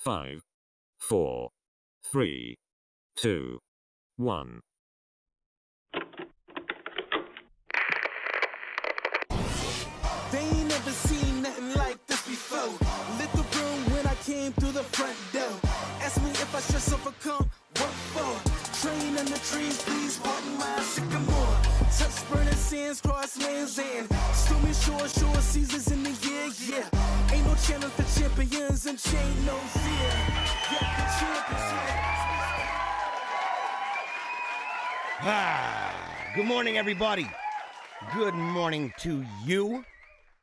5, 4, 3, 2, 1. They ain't never seen nothing like this before. Lit the room when I came through the front door. Ask me if I should overcome, what for? Train in the trees, please pardon my sycamore. Touch burning sands, cross lands, and stormy shore seasons in the year, yeah. Ain't no challenge for champions and chain no fear. Yeah, the championship. Good morning, everybody. Good morning to you.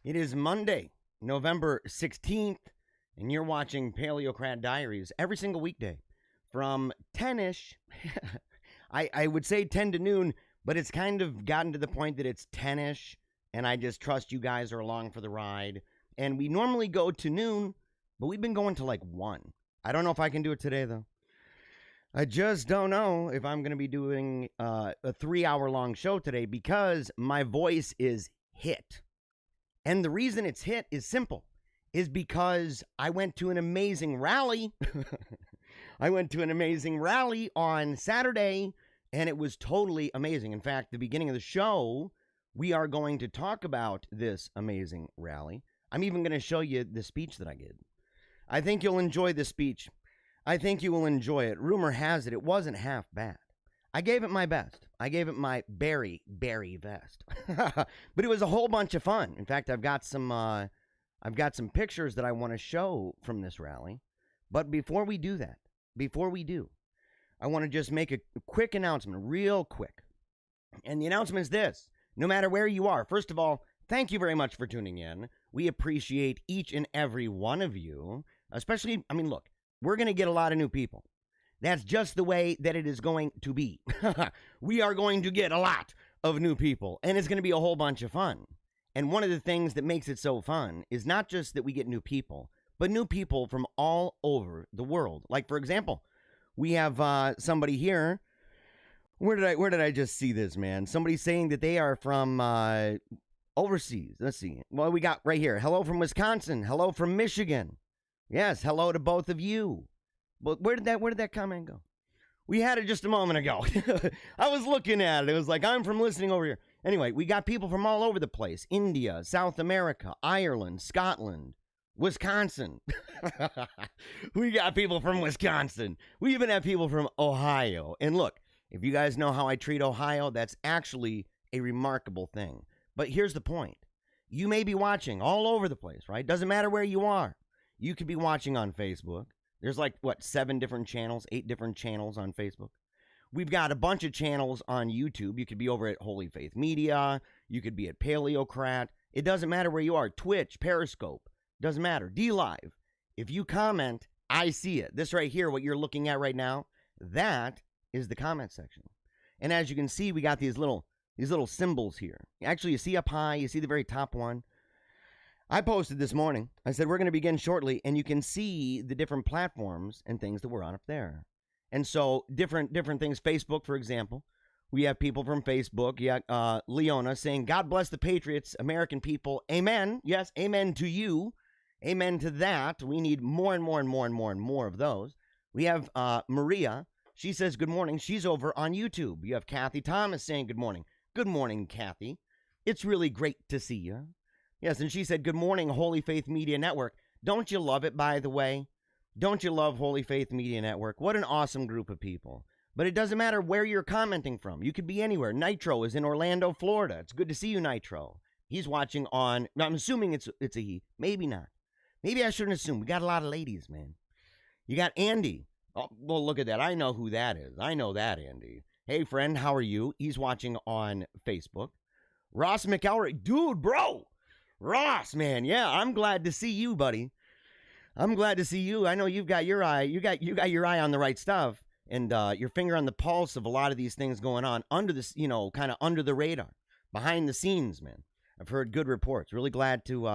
It is Monday, November 16th, and you're watching Paleocrat Diaries every single weekday from 10-ish. I would say 10 to noon, but it's kind of gotten to the point that it's 10-ish, and I just trust you guys are along for the ride. And we normally go to noon, but we've been going to like 1. I don't know if I can do it today, though. I just don't know if I'm going to be doing a 3-hour-long show today because my voice is hit. And the reason it's hit is simple, is because I went to an amazing rally. I went to an amazing rally on Saturday, and it was totally amazing. In fact, the beginning of the show, we are going to talk about this amazing rally. I'm even going to show you the speech that I did. I think you'll enjoy the speech. I think you will enjoy it. Rumor has it, it wasn't half bad. I gave it my best. I gave it my berry best. But it was a whole bunch of fun. In fact, I've got some pictures that I want to show from this rally. But before we do that, I want to just make a quick announcement, real quick. And the announcement is this: no matter where you are, first of all, thank you very much for tuning in. We appreciate each and every one of you, especially, look, we're going to get a lot of new people. That's just the way that it is going to be. We are going to get a lot of new people, and it's going to be a whole bunch of fun. And one of the things that makes it so fun is not just that we get new people, but new people from all over the world. Like, for example, we have somebody here. Where did I just see this, man? Somebody saying that they are from overseas. Let's see. Well, we got right here. Hello from Wisconsin. Hello from Michigan. Yes, hello to both of you. But where did that comment go? We had it just a moment ago. I was looking at it. It was like, I'm from listening over here. Anyway, we got people from all over the place. India, South America, Ireland, Scotland, Wisconsin. We got people from Wisconsin. We even have people from Ohio. And look, if you guys know how I treat Ohio, that's actually a remarkable thing. But here's the point. You may be watching all over the place, right? Doesn't matter where you are. You could be watching on Facebook. There's like, 7 different channels, 8 different channels on Facebook. We've got a bunch of channels on YouTube. You could be over at Holy Faith Media. You could be at Paleocrat. It doesn't matter where you are. Twitch, Periscope, doesn't matter. D-Live. If you comment, I see it. This right here, what you're looking at right now, that is the comment section. And as you can see, we got these little symbols here. Actually, you see up high, you see the very top one. I posted this morning. I said, we're going to begin shortly, and you can see the different platforms and things that we're on up there. And so different things. Facebook, for example, we have people from Facebook. Yeah, Leona saying, God bless the Patriots, American people. Amen. Yes, amen to you. Amen to that. We need more and more and more and more and more of those. We have Maria. She says, good morning. She's over on YouTube. You have Kathy Thomas saying good morning. Good morning, Kathy. It's really great to see you. Yes, and she said, good morning, Holy Faith Media Network. Don't you love it, by the way? Don't you love Holy Faith Media Network? What an awesome group of people. But it doesn't matter where you're commenting from. You could be anywhere. Nitro is in Orlando, Florida. It's good to see you, Nitro. He's watching on, I'm assuming it's a he. Maybe not. Maybe I shouldn't assume. We got a lot of ladies, man. You got Andy. Oh, well, look at that. I know who that is. I know that, Andy. Hey, friend, how are you? He's watching on Facebook. Ross McElroy. Dude, bro. Ross, man, yeah, I'm glad to see you, buddy. I'm glad to see you. I know you've got your eye. You got your eye on the right stuff, and your finger on the pulse of a lot of these things going on under this, kind of under the radar, behind the scenes, man. I've heard good reports. Really glad to.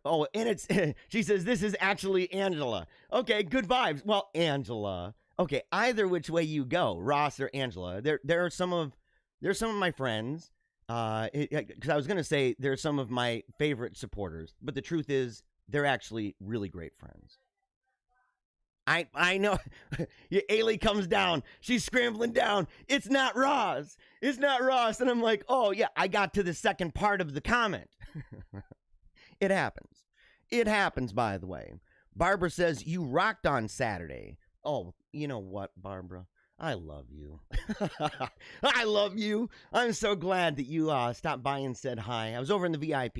Oh, and it's she says this is actually Angela. Okay, good vibes. Well, Angela. Okay, either which way you go, Ross or Angela. There are some of my friends. Because I was going to say they're some of my favorite supporters, but the truth is they're actually really great friends. I know. Ailey comes down. She's scrambling down. It's not Ross. It's not Ross. And I'm like, oh, yeah, I got to the second part of the comment. It happens. It happens, by the way. Barbara says, you rocked on Saturday. Oh, you know what, Barbara? I love you. I love you. I'm so glad that you stopped by and said hi. I was over in the VIP.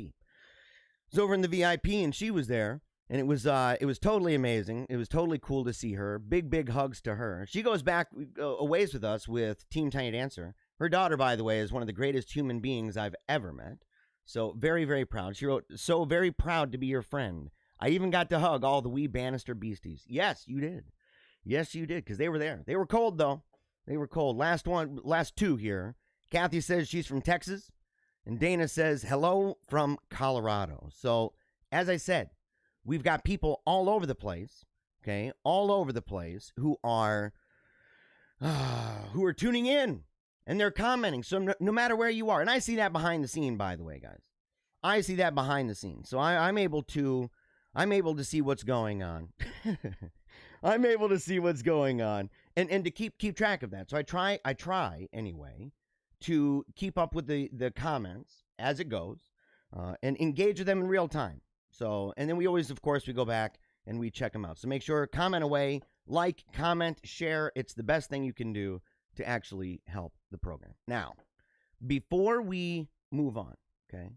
And she was there. And it was totally amazing. It was totally cool to see her. Big hugs to her. She goes back a ways with us with Team Tiny Dancer. Her daughter, by the way, is one of the greatest human beings I've ever met. So very, very proud. She wrote, so very proud to be your friend. I even got to hug all the wee Bannister beasties. Yes, you did. Yes, you did, because they were there. They were cold, though. They were cold. Last two here. Kathy says she's from Texas. And Dana says, hello from Colorado. So, as I said, we've got people all over the place, okay, all over the place who are tuning in and they're commenting. So no matter where you are, and I see that behind the scene, by the way, guys, I see that behind the scenes. So I'm able to see what's going on. I'm able to see what's going on and to keep track of that. So I try anyway to keep up with the comments as it goes and engage with them in real time. So, and then we always, of course, we go back and we check them out. So make sure, comment away, like, comment, share. It's the best thing you can do to actually help the program. Now, before we move on, okay,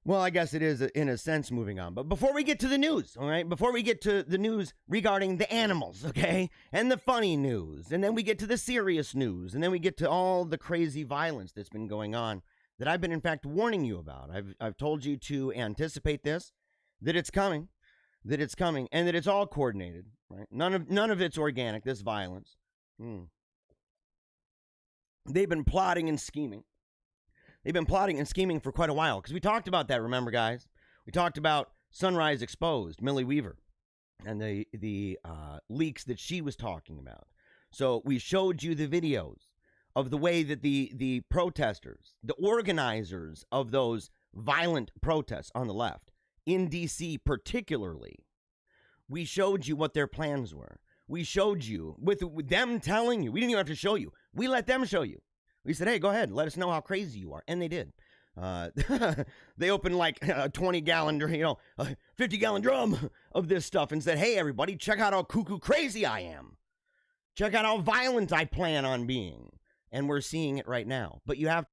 well, I guess it is in a sense moving on, but before we get to the news, all right, before we get to the news regarding the animals, okay, and the funny news, and then we get to the serious news, and then we get to all the crazy violence that's been going on, that I've been, in fact, warning you about. I've told you to anticipate this, that it's coming, and that it's all coordinated, right? None of it's organic, this violence. They've been plotting and scheming. They've been plotting and scheming for quite a while, because we talked about that, remember, guys? We talked about Sunrise Exposed, Millie Weaver, and the leaks that she was talking about. So we showed you the videos of the way that the protesters, the organizers of those violent protests on the left, in D.C. particularly, we showed you what their plans were. We showed you, with them telling you, we didn't even have to show you. We let them show you. We said, hey, go ahead, let us know how crazy you are. And they did. They opened like a 20-gallon, 50-gallon drum of this stuff and said, hey, everybody, check out how cuckoo crazy I am. Check out how violent I plan on being. And we're seeing it right now. But you have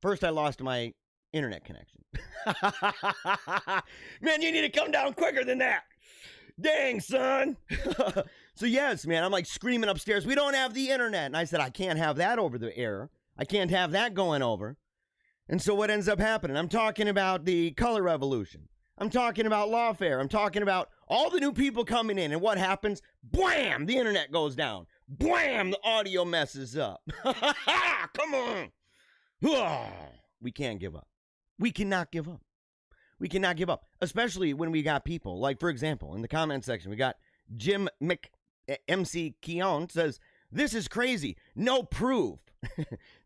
first, I lost my internet connection. Man, you need to come down quicker than that. Dang, son. So, yes, man, I'm like screaming upstairs, we don't have the internet. And I said, I can't have that over the air. I can't have that going over. And so what ends up happening? I'm talking about the color revolution. I'm talking about lawfare. I'm talking about all the new people coming in. And what happens? Blam! The internet goes down. Blam! The audio messes up. Come on. We can't give up. We cannot give up. We cannot give up. Especially when we got people. Like, for example, in the comment section, we got Jim MC Keon says, "This is crazy. No proof."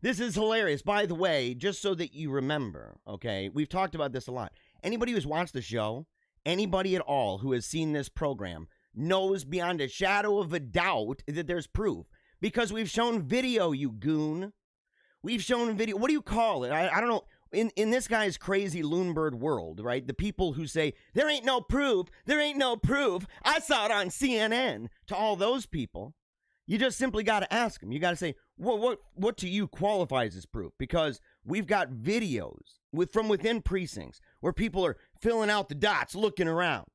This is hilarious. By the way, just so that you remember, okay, we've talked about this a lot. Anybody who's watched the show, anybody at all who has seen this program knows beyond a shadow of a doubt that there's proof. Because we've shown video, you goon. We've shown video. What do you call it? I don't know. In this guy's crazy loonbird world, right? The people who say, there ain't no proof. There ain't no proof. I saw it on CNN. To all those people, you just simply got to ask them. You got to say, what to you qualifies as proof? Because we've got videos from within precincts where people are filling out the dots, looking around.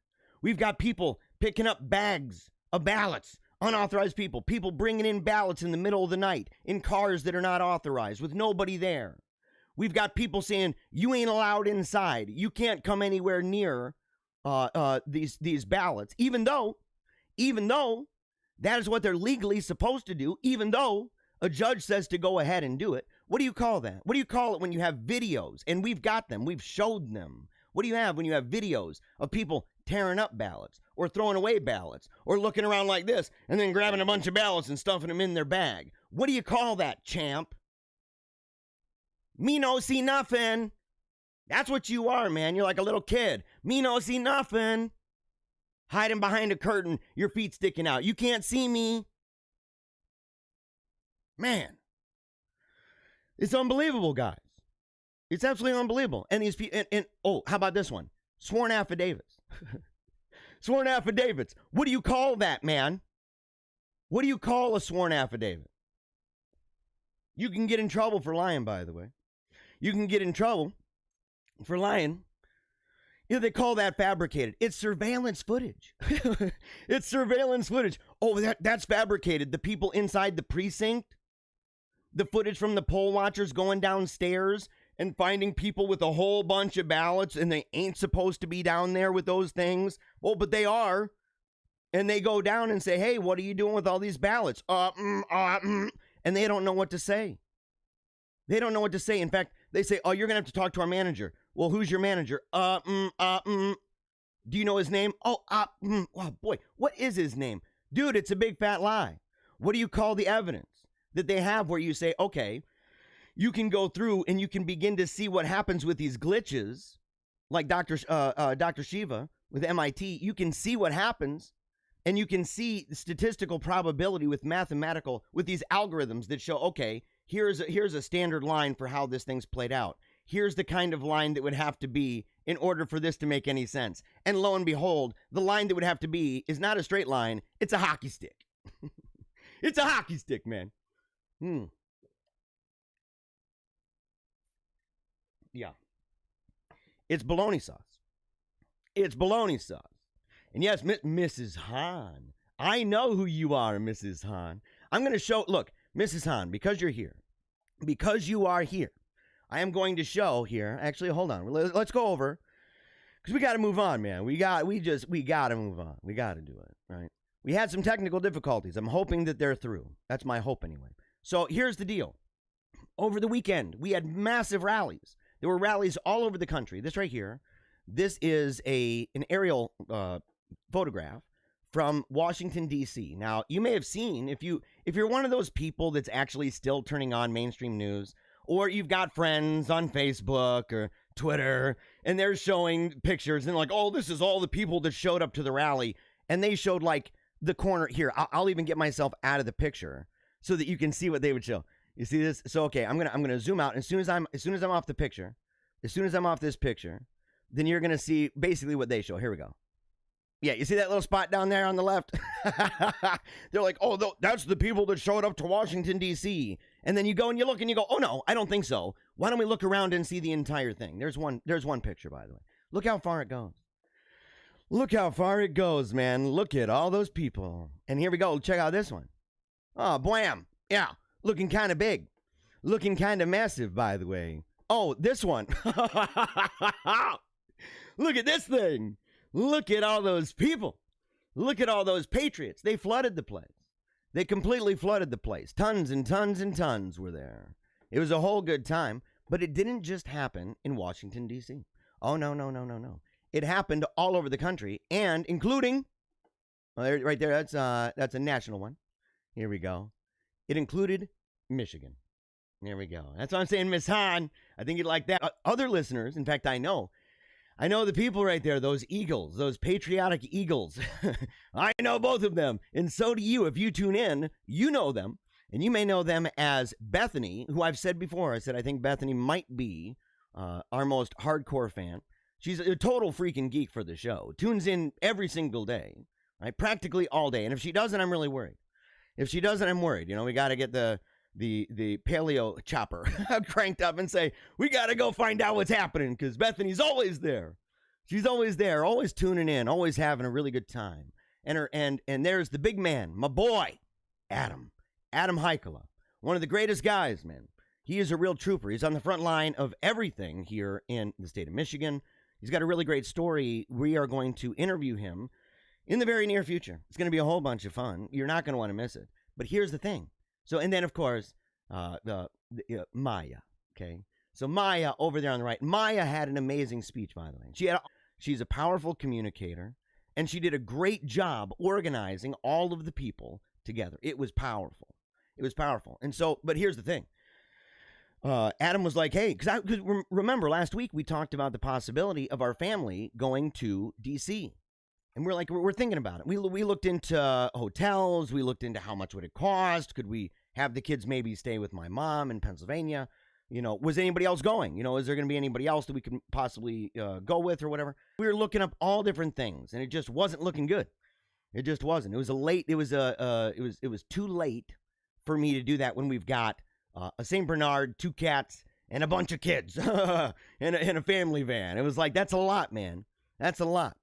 We've got people picking up bags of ballots, unauthorized people bringing in ballots in the middle of the night in cars that are not authorized with nobody there. We've got people saying, you ain't allowed inside. You can't come anywhere near these ballots, even though that is what they're legally supposed to do, even though a judge says to go ahead and do it. What do you call that? What do you call it when you have videos? And we've got them. We've showed them. What do you have when you have videos of people tearing up ballots or throwing away ballots or looking around like this and then grabbing a bunch of ballots and stuffing them in their bag? What do you call that, champ? Me no see nothing. That's what you are, man. You're like a little kid. Me no see nothing. Hiding behind a curtain, your feet sticking out. You can't see me. Man. It's unbelievable, guys. It's absolutely unbelievable. And these people, oh, how about this one? Sworn affidavits. Sworn affidavits. What do you call that, man? What do you call a sworn affidavit? You can get in trouble for lying, by the way. You can get in trouble for lying. You know, they call that fabricated. It's surveillance footage. It's surveillance footage. Oh, that's fabricated. The people inside the precinct, the footage from the poll watchers going downstairs and finding people with a whole bunch of ballots, and they ain't supposed to be down there with those things. Oh, but they are. And they go down and say, hey, what are you doing with all these ballots? And they don't know what to say. They don't know what to say. In fact, they say, oh, you're going to have to talk to our manager. Well, who's your manager? Do you know his name? Oh, boy, what is his name? Dude, it's a big fat lie. What do you call the evidence that they have where you say, okay, you can go through and you can begin to see what happens with these glitches, like Dr. Shiva with MIT. You can see what happens, and you can see the statistical probability with these algorithms that show, okay, here's a standard line for how this thing's played out. Here's the kind of line that would have to be in order for this to make any sense. And lo and behold, the line that would have to be is not a straight line. It's a hockey stick. It's a hockey stick, man. Yeah. It's bologna sauce. It's bologna sauce. And yes, Mrs. Hahn. I know who you are, Mrs. Hahn. I'm going to show, look, Mrs. Hahn, because you're here, because you are here, I am going to show here. Actually, hold on. Let's go over, because we got to move on, man. We got to move on. We got to do it, right? We had some technical difficulties. I'm hoping that they're through. That's my hope anyway. So here's the deal. Over the weekend, we had massive rallies. There were rallies all over the country. This right here, this is an aerial photograph from Washington, D.C. Now, you may have seen, if you're one of those people that's actually still turning on mainstream news, or you've got friends on Facebook or Twitter, and they're showing pictures, and like, oh, this is all the people that showed up to the rally, and they showed, like, the corner here. I'll even get myself out of the picture so that you can see what they would show. You see this? So, okay, I'm gonna zoom out. As soon as I'm off the picture, as soon as I'm off this picture, then you're gonna see basically what they show. Here we go. Yeah, you see that little spot down there on the left? They're like, oh, that's the people that showed up to Washington, D.C. And then you go and you look and you go, oh, no, I don't think so. Why don't we look around and see the entire thing? There's one picture, by the way. Look how far it goes. Look how far it goes, man. Look at all those people. And here we go. Check out this one. Oh, blam. Yeah, looking kind of big. looking kind of massive, by the way. Oh, this one. Look at this thing. Look at all those people. Look at all those patriots. They flooded the place. They completely flooded the place. Tons and tons and tons were there. It was a whole good time, but it didn't just happen in Washington, D.C. Oh, no, no, no, no, no. It happened all over the country, and including, well, right there, that's a national one. Here we go. It included Michigan. There we go. That's what I'm saying, Miss Hahn. I think you'd like that. Other listeners, in fact, I know the people right there, those eagles, those patriotic eagles. I know both of them, and so do you. If you tune in, you know them, and you may know them as Bethany, who I've said before. I said I think Bethany might be our most hardcore fan. She's a total freaking geek for the show. Tunes in every single day, right? Practically all day. And if she doesn't, I'm really worried. If she doesn't, I'm worried. You know, we got to get the paleo chopper cranked up and say, we got to go find out what's happening, because Bethany's always there. She's always there, always tuning in, always having a really good time. And there's the big man, my boy, Adam Heikela, one of the greatest guys, man. He is a real trooper. He's on the front line of everything here in the state of Michigan. He's got a really great story. We are going to interview him in the very near future. It's going to be a whole bunch of fun. You're not going to want to miss it. But here's the thing. So, and then, of course, Maya, okay? So Maya over there on the right. Maya had an amazing speech, by the way. She's a powerful communicator, and she did a great job organizing all of the people together. It was powerful. It was powerful. And so, but here's the thing. Adam was like, hey, because remember last week we talked about the possibility of our family going to D.C., and we're thinking about it. We looked into hotels. We looked into how much would it cost. Could we have the kids maybe stay with my mom in Pennsylvania? You know, was anybody else going? You know, is there going to be anybody else that we could possibly go with or whatever? We were looking up all different things, and it just wasn't looking good. It just wasn't. It was too late for me to do that when we've got a St. Bernard, 2 cats, and a bunch of kids, and a family van. It was like, that's a lot, man. That's a lot.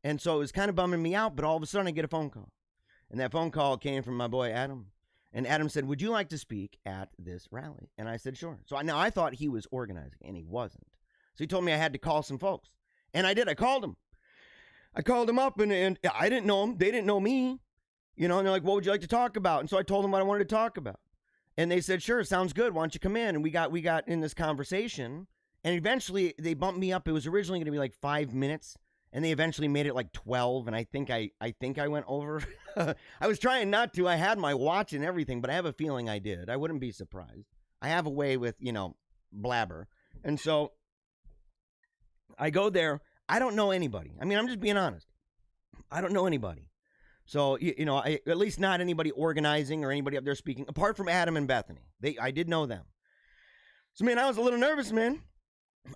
And so it was kind of bumming me out, but all of a sudden I get a phone call. And that phone call came from my boy Adam. And Adam said, would you like to speak at this rally? And I said, sure. So now I thought he was organizing, and he wasn't. So he told me I had to call some folks. And I did. I called him. I called him up, and I didn't know him. They didn't know me. You know, and they're like, what would you like to talk about? And so I told them what I wanted to talk about. And they said, sure, sounds good. Why don't you come in? And we got in this conversation. And eventually they bumped me up. It was originally going to be like 5 minutes. And they eventually made it like 12, and I think I went over. I was trying not to. I had my watch and everything, but I have a feeling I did. I wouldn't be surprised. I have a way with, blabber. And so I go there. I don't know anybody. I mean, I'm just being honest. I don't know anybody. So, at least not anybody organizing or anybody up there speaking, apart from Adam and Bethany. I did know them. So, man, I was a little nervous, man.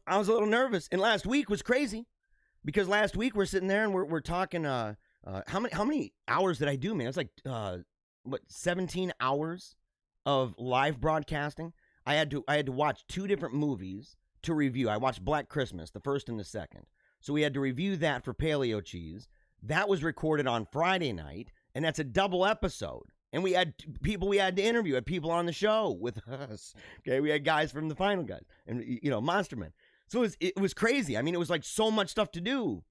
I was a little nervous. And last week was crazy. Because last week we're sitting there and we're talking. How many hours did I do, man? It's like 17 hours of live broadcasting. I had to watch 2 different movies to review. I watched Black Christmas, the first and the second. So we had to review that for Paleo Cheese. That was recorded on Friday night, and that's a double episode. And we had people we had to interview, had people on the show with us. Okay, we had guys from the Final Guys and Monster Men. So it was crazy. I mean, it was like so much stuff to do,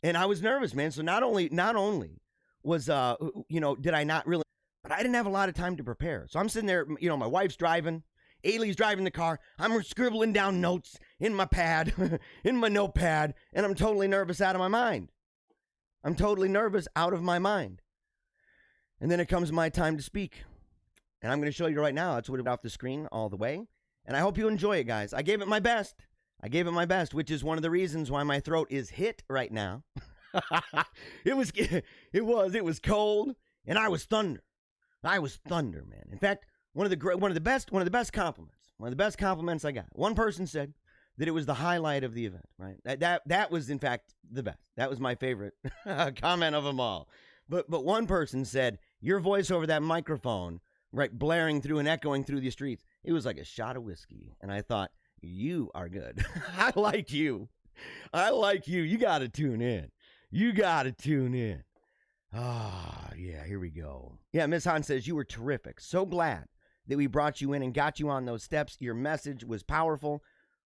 and I was nervous, man. So not only was did I not really, but I didn't have a lot of time to prepare. So I'm sitting there, my wife's driving, Ailey's driving the car. I'm scribbling down notes in my pad, in my notepad, and I'm totally nervous out of my mind. I'm totally nervous out of my mind. And then it comes my time to speak, and I'm going to show you right now. That's what it off the screen all the way, and I hope you enjoy it, guys. I gave it my best. Which is one of the reasons why my throat is hit right now. It was cold, and I was thunder. I was thunder, man. In fact, one of the best compliments I got. One person said that it was the highlight of the event, right? That was in fact the best. That was my favorite comment of them all. But one person said, your voice over that microphone, right, blaring through and echoing through the streets, it was like a shot of whiskey. And I thought, you are good. I like you. You got to tune in. Ah, yeah, here we go. Yeah, Miss Hahn says, you were terrific. So glad that we brought you in and got you on those steps. Your message was powerful.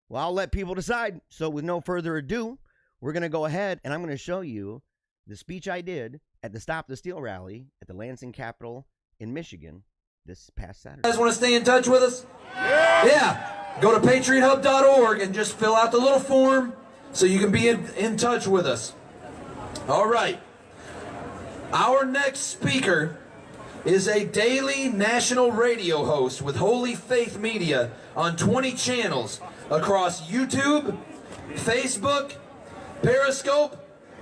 Well, I'll let people decide. So with no further ado, we're going to go ahead and I'm going to show you the speech I did at the Stop the Steal rally at the Lansing Capitol in Michigan this past Saturday. You guys want to stay in touch with us? Yeah. Go to patriothub.org and just fill out the little form so you can be in touch with us. All right. Our next speaker is a daily national radio host with Holy Faith Media on 20 channels across YouTube, Facebook, Periscope,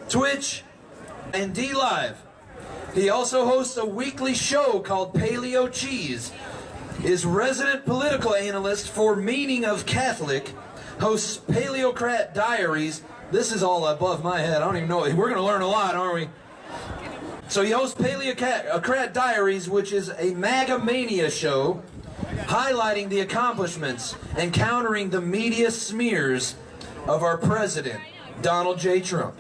Twitch, and DLive. He also hosts a weekly show called Paleo Cheese, is resident political analyst for Meaning of Catholic, hosts Paleocrat Diaries. This is all above my head. I don't even know. We're going to learn a lot, aren't we? So he hosts Paleocrat Diaries, which is a MAGA mania show highlighting the accomplishments and countering the media smears of our president, Donald J. Trump.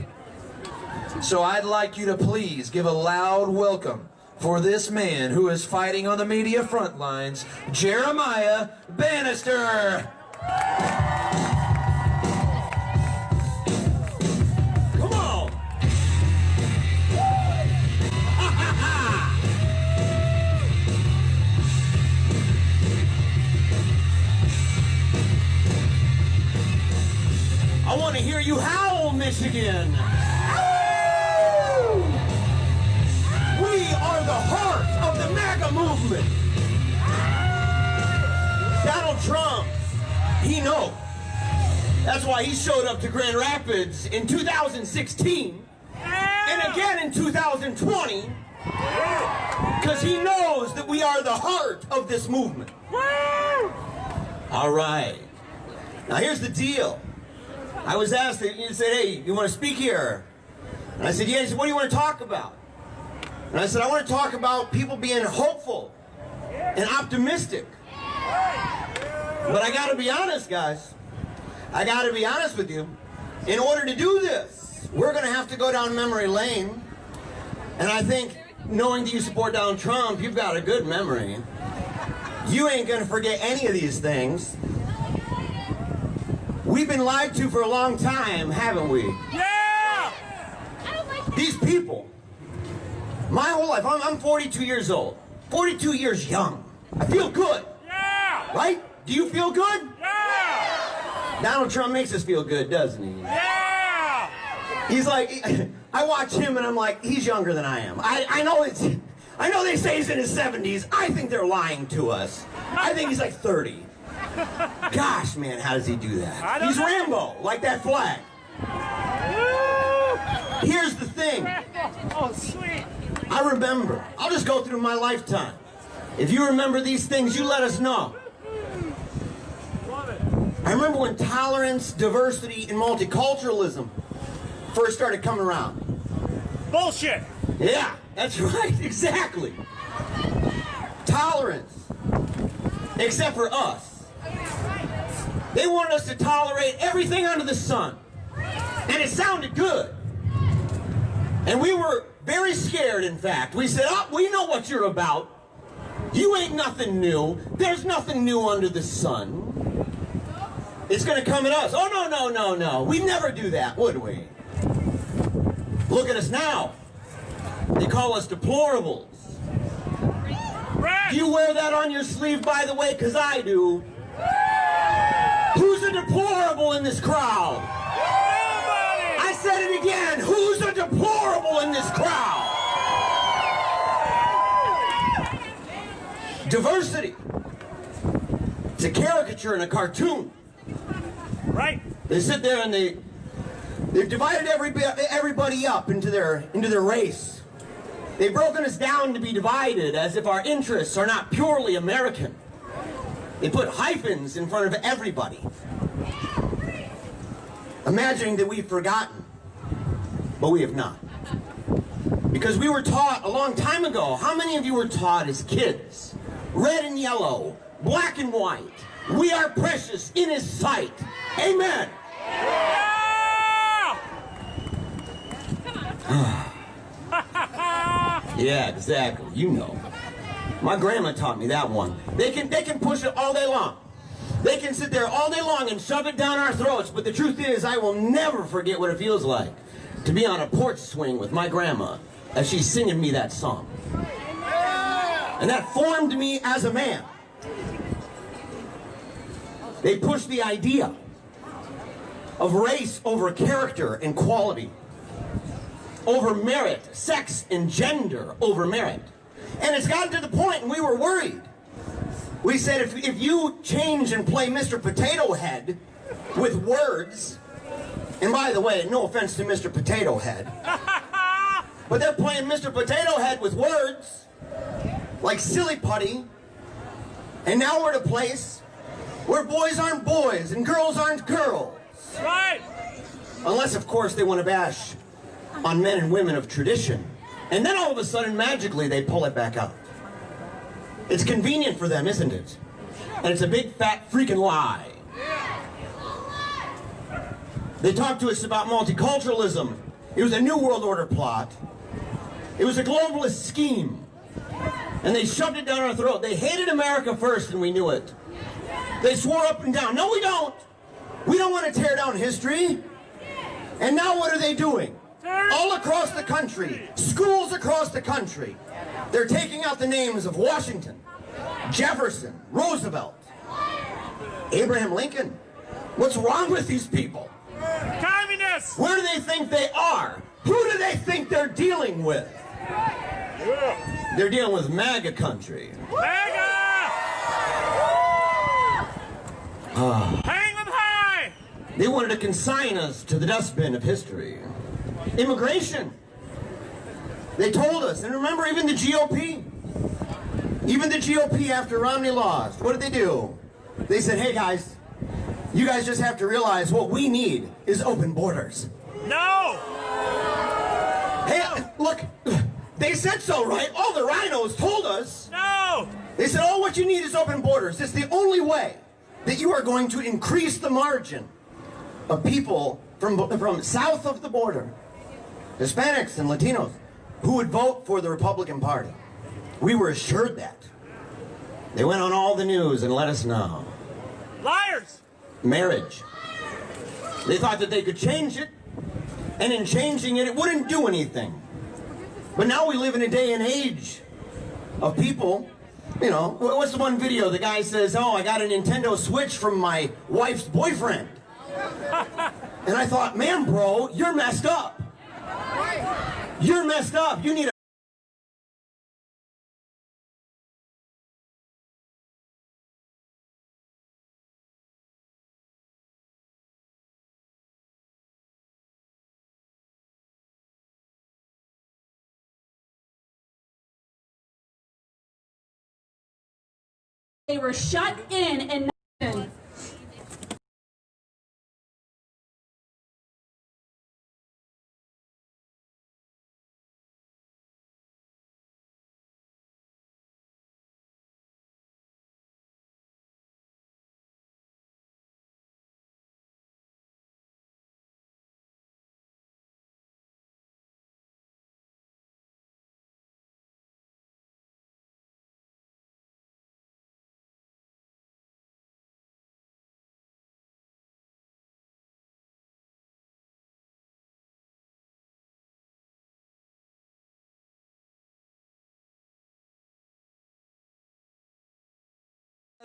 So I'd like you to please give a loud welcome for this man who is fighting on the media front lines, Jeremiah Bannister. Come on. I want to hear you howl, Michigan. We are the heart of the MAGA movement. Donald Trump, he knows. That's why he showed up to Grand Rapids in 2016 and again in 2020, because he knows that we are the heart of this movement. All right. Now here's the deal. I was asked, he said, hey, you want to speak here? And I said, yeah. He said, what do you want to talk about? And I said, I want to talk about people being hopeful and optimistic. But I got to be honest, guys. I got to be honest with you. In order to do this, we're going to have to go down memory lane. And I think, knowing that you support Donald Trump, you've got a good memory. You ain't going to forget any of these things. We've been lied to for a long time, haven't we? Yeah! These people, my whole life, I'm 42 years old. 42 years young. I feel good. Yeah! Right? Do you feel good? Yeah! Donald Trump makes us feel good, doesn't he? Yeah! He's like, I watch him and I'm like, he's younger than I am. I know they say he's in his 70s. I think they're lying to us. I think he's like 30. Gosh, man, how does he do that? He's Rambo, like that flag. Here's the thing. Oh, sweet. I remember. I'll just go through my lifetime. If you remember these things, you let us know. I remember when tolerance, diversity, and multiculturalism first started coming around. Bullshit. Yeah, that's right, exactly. Tolerance, except for us. They wanted us to tolerate everything under the sun. And it sounded good. And we were very scared, in fact. We said, oh, we know what you're about. You ain't nothing new. There's nothing new under the sun. It's going to come at us. Oh, no, no, no, no. We'd never do that, would we? Look at us now. They call us deplorables. Do you wear that on your sleeve, by the way? Because I do. Who's a deplorable in this crowd? Nobody! I said it again. Who's a deplorable in this crowd? Diversity. It's a caricature in a cartoon. Right? They sit there and they've divided everybody up into their race. They've broken us down to be divided as if our interests are not purely American. They put hyphens in front of everybody, imagining that we've forgotten, but we have not. Because we were taught a long time ago. How many of you were taught as kids? Red and yellow, black and white. We are precious in His sight. Amen. Yeah! Yeah, exactly. You know. My grandma taught me that one. They can push it all day long. They can sit there all day long and shove it down our throats, but the truth is I will never forget what it feels like to be on a porch swing with my grandma as she's singing me that song. And that formed me as a man. They pushed the idea of race over character and quality, over merit, sex and gender over merit. And it's gotten to the point, and we were worried. We said, if you change and play Mr. Potato Head with words, and by the way, no offense to Mr. Potato Head, but they're playing Mr. Potato Head with words, like silly putty, and now we're at a place where boys aren't boys and girls aren't girls. Right. Unless, of course, they want to bash on men and women of tradition. And then all of a sudden, magically, they pull it back out. It's convenient for them, isn't it? And it's a big, fat, freaking lie. They talked to us about multiculturalism. It was a New World Order plot. It was a globalist scheme. And they shoved it down our throat. They hated America first, and we knew it. They swore up and down, no, we don't. We don't want to tear down history. And now what are they doing? All across the country, schools across the country, they're taking out the names of Washington, Jefferson, Roosevelt, Abraham Lincoln. What's wrong with these people? Communists! Where do they think they are? Who do they think they're dealing with? They're dealing with MAGA country. MAGA! Hang them high! They wanted to consign us to the dustbin of history. Immigration. They told us, and remember even the GOP. Even the GOP after Romney lost, what did they do? They said, hey guys, you guys just have to realize what we need is open borders. No! Hey, look, they said so, right? All the rhinos told us. No! They said, oh, what you need is open borders. It's the only way that you are going to increase the margin of people from south of the border, Hispanics and Latinos, who would vote for the Republican Party. We were assured that. They went on all the news and let us know. Liars! Marriage. They thought that they could change it, and in changing it, it wouldn't do anything. But now we live in a day and age of people, you know, what's the one video? The guy says, oh, I got a Nintendo Switch from my wife's boyfriend. And I thought, man, bro, you're messed up. You're messed up. You need a... They were shut in and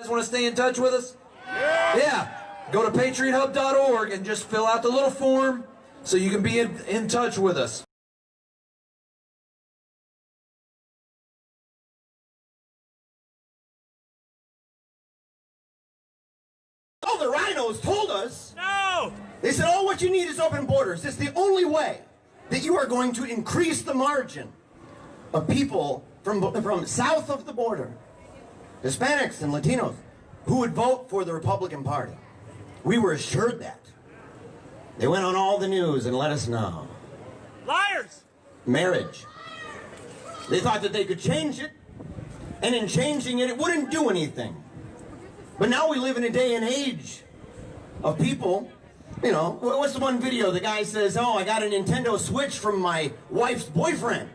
You guys want to stay in touch with us? Yeah. Go to patriothub.org and just fill out the little form so you can be in touch with us. All the rhinos told us. No! They said, oh, what you need is open borders. It's the only way that you are going to increase the margin of people from south of the border, Hispanics and Latinos, who would vote for the Republican Party. We were assured that. They went on all the news and let us know. Liars! Marriage. They thought that they could change it, and in changing it, it wouldn't do anything. But now we live in a day and age of people, you know, what's the one video? The guy says, oh, I got a Nintendo Switch from my wife's boyfriend.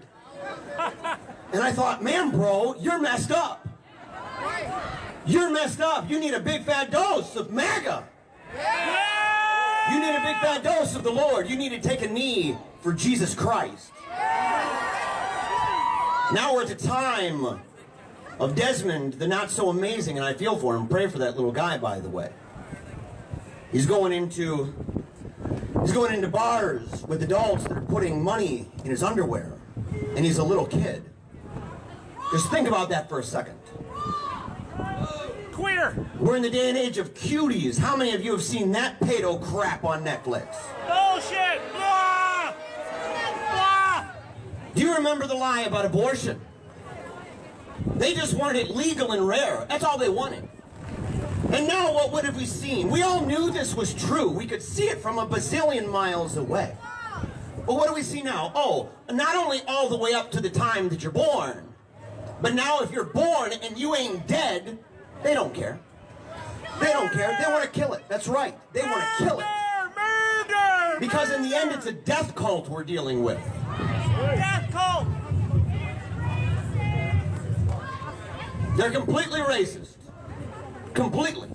And I thought, man, bro, you're messed up. You're messed up. You need a big fat dose of MAGA. You need a big fat dose of the Lord. You need to take a knee for Jesus Christ. Now we're at the time of Desmond, the not so amazing, and I feel for him. Pray for that little guy, by the way. He's going into bars with adults that are putting money in his underwear, and he's a little kid. Just think about that for a second. Queer. We're in the day and age of cuties. How many of you have seen that pedo crap on Netflix? Bullshit. Blah. Blah. Do you remember the lie about abortion? They just wanted it legal and rare. That's all they wanted. And now what have we seen? We all knew this was true. We could see it from a bazillion miles away. But what do we see now? Oh, not only all the way up to the time that you're born, but now if you're born and you ain't dead, they don't care. They don't care. They want to kill it. That's right. They want to kill it. Murder. Because in the end, it's a death cult we're dealing with. Death cult. They're completely racist. Completely.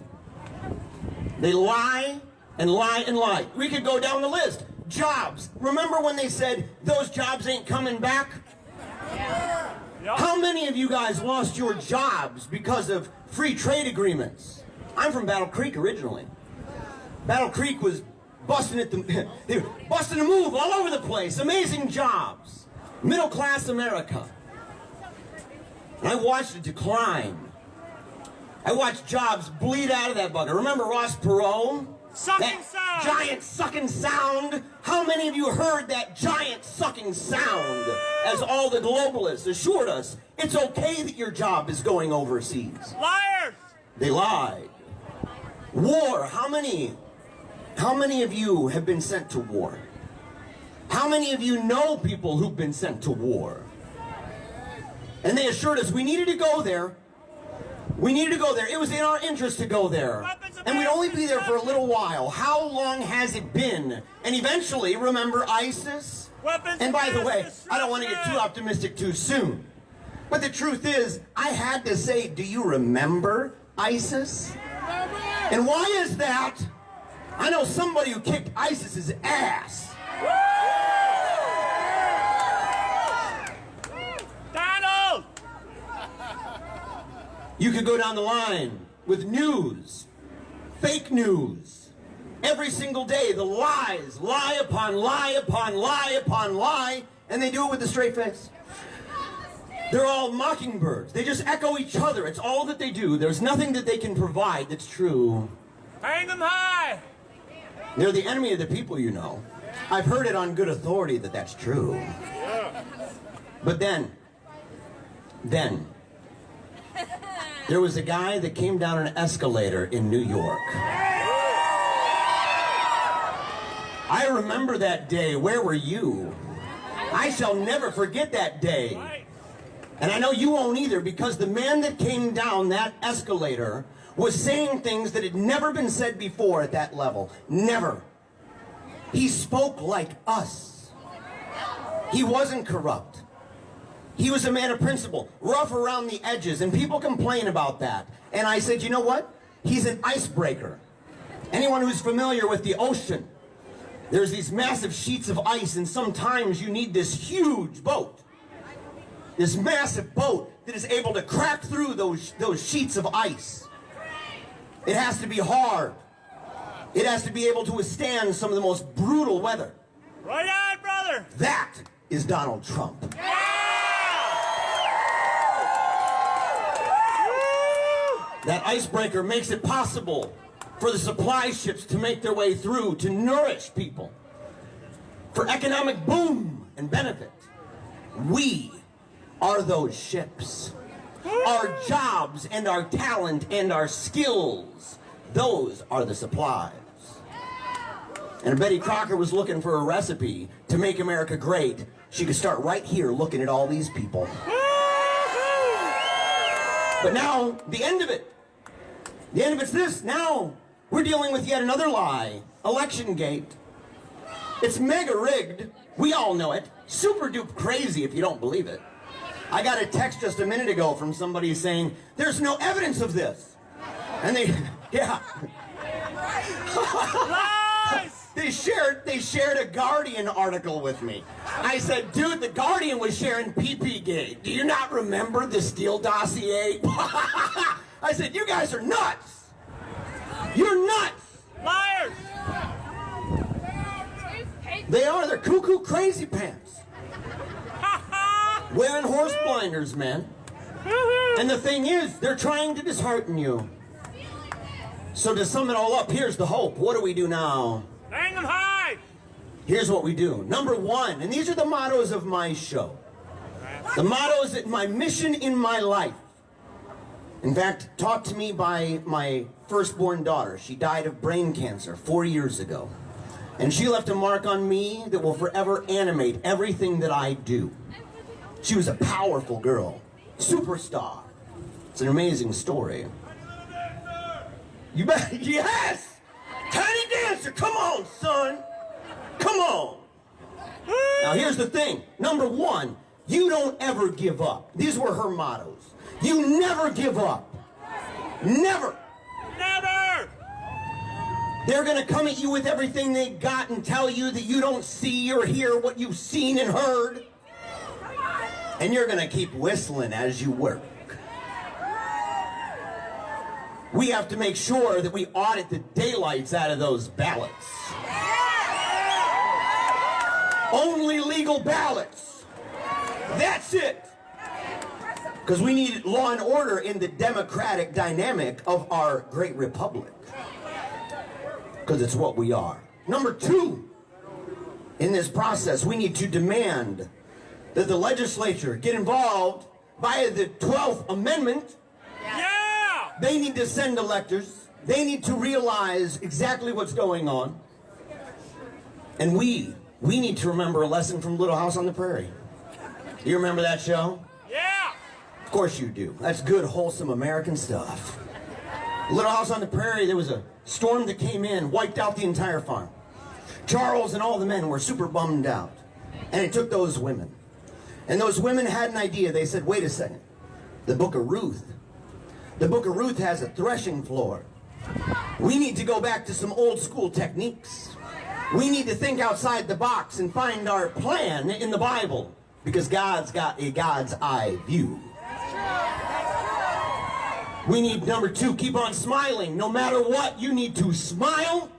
They lie and lie and lie. We could go down the list. Jobs. Remember when they said those jobs ain't coming back? How many of you guys lost your jobs because of free trade agreements? I'm from Battle Creek originally. Battle Creek was busting at they were busting a move all over the place. Amazing jobs. Middle class America. And I watched it decline. I watched jobs bleed out of that bugger. Remember Ross Perot? Sucking sound. Giant sucking sound. How many of you heard that giant sucking sound as all the globalists assured us it's okay that your job is going overseas? Liars. They lied. War. How many of you have been sent to war? How many of you know people who've been sent to war? And they assured us we needed to go there. We needed to go there. It was in our interest to go there. And we'd only be there for a little while. How long has it been? And eventually, remember ISIS? And by the way, I don't want to get too optimistic too soon. But the truth is, I had to say, do you remember ISIS? And why is that? I know somebody who kicked ISIS's ass. Donald! You could go down the line with news, fake news. Every single day, the lies, lie upon lie upon lie upon lie, and they do it with a straight face. They're all mockingbirds. They just echo each other. It's all that they do. There's nothing that they can provide that's true. Hang them high! They're the enemy of the people, you know. I've heard it on good authority that that's true. But then, there was a guy that came down an escalator in New York. I remember that day. Where were you? I shall never forget that day. And I know you won't either, because the man that came down that escalator was saying things that had never been said before at that level. Never. He spoke like us. He wasn't corrupt. He was a man of principle, rough around the edges, and people complain about that. And I said, you know what? He's an icebreaker. Anyone who's familiar with the ocean, there's these massive sheets of ice, and sometimes you need this huge boat. This massive boat that is able to crack through those sheets of ice. It has to be hard. It has to be able to withstand some of the most brutal weather. Right on, brother! That is Donald Trump. That icebreaker makes it possible for the supply ships to make their way through, to nourish people, for economic boom and benefit. We are those ships. Our jobs and our talent and our skills, those are the supplies. And if Betty Crocker was looking for a recipe to make America great, she could start right here looking at all these people. But now, the end of it's this. Now, we're dealing with yet another lie. Election-gate. It's mega rigged. We all know it. Super duper crazy if you don't believe it. I got a text just a minute ago from somebody saying, there's no evidence of this. And they, yeah. Lies! They shared a Guardian article with me. I said, dude, the Guardian was sharing PP Gate. Do you not remember the Steele dossier? I said, you guys are nuts. You're nuts. Liars! They are. They're cuckoo crazy pants. Wearing horse blinders, man. And the thing is, they're trying to dishearten you. So to sum it all up, here's the hope. What do we do now? Hang them high! Here's what we do. Number one, and these are the mottos of my show. The mottos of my mission in my life. In fact, taught to me by my firstborn daughter. She died of brain cancer 4 years ago. And she left a mark on me that will forever animate everything that I do. She was a powerful girl. Superstar. It's an amazing story. You bet. Yes! Tiny Dancer, come on, son. Come on. Now, here's the thing. Number one, you don't ever give up. These were her mottos. You never give up. Never. Never! They're going to come at you with everything they got and tell you that you don't see or hear what you've seen and heard. And you're going to keep whistling as you work. We have to make sure that we audit the daylights out of those ballots. Only legal ballots. That's it. Because we need law and order in the democratic dynamic of our great republic. Because it's what we are. Number two, in this process, we need to demand that the legislature get involved via the 12th Amendment. Yeah! They need to send electors. They need to realize exactly what's going on. And we need to remember a lesson from Little House on the Prairie. You remember that show? Yeah! Of course you do. That's good, wholesome American stuff. Little House on the Prairie, there was a storm that came in, wiped out the entire farm. Charles and all the men were super bummed out. And it took those women. And those women had an idea. They said, wait a second. The book of Ruth has a threshing floor. We need to go back to some old school techniques. We need to think outside the box and find our plan in the Bible. Because God's got a God's eye view. We need, number two, keep on smiling. No matter what, you need to smile.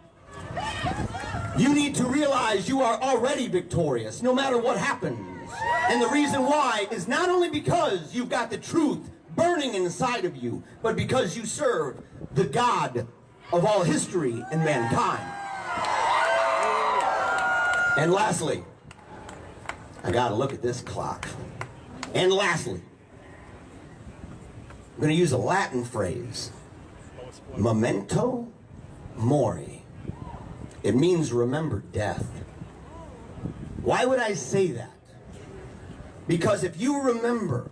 You need to realize you are already victorious, no matter what happens. And the reason why is not only because you've got the truth burning inside of you, but because you serve the God of all history and mankind. And lastly, I gotta look at this clock. And lastly, I'm going to use a Latin phrase. Memento mori. It means remember death. Why would I say that? Because if you remember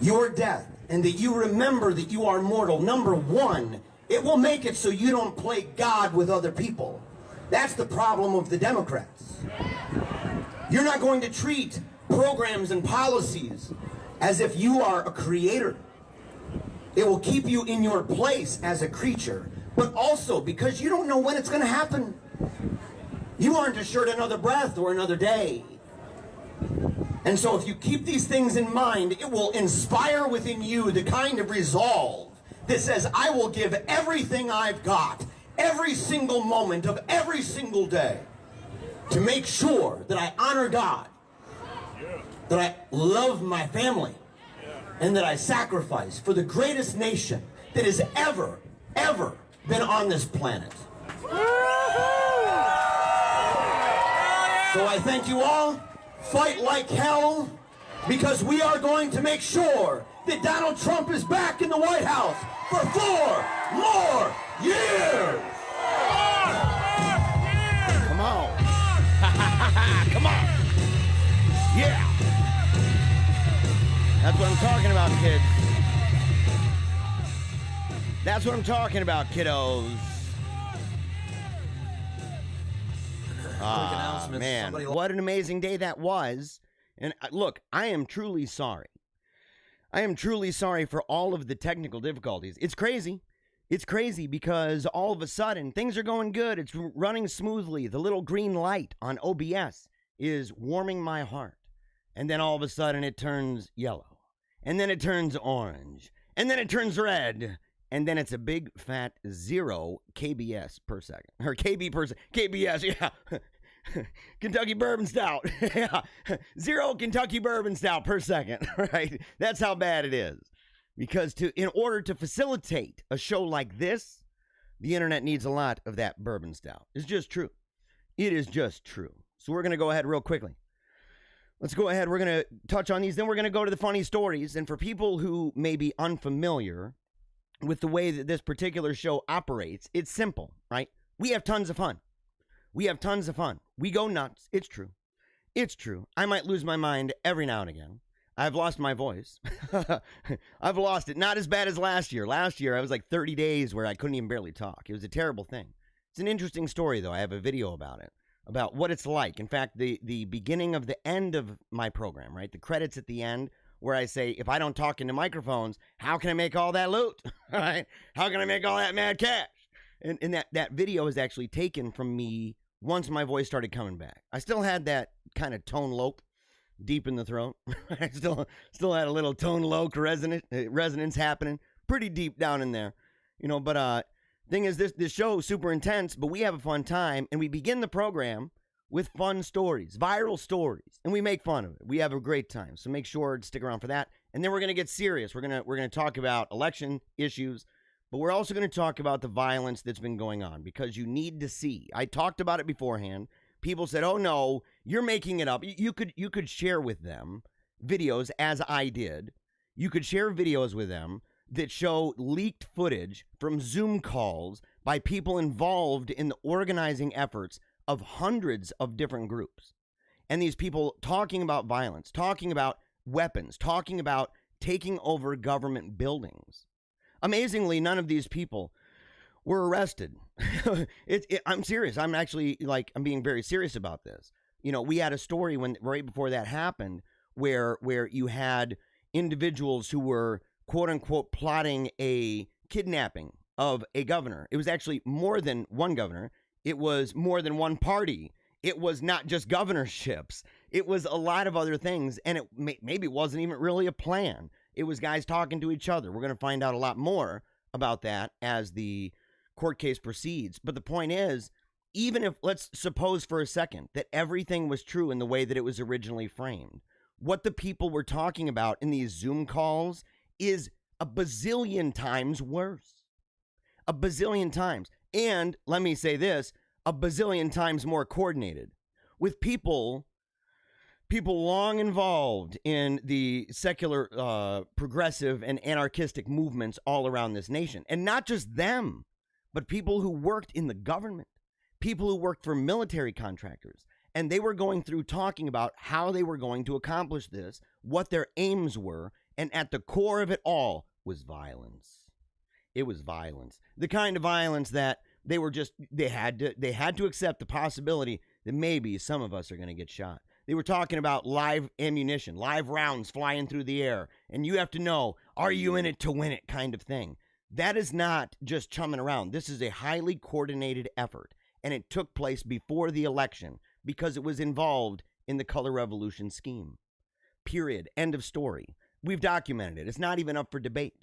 your death and that you remember that you are mortal, number one, it will make it so you don't play God with other people. That's the problem of the Democrats. You're not going to treat programs and policies as if you are a creator. It will keep you in your place as a creature, but also because you don't know when it's going to happen. You aren't assured another breath or another day. And so if you keep these things in mind, it will inspire within you the kind of resolve that says, I will give everything I've got, every single moment of every single day, to make sure that I honor God, that I love my family, and that I sacrifice for the greatest nation that has ever been on this planet. So I thank you all. Fight like hell, because we are going to make sure that Donald Trump is back in the White House for 4 more years. Come on. Come on. Yeah. That's what I'm talking about, kids. That's what I'm talking about, kiddos. Ah, man, what an amazing day that was. And look, I am truly sorry I am truly sorry for all of the technical difficulties. It's crazy. It's crazy because all of a sudden things are going good. It's running smoothly. The little green light on OBS is warming my heart. And then all of a sudden it turns yellow. And then it turns orange. And then it turns red. And then it's a big fat 0 KBS per second. Or KB per second. KBS, yeah. Kentucky Bourbon Stout. Yeah. 0 Kentucky Bourbon Stout per second. Right? That's how bad it is. Because in order to facilitate a show like this, the internet needs a lot of that bourbon stout. It's just true. It is just true. So we're going to go ahead real quickly. Let's go ahead. We're going to touch on these. Then we're going to go to the funny stories. And for people who may be unfamiliar with the way that this particular show operates, it's simple, right? We have tons of fun. We have tons of fun. We go nuts. It's true. It's true. I might lose my mind every now and again. I've lost my voice. I've lost it. Not as bad as last year. Last year, I was like 30 days where I couldn't even barely talk. It was a terrible thing. It's an interesting story, though. I have a video about it, about what it's like. In fact, the beginning of the end of my program, right? The credits at the end where I say, if I don't talk into microphones, how can I make all that loot? Right? How can I make all that mad cash? And that video is actually taken from me once my voice started coming back. I still had that kind of tone loc deep in the throat. I still had a little tone loc resonance happening pretty deep down in there, you know. But thing is, this show is super intense, but we have a fun time, and we begin the program with fun stories, viral stories, and we make fun of it. We have a great time, so make sure to stick around for that. And then we're gonna get serious. We're gonna talk about election issues, but we're also gonna talk about the violence that's been going on, because you need to see. I talked about it beforehand. People said, "Oh no, you're making it up." You could share with them videos, as I did. You could share videos with them that show leaked footage from Zoom calls by people involved in the organizing efforts of hundreds of different groups. And these people talking about violence, talking about weapons, talking about taking over government buildings. Amazingly, none of these people were arrested. I'm serious. I'm actually, I'm being very serious about this. You know, we had a story right before that happened where you had individuals who were quote unquote plotting a kidnapping of a governor. It was actually more than one governor. It was more than one party. It was not just governorships. It was a lot of other things. And it maybe wasn't even really a plan. It was guys talking to each other. We're going to find out a lot more about that as the court case proceeds. But the point is, even if, let's suppose for a second that everything was true in the way that it was originally framed, what the people were talking about in these Zoom calls is a bazillion times worse. A bazillion times. And let me say this, a bazillion times more coordinated with people long involved in the secular, progressive and anarchistic movements all around this nation. And not just them, but people who worked in the government, people who worked for military contractors. And they were going through talking about how they were going to accomplish this, what their aims were. And at the core of it all was violence. It was violence. The kind of violence that they had to accept the possibility that maybe some of us are going to get shot. They were talking about live ammunition, live rounds flying through the air. And you have to know, are you in it to win it kind of thing. That is not just chumming around. This is a highly coordinated effort. And it took place before the election because it was involved in the color revolution scheme. Period. End of story. We've documented it. It's not even up for debate.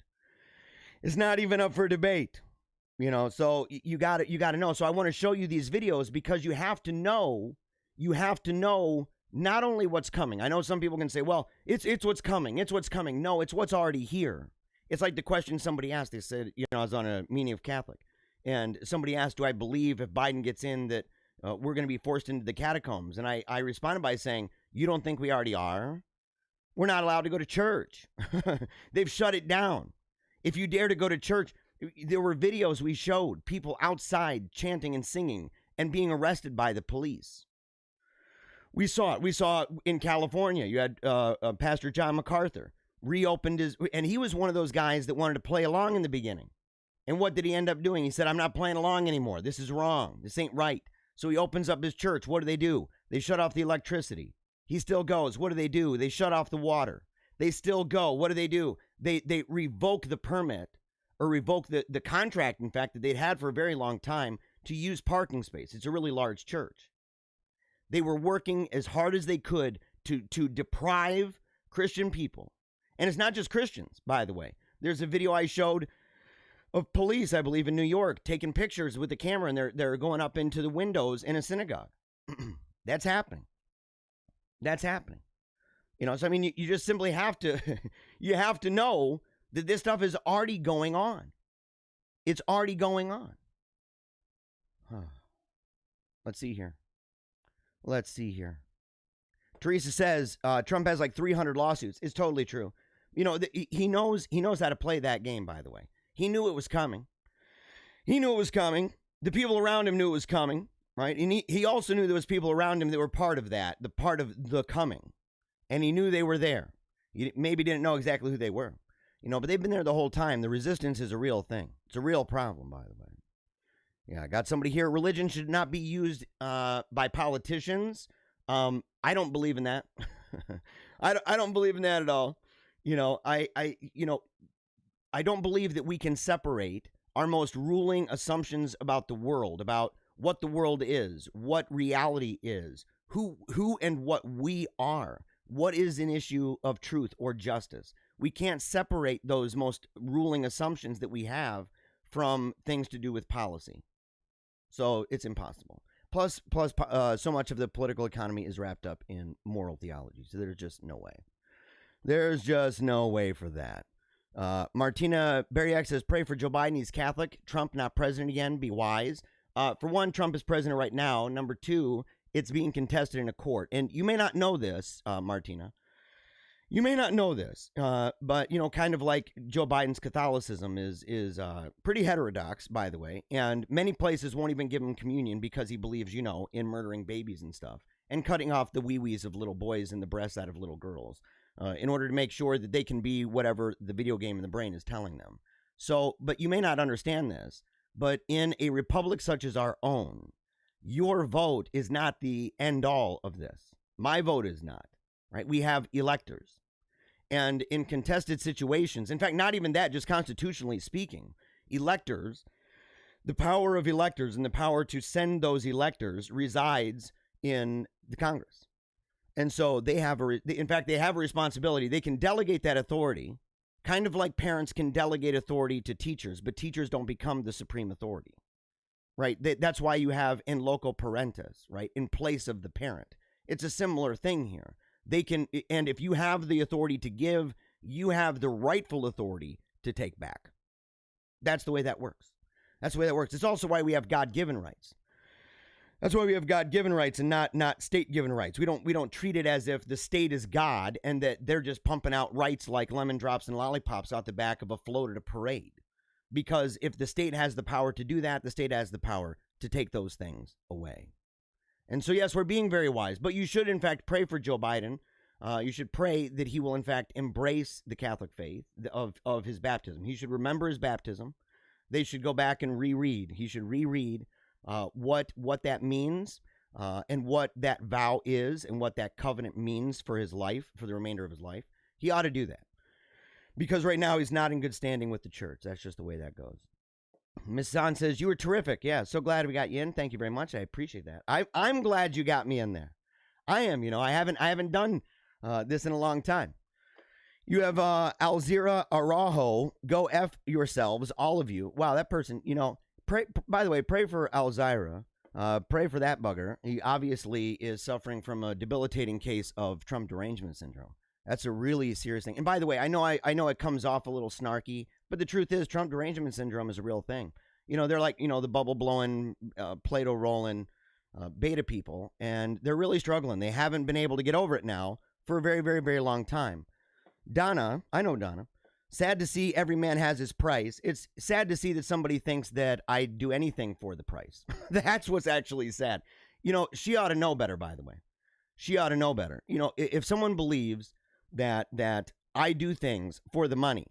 It's not even up for debate. You know, so you got to know. So I want to show you these videos because you have to know not only what's coming. I know some people can say, well, it's what's coming. It's what's coming. No, it's what's already here. It's like the question somebody asked. They said, you know, I was on a meeting of Catholic, and somebody asked, do I believe if Biden gets in that we're going to be forced into the catacombs? And I responded by saying, you don't think we already are? We're not allowed to go to church. They've shut it down. If you dare to go to church, there were videos we showed, people outside chanting and singing and being arrested by the police. We saw it. We saw it in California. You had Pastor John MacArthur reopened and he was one of those guys that wanted to play along in the beginning. And what did he end up doing? He said, I'm not playing along anymore. This is wrong. This ain't right. So he opens up his church. What do? They shut off the electricity. He still goes. What do? They shut off the water. They still go. What do? They revoke the permit or revoke the contract, in fact, that they'd had for a very long time to use parking space. It's a really large church. They were working as hard as they could to deprive Christian people. And it's not just Christians, by the way. There's a video I showed of police, I believe, in New York, taking pictures with the camera, and they're going up into the windows in a synagogue. That's happening. That's happening. You know, so I mean, you just simply have to, you have to know that this stuff is already going on. It's already going on. Let's see here. Teresa says Trump has like 300 lawsuits. It's totally true. You know, he knows how to play that game, by the way. He knew it was coming. The people around him knew it was coming, right? And he also knew there was people around him that were part of that, the part of the coming. And he knew they were there. He maybe didn't know exactly who they were, you know, but they've been there the whole time. The resistance is a real thing. It's a real problem, by the way. Yeah, I got somebody here. Religion should not be used by politicians. I don't believe in that. I don't believe in that at all. You know, I don't believe that we can separate our most ruling assumptions about the world, about what the world is, what reality is, who and what we are, what is an issue of truth or justice. We can't separate those most ruling assumptions that we have from things to do with policy. So it's impossible. Plus, so much of the political economy is wrapped up in moral theology. So there's just no way. There's just no way for that. Martina Bariak says, pray for Joe Biden. He's Catholic. Trump not president again. Be wise. For one, Trump is president right now. Number two, it's being contested in a court. And you may not know this, Martina. You may not know this, but, you know, kind of like Joe Biden's Catholicism is pretty heterodox, by the way. And many places won't even give him communion because he believes, you know, in murdering babies and stuff and cutting off the wee-wees of little boys and the breasts out of little girls in order to make sure that they can be whatever the video game in the brain is telling them. So, but you may not understand this, but in a republic such as our own, your vote is not the end all of this. My vote is not, right? We have electors. And in contested situations, in fact, not even that, just constitutionally speaking, electors, the power of electors and the power to send those electors resides in the Congress. And so they have in fact, they have a responsibility. They can delegate that authority, kind of like parents can delegate authority to teachers, but teachers don't become the supreme authority, right? That's why you have in loco parentis, right? In place of the parent. It's a similar thing here. They can, and if you have the authority to give, you have the rightful authority to take back. That's the way that works. It's also why we have God-given rights. That's why we have God-given rights and not state-given rights. We don't treat it as if the state is God and that they're just pumping out rights like lemon drops and lollipops out the back of a float at a parade. Because if the state has the power to do that, the state has the power to take those things away. And so, yes, we're being very wise, but you should, in fact, pray for Joe Biden. You should pray that he will, in fact, embrace the Catholic faith of his baptism. He should remember his baptism. They should go back and reread. He should reread what that means and what that vow is and what that covenant means for his life, for the remainder of his life. He ought to do that because right now he's not in good standing with the church. That's just the way that goes. Miss Zahn says, you were terrific. Yeah, so glad we got you in. Thank you very much. I appreciate that. I'm glad you got me in there. I am, you know, I haven't done this in a long time. You have Alzira Araujo. Go F yourselves, all of you. Wow, that person, you know, pray, by the way, pray for Alzira. Pray for that bugger. He obviously is suffering from a debilitating case of Trump derangement syndrome. That's a really serious thing. And by the way, I know it comes off a little snarky, but the truth is Trump derangement syndrome is a real thing. You know, they're like, you know, the bubble blowing, Play-Doh rolling beta people, and they're really struggling. They haven't been able to get over it now for a very, very, very long time. Donna, I know Donna. Sad to see every man has his price. It's sad to see that somebody thinks that I'd do anything for the price. That's what's actually sad. You know, she ought to know better, by the way. She ought to know better. You know, if someone believes that I do things for the money,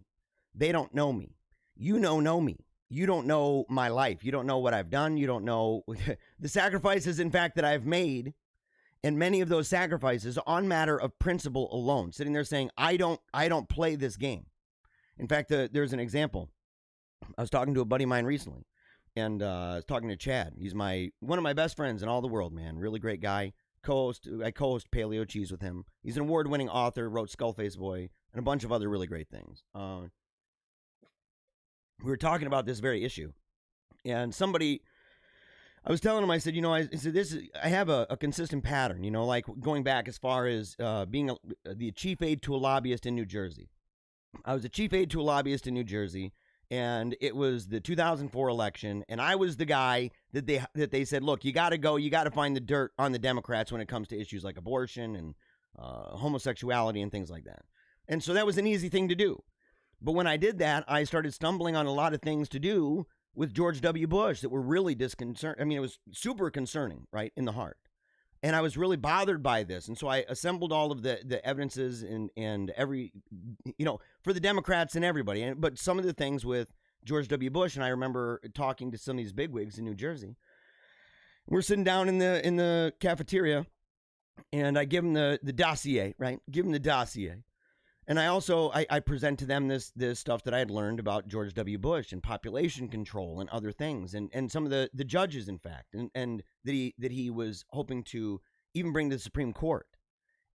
they don't know me. You know me. You don't know my life. You don't know what I've done. You don't know the sacrifices, in fact, that I've made And many of those sacrifices on matter of principle alone, sitting there saying, I don't play this game. In fact, there's an example. I was talking to a buddy of mine recently, and I was talking to Chad. He's one of my best friends in all the world, man. Really great guy. I co-host Paleo Cheese with him. He's an award-winning author, wrote Skullface Boy, and a bunch of other really great things. We were talking about this very issue, and I was telling him, I said, I have a consistent pattern, like going back as far as being the chief aide to a lobbyist in New Jersey. I was a chief aide to a lobbyist in New Jersey, and it was the 2004 election, and I was the guy that they said, look, you got to find the dirt on the Democrats when it comes to issues like abortion and homosexuality and things like that. And so that was an easy thing to do. But when I did that, I started stumbling on a lot of things to do with George W. Bush that were really disconcerting. I mean, it was super concerning, right, in the heart. And I was really bothered by this. And so I assembled all of the evidences and every, for the Democrats and everybody. But some of the things with George W. Bush, and I remember talking to some of these bigwigs in New Jersey. We're sitting down in the cafeteria, and I give them the dossier, right? Give them the dossier. And I also, I present to them this stuff that I had learned about George W. Bush and population control and other things, and some of the judges, in fact, and that he was hoping to even bring to the Supreme Court,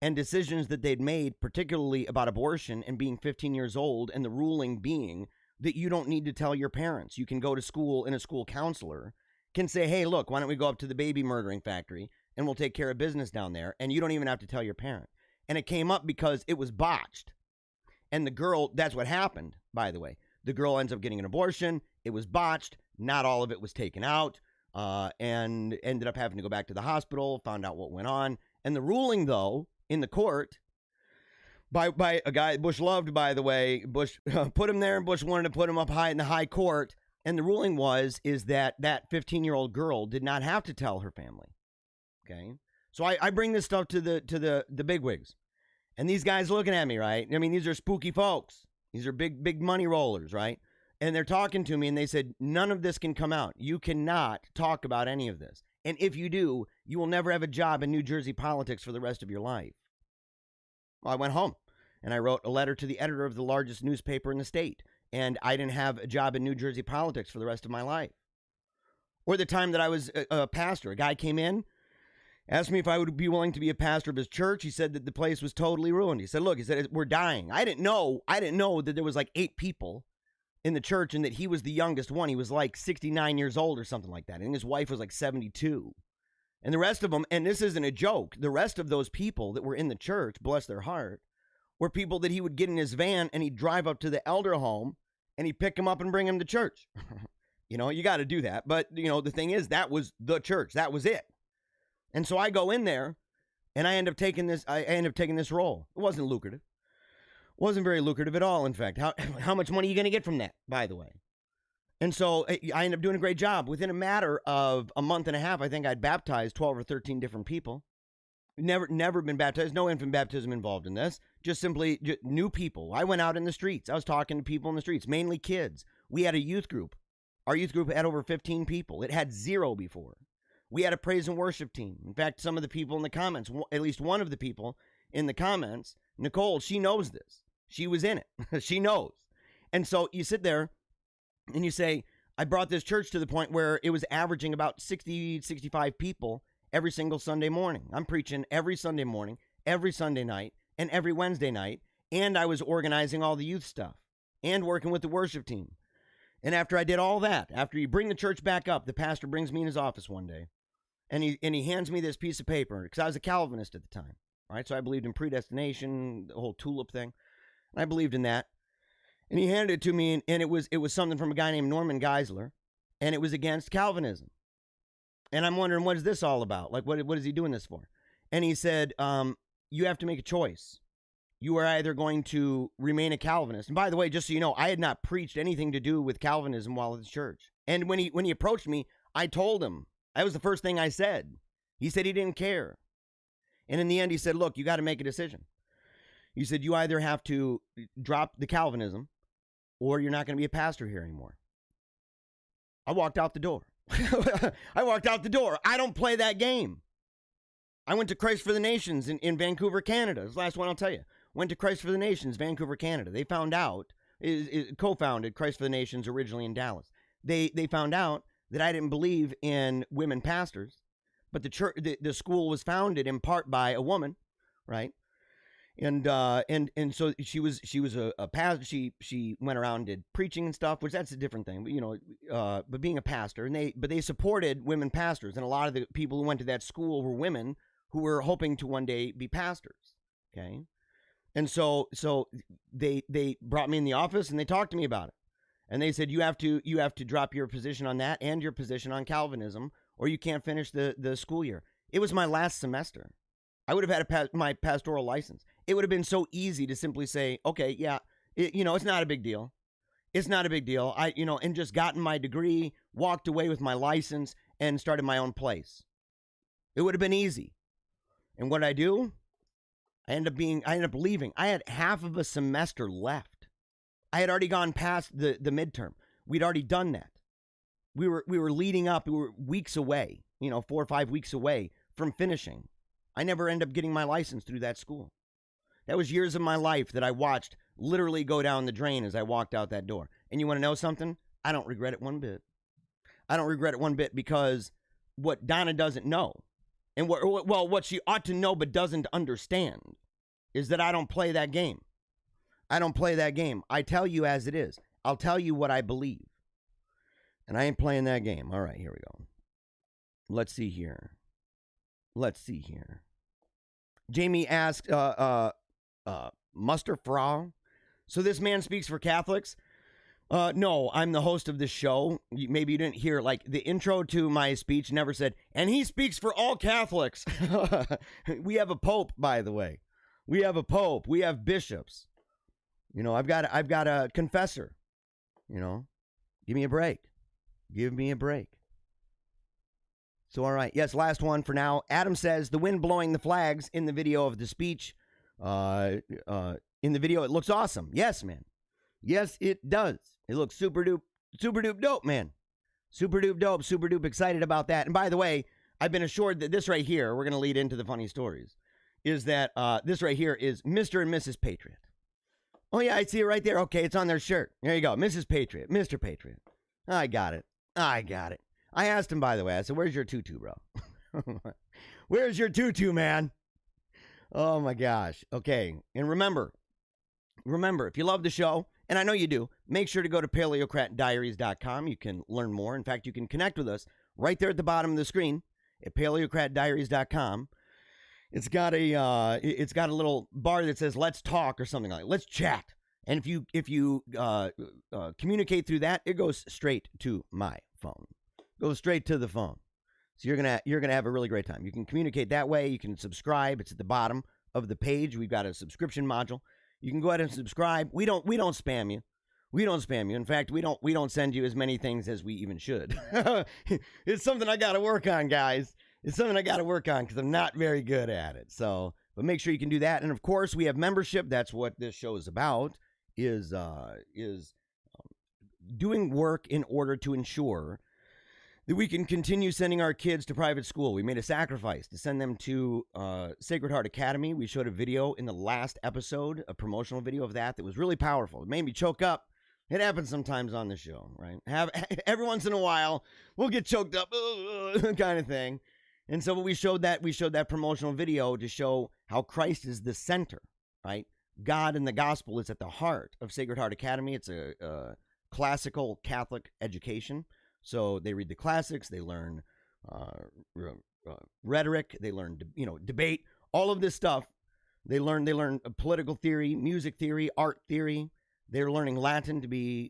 and decisions that they'd made, particularly about abortion and being 15 years old, and the ruling being that you don't need to tell your parents. You can go to school, and a school counselor can say, hey, look, why don't we go up to the baby murdering factory, and we'll take care of business down there, and you don't even have to tell your parent. And it came up because it was botched. And the girl, that's what happened, by the way. The girl ends up getting an abortion. It was botched. Not all of it was taken out, and ended up having to go back to the hospital, found out what went on. And the ruling, though, in the court, by a guy Bush loved, by the way, Bush put him there, and Bush wanted to put him up high in the high court. And the ruling is that 15-year-old girl did not have to tell her family. Okay? So I bring this stuff to the bigwigs. And these guys looking at me, right? I mean, these are spooky folks. These are big money rollers, right? And they're talking to me, and they said, none of this can come out. You cannot talk about any of this. And if you do, you will never have a job in New Jersey politics for the rest of your life. Well, I went home, and I wrote a letter to the editor of the largest newspaper in the state. And I didn't have a job in New Jersey politics for the rest of my life. Or the time that I was a pastor, a guy came in, asked me if I would be willing to be a pastor of his church. He said that the place was totally ruined. He said, look, we're dying. I didn't know that there was like 8 people in the church and that he was the youngest one. He was like 69 years old or something like that. I think his wife was like 72. And the rest of them, and this isn't a joke, the rest of those people that were in the church, bless their heart, were people that he would get in his van and he'd drive up to the elder home and he'd pick them up and bring them to church. You got to do that. But, the thing is, that was the church. That was it. And so I go in there, and I end up taking this role. It wasn't lucrative. It wasn't very lucrative at all, in fact. How much money are you going to get from that, by the way? And so I end up doing a great job. Within a matter of a month and a half, I think I'd baptized 12 or 13 different people. Never been baptized. No infant baptism involved in this. Just simply new people. I went out in the streets. I was talking to people in the streets, mainly kids. We had a youth group. Our youth group had over 15 people. It had 0 before. We had a praise and worship team. In fact, some of the people in the comments, at least one of the people in the comments, Nicole, she knows this. She was in it. She knows. And so you sit there and you say, I brought this church to the point where it was averaging about 60, 65 people every single Sunday morning. I'm preaching every Sunday morning, every Sunday night, and every Wednesday night. And I was organizing all the youth stuff and working with the worship team. And after I did all that, after you bring the church back up, the pastor brings me in his office one day. And he hands me this piece of paper, because I was a Calvinist at the time, right? So I believed in predestination, the whole tulip thing. And I believed in that. And he handed it to me, and it was something from a guy named Norman Geisler, and it was against Calvinism. And I'm wondering, what is this all about? Like, what is he doing this for? And he said, you have to make a choice. You are either going to remain a Calvinist. And by the way, just so you know, I had not preached anything to do with Calvinism while at the church. And when he approached me, I told him. That was the first thing I said. He said he didn't care. And in the end, he said, look, you got to make a decision. He said, you either have to drop the Calvinism or you're not going to be a pastor here anymore. I walked out the door. I walked out the door. I don't play that game. I went to Christ for the Nations in Vancouver, Canada. This is the last one I'll tell you. Went to Christ for the Nations, Vancouver, Canada. They found out, co-founded Christ for the Nations originally in Dallas. They found out that I didn't believe in women pastors, but the school was founded in part by a woman, right? And so she was a pastor. She went around and did preaching and stuff, which that's a different thing. But but being a pastor, and they supported women pastors, and a lot of the people who went to that school were women who were hoping to one day be pastors. Okay, and so they brought me in the office and they talked to me about it, and they said you have to drop your position on that and your position on Calvinism, or you can't finish the school year. It was my last semester. I would have had my pastoral license. It would have been so easy to simply say, okay, yeah, it's not a big deal. It's not a big deal. And just gotten my degree, walked away with my license, and started my own place. It would have been easy. And what I do? I end up leaving. I had half of a semester left. I had already gone past the midterm. We'd already done that. We were leading up. We were weeks away, 4 or 5 weeks away from finishing. I never ended up getting my license through that school. That was years of my life that I watched literally go down the drain as I walked out that door. And you want to know something? I don't regret it one bit. I don't regret it one bit because what Donna doesn't know, and what she ought to know but doesn't understand, is that I don't play that game. I don't play that game. I tell you as it is. I'll tell you what I believe. And I ain't playing that game. All right, here we go. Let's see here. Jamie asked, Muster Frau, so this man speaks for Catholics? No, I'm the host of this show. Maybe you didn't hear, the intro to my speech never said, and he speaks for all Catholics. We have a pope, by the way. We have a pope. We have bishops. I've got a confessor. Give me a break. Give me a break. So, all right. Yes, last one for now. Adam says, the wind blowing the flags in the video of the speech. In the video, it looks awesome. Yes, man. Yes, it does. It looks super dupe dope, man. Super dupe dope, super dupe excited about that. And by the way, I've been assured that this right here, we're going to lead into the funny stories, is that this right here is Mr. and Mrs. Patriot. Oh, yeah, I see it right there. Okay, it's on their shirt. There you go. Mrs. Patriot, Mr. Patriot. I got it. I asked him, by the way, I said, where's your tutu, bro? Where's your tutu, man? Oh, my gosh. Okay, and remember, if you love the show, and I know you do, make sure to go to paleocratdiaries.com. You can learn more. In fact, you can connect with us right there at the bottom of the screen at paleocratdiaries.com. It's got a little bar that says "Let's talk" or something like that. Let's chat. And if you communicate through that, it goes straight to my phone. Goes straight to the phone. So you're gonna have a really great time. You can communicate that way. You can subscribe. It's at the bottom of the page. We've got a subscription module. You can go ahead and subscribe. We don't spam you. We don't spam you. In fact, we don't send you as many things as we even should. It's something I got to work on, guys. It's something I got to work on because I'm not very good at it. So, but make sure you can do that. And of course, we have membership. That's what this show is about. Is doing work in order to ensure that we can continue sending our kids to private school. We made a sacrifice to send them to Sacred Heart Academy. We showed a video in the last episode, a promotional video of that was really powerful. It made me choke up. It happens sometimes on the show, right? Every once in a while, we'll get choked up, kind of thing. And so we showed that promotional video to show how Christ is the center, right? God and the gospel is at the heart of Sacred Heart Academy. It's a classical Catholic education. So they read the classics, they learn rhetoric, they learn debate, all of this stuff. They learn political theory, music theory, art theory. They're learning Latin to be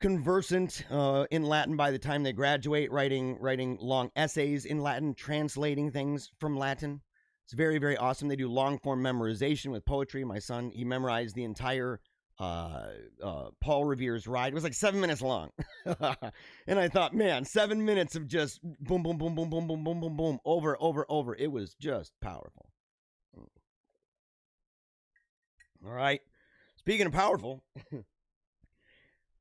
conversant in Latin by the time they graduate, writing long essays in Latin, translating things from Latin. It's very, very awesome. They do long form memorization with poetry. My son, he memorized the entire Paul Revere's Ride. It was like 7 minutes long. And I thought, man, 7 minutes of just boom, boom, boom, boom, boom, boom, boom, boom, boom, over. It was just powerful. All right. Speaking of powerful,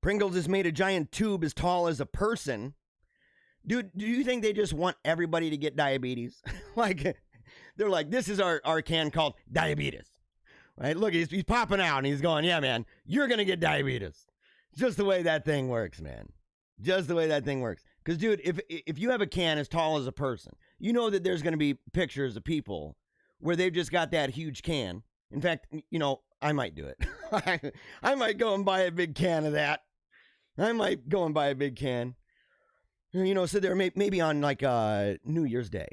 Pringles has made a giant tube as tall as a person Dude, do you think they just want everybody to get diabetes? Like, they're like, this is our can called diabetes. Right? Look, he's popping out and he's going, yeah, man, you're going to get diabetes. Just the way that thing works, man. Just the way that thing works. Because, dude, if you have a can as tall as a person, you know that there's going to be pictures of people where they've just got that huge can. In fact, you know, I might do it. I might go and buy a big can of that. I might go and buy a big can. You know, sit there maybe on like New Year's Day.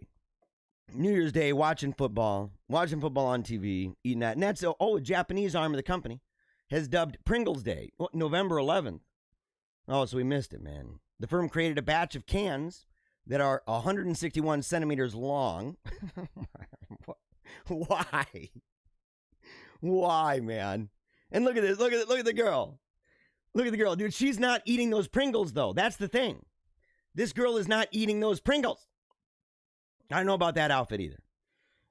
New Year's Day, watching football on TV, eating that. And that's, a Japanese arm of the company has dubbed Pringles Day, November 11th. Oh, so we missed it, man. The firm created a batch of cans that are 161 centimeters long. Why? Why, man? And look at this. Look at the girl. Look at the girl. Dude, she's not eating those Pringles, though. That's the thing. This girl is not eating those Pringles. I don't know about that outfit either.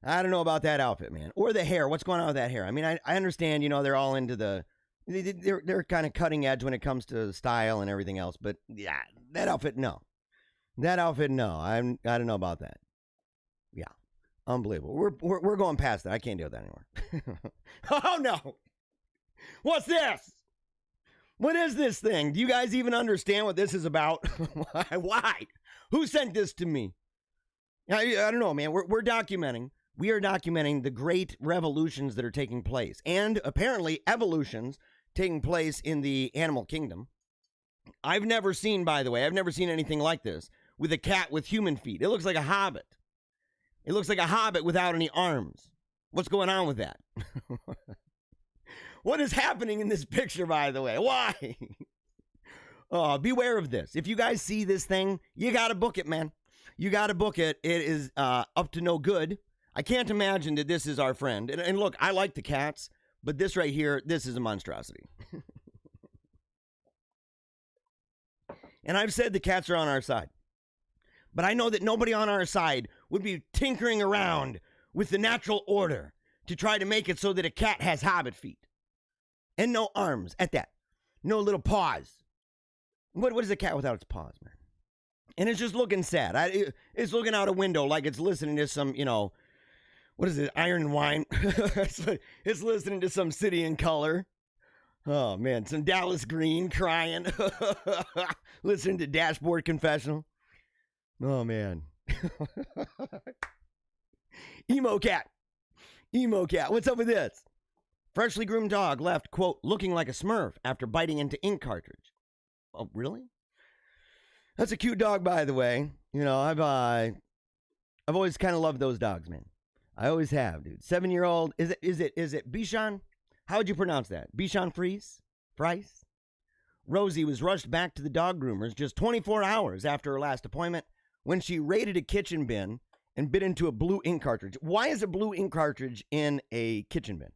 I don't know about that outfit, man. Or the hair. What's going on with that hair? I mean, I understand, you know, they're all into they're kind of cutting edge when it comes to style and everything else. But yeah, that outfit, no. That outfit, no. I don't know about that. Yeah, unbelievable. We're going past that. I can't deal with that anymore. Oh no! What's this? What is this thing? Do you guys even understand what this is about? Why? Who sent this to me? I don't know, man. We're documenting. We are documenting the great revolutions that are taking place, and apparently evolutions taking place in the animal kingdom. I've never seen, by the way, anything like this with a cat with human feet. It looks like a hobbit. It looks like a hobbit without any arms. What's going on with that? What is happening in this picture, by the way? Why? Beware of this. If you guys see this thing, you got to book it, man. You got to book it. It is up to no good. I can't imagine that this is our friend. And look, I like the cats, but this right here, this is a monstrosity. And I've said the cats are on our side. But I know that nobody on our side would be tinkering around with the natural order to try to make it so that a cat has hobbit feet. And no arms at that. No little paws. What is a cat without its paws, man? And it's just looking sad. It's looking out a window like it's listening to some, you know, what is it, Iron and Wine? It's listening to some City in Color. Oh, man, some Dallas Green crying. Listening to Dashboard Confessional. Oh, man. Emo cat. What's up with this? Freshly groomed dog left, quote, looking like a Smurf after biting into ink cartridge. Oh, really? That's a cute dog, by the way. You know, I've always kind of loved those dogs, man. I always have, dude. 7-year-old. Is it Bichon? How would you pronounce that? Bichon Price? Rosie was rushed back to the dog groomers just 24 hours after her last appointment when she raided a kitchen bin and bit into a blue ink cartridge. Why is a blue ink cartridge in a kitchen bin?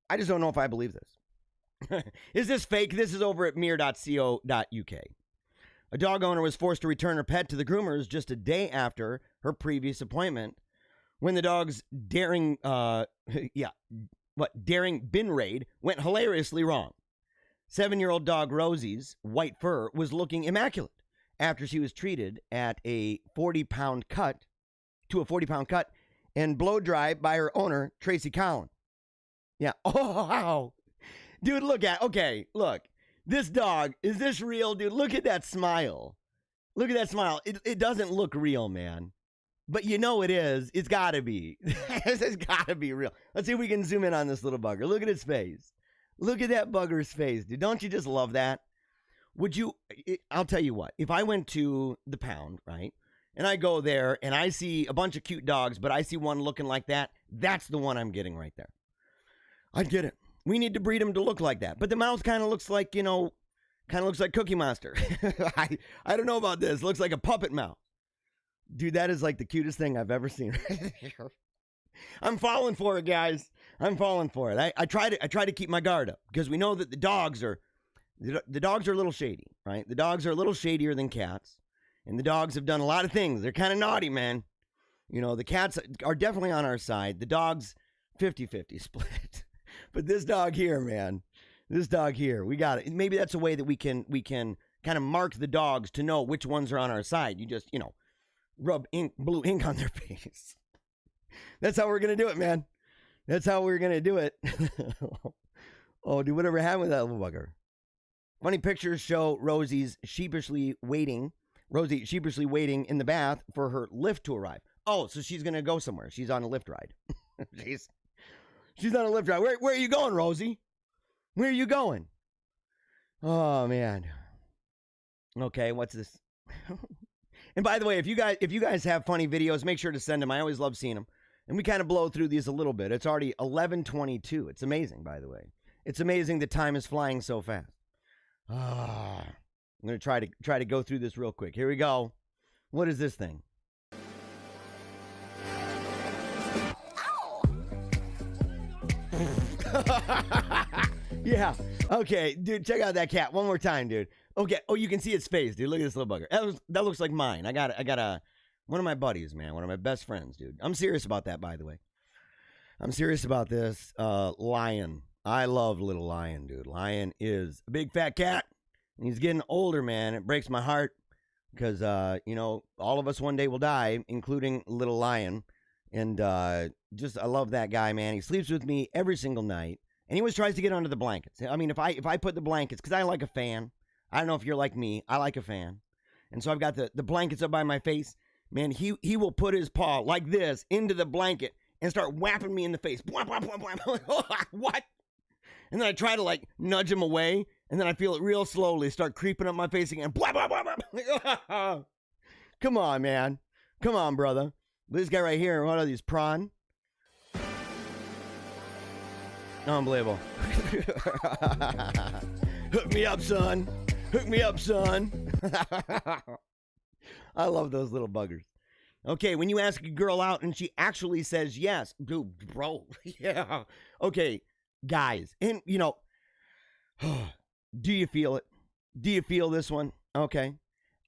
I just don't know if I believe this. Is this fake? This is over at mir.co.uk. A dog owner was forced to return her pet to the groomers just a day after her previous appointment when the dog's daring bin raid went hilariously wrong. 7-year-old dog Rosie's white fur was looking immaculate after she was treated at a 40-pound cut and blow dried by her owner, Tracy Collin. Yeah. Oh, wow. Dude, look. This dog, is this real, dude? Look at that smile. It doesn't look real, man. But you know it is. It's got to be. It's got to be real. Let's see if we can zoom in on this little bugger. Look at his face. Look at that bugger's face, dude. Don't you just love that? I'll tell you what. If I went to the pound, right, and I go there and I see a bunch of cute dogs, but I see one looking like that, that's the one I'm getting right there. I'd get it. We need to breed him to look like that. But the mouth kind of looks like, Cookie Monster. I don't know about this. Looks like a puppet mouth. Dude, that is like the cutest thing I've ever seen. I'm falling for it, guys. I'm falling for it. I try to keep my guard up because we know that the dogs are a little shady, right? The dogs are a little shadier than cats. And the dogs have done a lot of things. They're kind of naughty, man. You know, the cats are definitely on our side. The dogs, 50-50 split. But this dog here, man, we got it. Maybe that's a way that we can kind of mark the dogs to know which ones are on our side. You just, rub blue ink on their face. That's how we're going to do it, man. That's how we're going to do it. Oh, dude, whatever happened with that little bugger? Funny pictures show Rosie sheepishly waiting in the bath for her lift to arrive. Oh, so she's going to go somewhere. She's on a lift ride. She's on a lift ride. Where are you going, Rosie? Where are you going? Oh, man. Okay, what's this? And by the way, if you guys have funny videos, make sure to send them. I always love seeing them. And we kind of blow through these a little bit. It's already 11:22. It's amazing, by the way. It's amazing the time is flying so fast. I'm going to try to go through this real quick. Here we go. What is this thing? Yeah. Okay, dude, check out that cat one more time, dude. Okay. Oh, you can see its face, dude. Look at this little bugger. That looks like mine. I got one of my buddies, man. One of my best friends, dude. I'm serious about that, by the way. I'm serious about this. Lion. I love little Lion, dude. Lion is a big fat cat. And he's getting older, man. It breaks my heart because, all of us one day will die, including little Lion. And I love that guy, man. He sleeps with me every single night. And he always tries to get under the blankets. I mean, if I put the blankets, because I like a fan. I don't know if you're like me. I like a fan. And so I've got the blankets up by my face. Man, he will put his paw like this into the blanket and start whapping me in the face. Whap, whap, whap, whap. I'm like, oh, what? And then I try to nudge him away. And then I feel it real slowly start creeping up my face again. Blah, blah, blah, blah. Come on, man. Come on, brother. This guy right here, what are these, prawn? Unbelievable. Hook me up, son. Hook me up, son. I love those little buggers. Okay, when you ask a girl out and she actually says yes, dude, bro, yeah. Okay, guys, and do you feel it? Do you feel this one? Okay.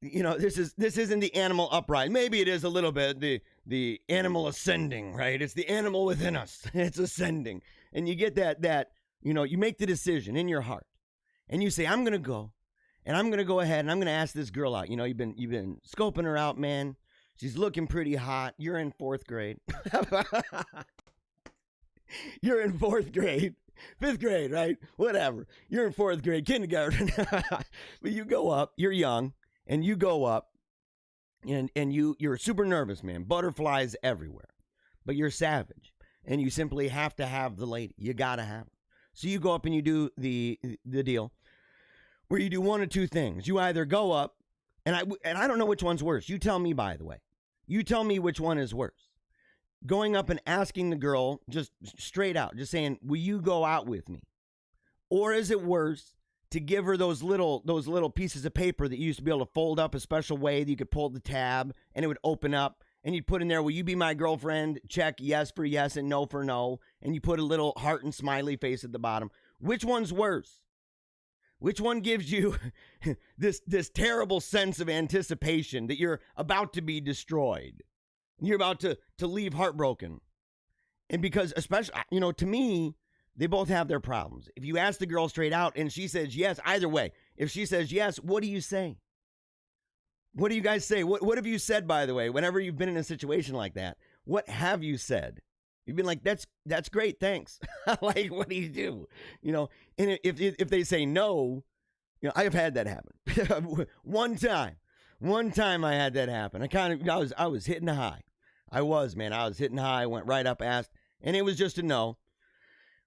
This isn't the animal uprising. Maybe it is a little bit the animal ascending, right? It's the animal within us. It's ascending. And you get that you make the decision in your heart. And you say, I'm going to go. And I'm going to go ahead and I'm going to ask this girl out. You've been scoping her out, man. She's looking pretty hot. You're in 4th grade. You're in 4th grade. 5th grade, right? Whatever. You're in 4th grade, kindergarten. But you go up, you're young, and you go up, and you're super nervous, man. Butterflies everywhere. But you're savage. And you simply have to have the lady. You gotta have her. So you go up and you do the deal where you do one of two things. You either go up, and I don't know which one's worse. You tell me, by the way. You tell me which one is worse. Going up and asking the girl just straight out, just saying, will you go out with me? Or is it worse to give her those little pieces of paper that you used to be able to fold up a special way that you could pull the tab and it would open up and you'd put in there, will you be my girlfriend? Check yes for yes and no for no. And you put a little heart and smiley face at the bottom. Which one's worse? Which one gives you this terrible sense of anticipation that you're about to be destroyed? You're about to leave heartbroken. And because, especially, to me, they both have their problems. If you ask the girl straight out and she says yes, either way, if she says yes, what do you say? What do you guys say? What have you said, by the way, whenever you've been in a situation like that? What have you said? You've been like, that's great, thanks. Like, what do you do? And if they say no, I have had that happen. One time I had that happen. I was hitting high. I was hitting high. I went right up, asked, and it was just a no.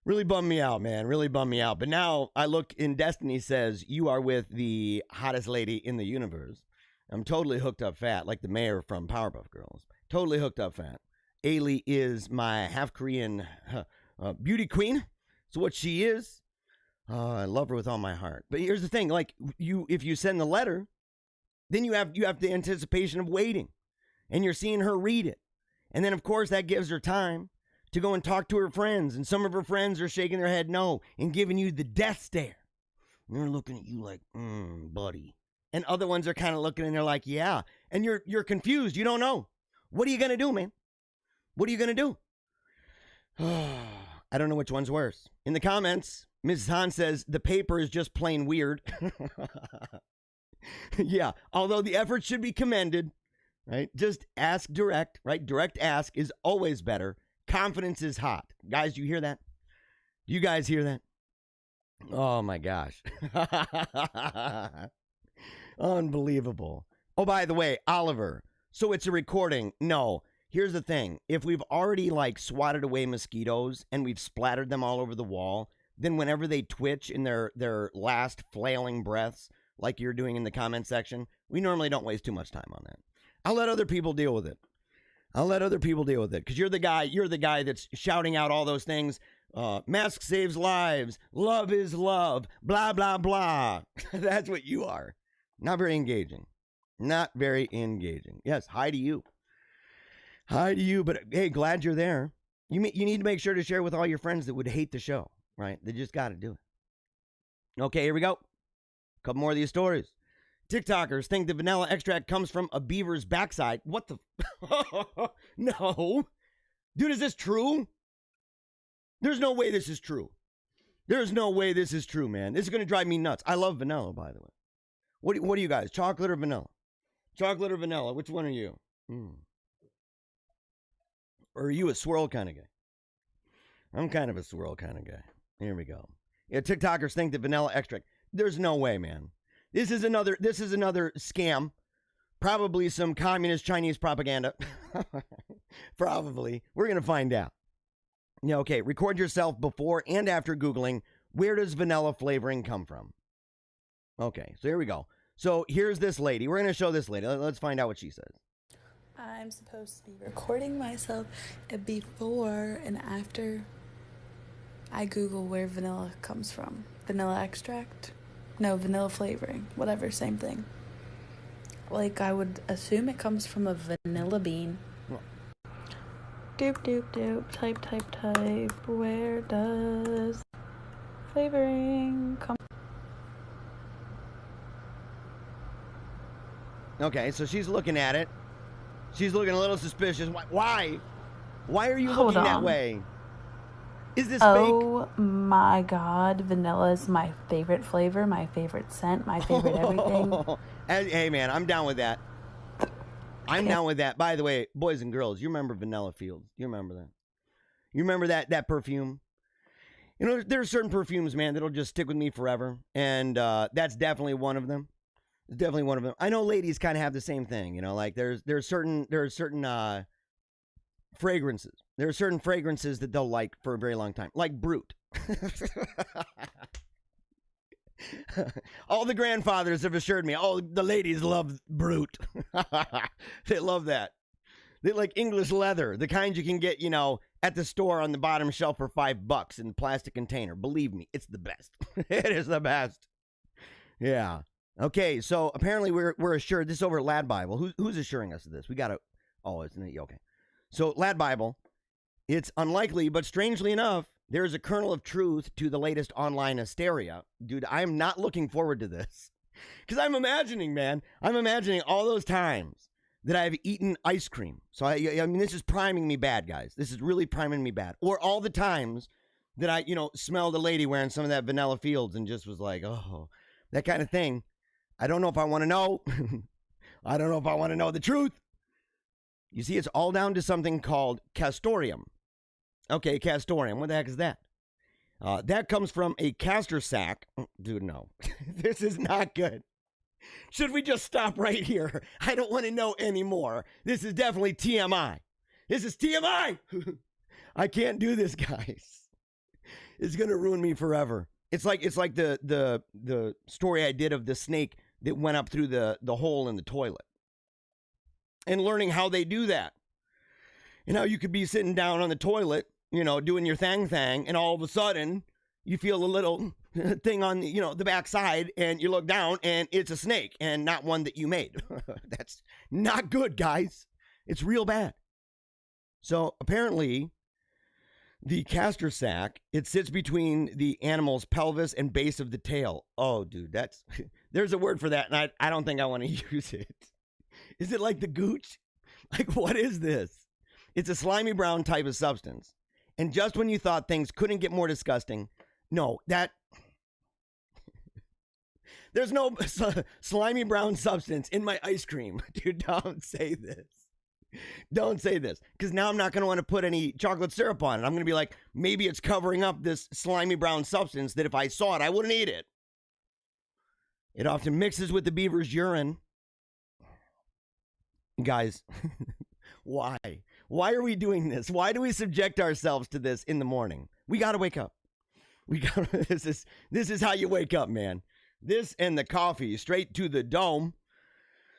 Really bummed me out, man. Really bummed me out. But now I look in Destiny says you are with the hottest lady in the universe. I'm totally hooked up fat, like the mayor from Powerpuff Girls. Totally hooked up fat. Ailey is my half Korean beauty queen. So what she is, I love her with all my heart. But here's the thing: like if you send the letter, then you have the anticipation of waiting, and you're seeing her read it, and then of course that gives her time to go and talk to her friends, and some of her friends are shaking their head no and giving you the death stare. And they're looking at you like, buddy. And other ones are kind of looking and they're like, yeah. And you're confused. You don't know. What are you going to do, man? What are you going to do? I don't know which one's worse. In the comments, Mrs. Han says the paper is just plain weird. Yeah, although the effort should be commended, right? Just ask direct, right? Direct ask is always better. Confidence is hot. Guys, do you hear that? You guys hear that? Oh my gosh. Unbelievable. Oh, by the way, Oliver, so it's a recording. No, here's the thing. If we've already like swatted away mosquitoes and we've splattered them all over the wall, then whenever they twitch in their last flailing breaths, like you're doing in the comment section, we normally don't waste too much time on that. I'll let other people deal with it. Because you're the guy that's shouting out all those things. Mask saves lives. Love is love. Blah, blah, blah. That's what you are. Not very engaging. Yes, hi to you. But hey, glad you're there. You need to make sure to share with all your friends that would hate the show, right? They just got to do it. Okay, here we go. Couple more of these stories. TikTokers think the vanilla extract comes from a beaver's backside. What the? No. Dude, is this true? There's no way this is true. There's no way this is true, man. This is going to drive me nuts. I love vanilla, by the way. What are you guys? Chocolate or vanilla? Chocolate or vanilla? Which one are you? Or are you a swirl kind of guy? I'm kind of a swirl kind of guy. Here we go. Yeah, TikTokers think that vanilla extract. There's no way, man. This is another scam. Probably some communist Chinese propaganda. Probably. We're going to find out. Yeah, okay. Record yourself before and after Googling, where does vanilla flavoring come from? Okay, so here we go. So here's this lady. We're going to show this lady. Let's find out what she says. I'm supposed to be recording myself before and after I Google where vanilla comes from. Vanilla extract? No, vanilla flavoring. Whatever, same thing. Like, I would assume it comes from a vanilla bean. Doop, doop, doop. Type. Where does flavoring come? Okay, so she's looking at it. She's looking a little suspicious. Why? Why are you looking that way? Is this fake? Oh my god, vanilla is my favorite flavor, my favorite scent, my favorite everything. Hey man, I'm down with that. I'm down with that. By the way, boys and girls, you remember Vanilla Fields? You remember that? You remember that perfume? You know, there are certain perfumes, man, that'll just stick with me forever, and that's definitely one of them. It's definitely one of them. I know ladies kind of have the same thing, you know, like there are certain fragrances. There are certain fragrances that they'll like for a very long time, like Brute. All the grandfathers have assured me, oh, the ladies love Brute. They love that. They like English leather, the kind you can get, you know, at the store on the bottom shelf for $5 in a plastic container. Believe me, it's the best. It is the best. Yeah. Okay, so apparently we're assured. This is over at Lad Bible. Who's assuring us of this? We got to. Oh, isn't it? Okay. So Lad Bible, it's unlikely, but strangely enough, there is a kernel of truth to the latest online hysteria. Dude, I am not looking forward to this. Because I'm imagining all those times that I've eaten ice cream. So, I mean, this is priming me bad, guys. This is really priming me bad. Or all the times that I, you know, smelled a lady wearing some of that Vanilla Fields and just was like, oh, that kind of thing. I don't know if I want to know. I don't know if I want to know the truth. You see, it's all down to something called castoreum. Okay, castoreum. What the heck is that? That comes from a castor sac. Dude, no. This is not good. Should we just stop right here? I don't want to know anymore. This is definitely TMI. This is TMI. I can't do this, guys. It's going to ruin me forever. It's like the story I did of the snake that went up through the hole in the toilet. And learning how they do that. You know, you could be sitting down on the toilet, you know, doing your thang, and all of a sudden you feel a little thing on, you know, the backside, and you look down and it's a snake and not one that you made. That's not good, guys. It's real bad. So apparently the castor sac, it sits between the animal's pelvis and base of the tail. Oh, dude, there's a word for that, and I don't think I want to use it. Is it like the gooch? Like, what is this? It's a slimy brown type of substance. And just when you thought things couldn't get more disgusting, no, There's no slimy brown substance in my ice cream. Dude, don't say this. Don't say this. Because now I'm not going to want to put any chocolate syrup on it. I'm going to be like, maybe it's covering up this slimy brown substance that if I saw it, I wouldn't eat it. It often mixes with the beaver's urine. Guys, why? Why are we doing this? Why do we subject ourselves to this in the morning? We got to wake up. This is how you wake up, man. This and the coffee, straight to the dome.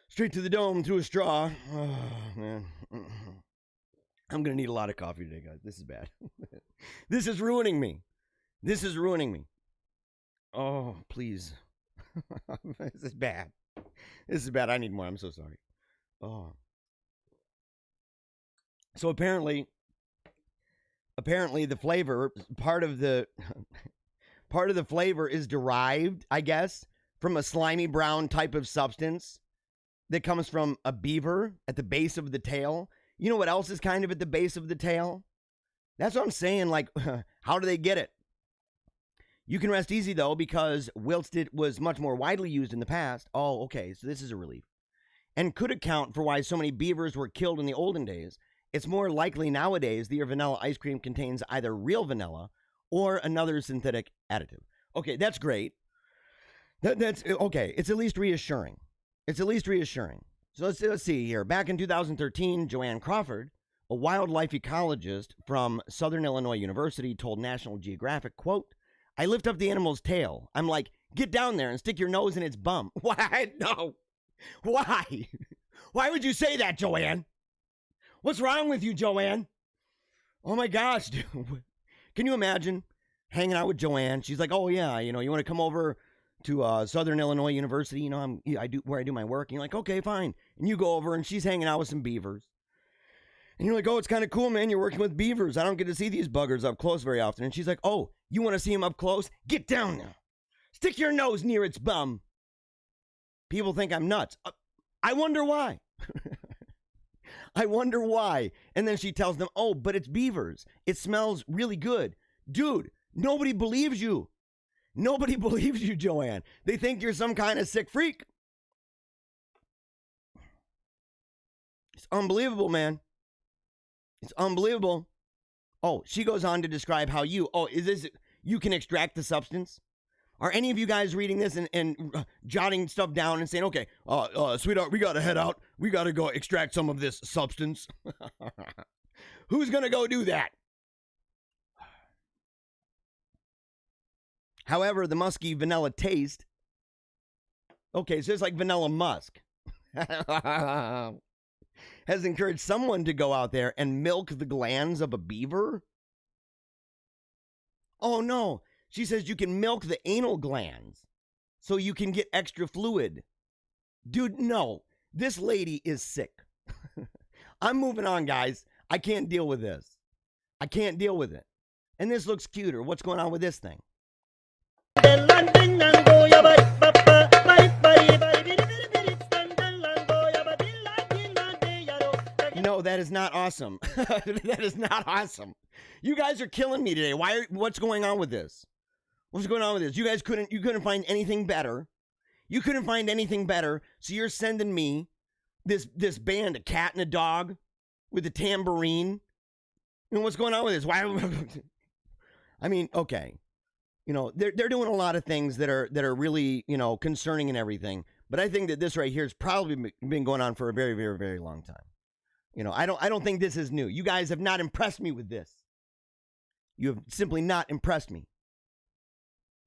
Straight to the dome through a straw. Oh, man. I'm going to need a lot of coffee today, guys. This is bad. This is ruining me. This is ruining me. Oh, please. This is bad. This is bad. I need more. I'm so sorry. Oh. So apparently the flavor, part of the flavor is derived, I guess, from a slimy brown type of substance that comes from a beaver at the base of the tail. You know what else is kind of at the base of the tail? That's what I'm saying. Like, how do they get it? You can rest easy, though, because whilst it was much more widely used in the past, oh, okay, so this is a relief, and could account for why so many beavers were killed in the olden days, it's more likely nowadays that your vanilla ice cream contains either real vanilla or another synthetic additive. Okay, that's great. That's okay. It's at least reassuring. It's at least reassuring. So let's see here. Back in 2013, Joanne Crawford, a wildlife ecologist from Southern Illinois University, told National Geographic, quote, "I lift up the animal's tail. I'm like, get down there and stick your nose in its bum." Why? No. Why? Why would you say that, Joanne? What's wrong with you, Joanne? Oh my gosh, dude. Can you imagine hanging out with Joanne? She's like, oh yeah, you want to come over to Southern Illinois University? I do where I do my work. And you're like, okay, fine. And you go over and she's hanging out with some beavers. And you're like, oh, it's kind of cool, man. You're working with beavers. I don't get to see these buggers up close very often. And she's like, oh, you want to see them up close? Get down now. Stick your nose near its bum. People think I'm nuts. I wonder why. I wonder why. And then she tells them, oh, but it's beavers. It smells really good. Dude, nobody believes you. Nobody believes you, Joanne. They think you're some kind of sick freak. It's unbelievable, man. It's unbelievable. Oh, she goes on to describe how you can extract the substance? Are any of you guys reading this and jotting stuff down and saying, okay, sweetheart, we got to head out. We got to go extract some of this substance. Who's going to go do that? However, the musky vanilla taste. Okay, so it's like vanilla musk. Has encouraged someone to go out there and milk the glands of a beaver. Oh, no. She says you can milk the anal glands so you can get extra fluid. Dude, no. This lady is sick. I'm moving on, guys. I can't deal with this. I can't deal with it. And this looks cuter. What's going on with this thing? No, that is not awesome. That is not awesome. You guys are killing me today. What's going on with this? What's going on with this? You guys couldn't find anything better. You couldn't find anything better. So you're sending me this band, a cat and a dog with a tambourine. What's going on with this? Why? I mean, okay. They're doing a lot of things that are really, concerning and everything. But I think that this right here has probably been going on for a very, very, very long time. I don't think this is new. You guys have not impressed me with this. You have simply not impressed me.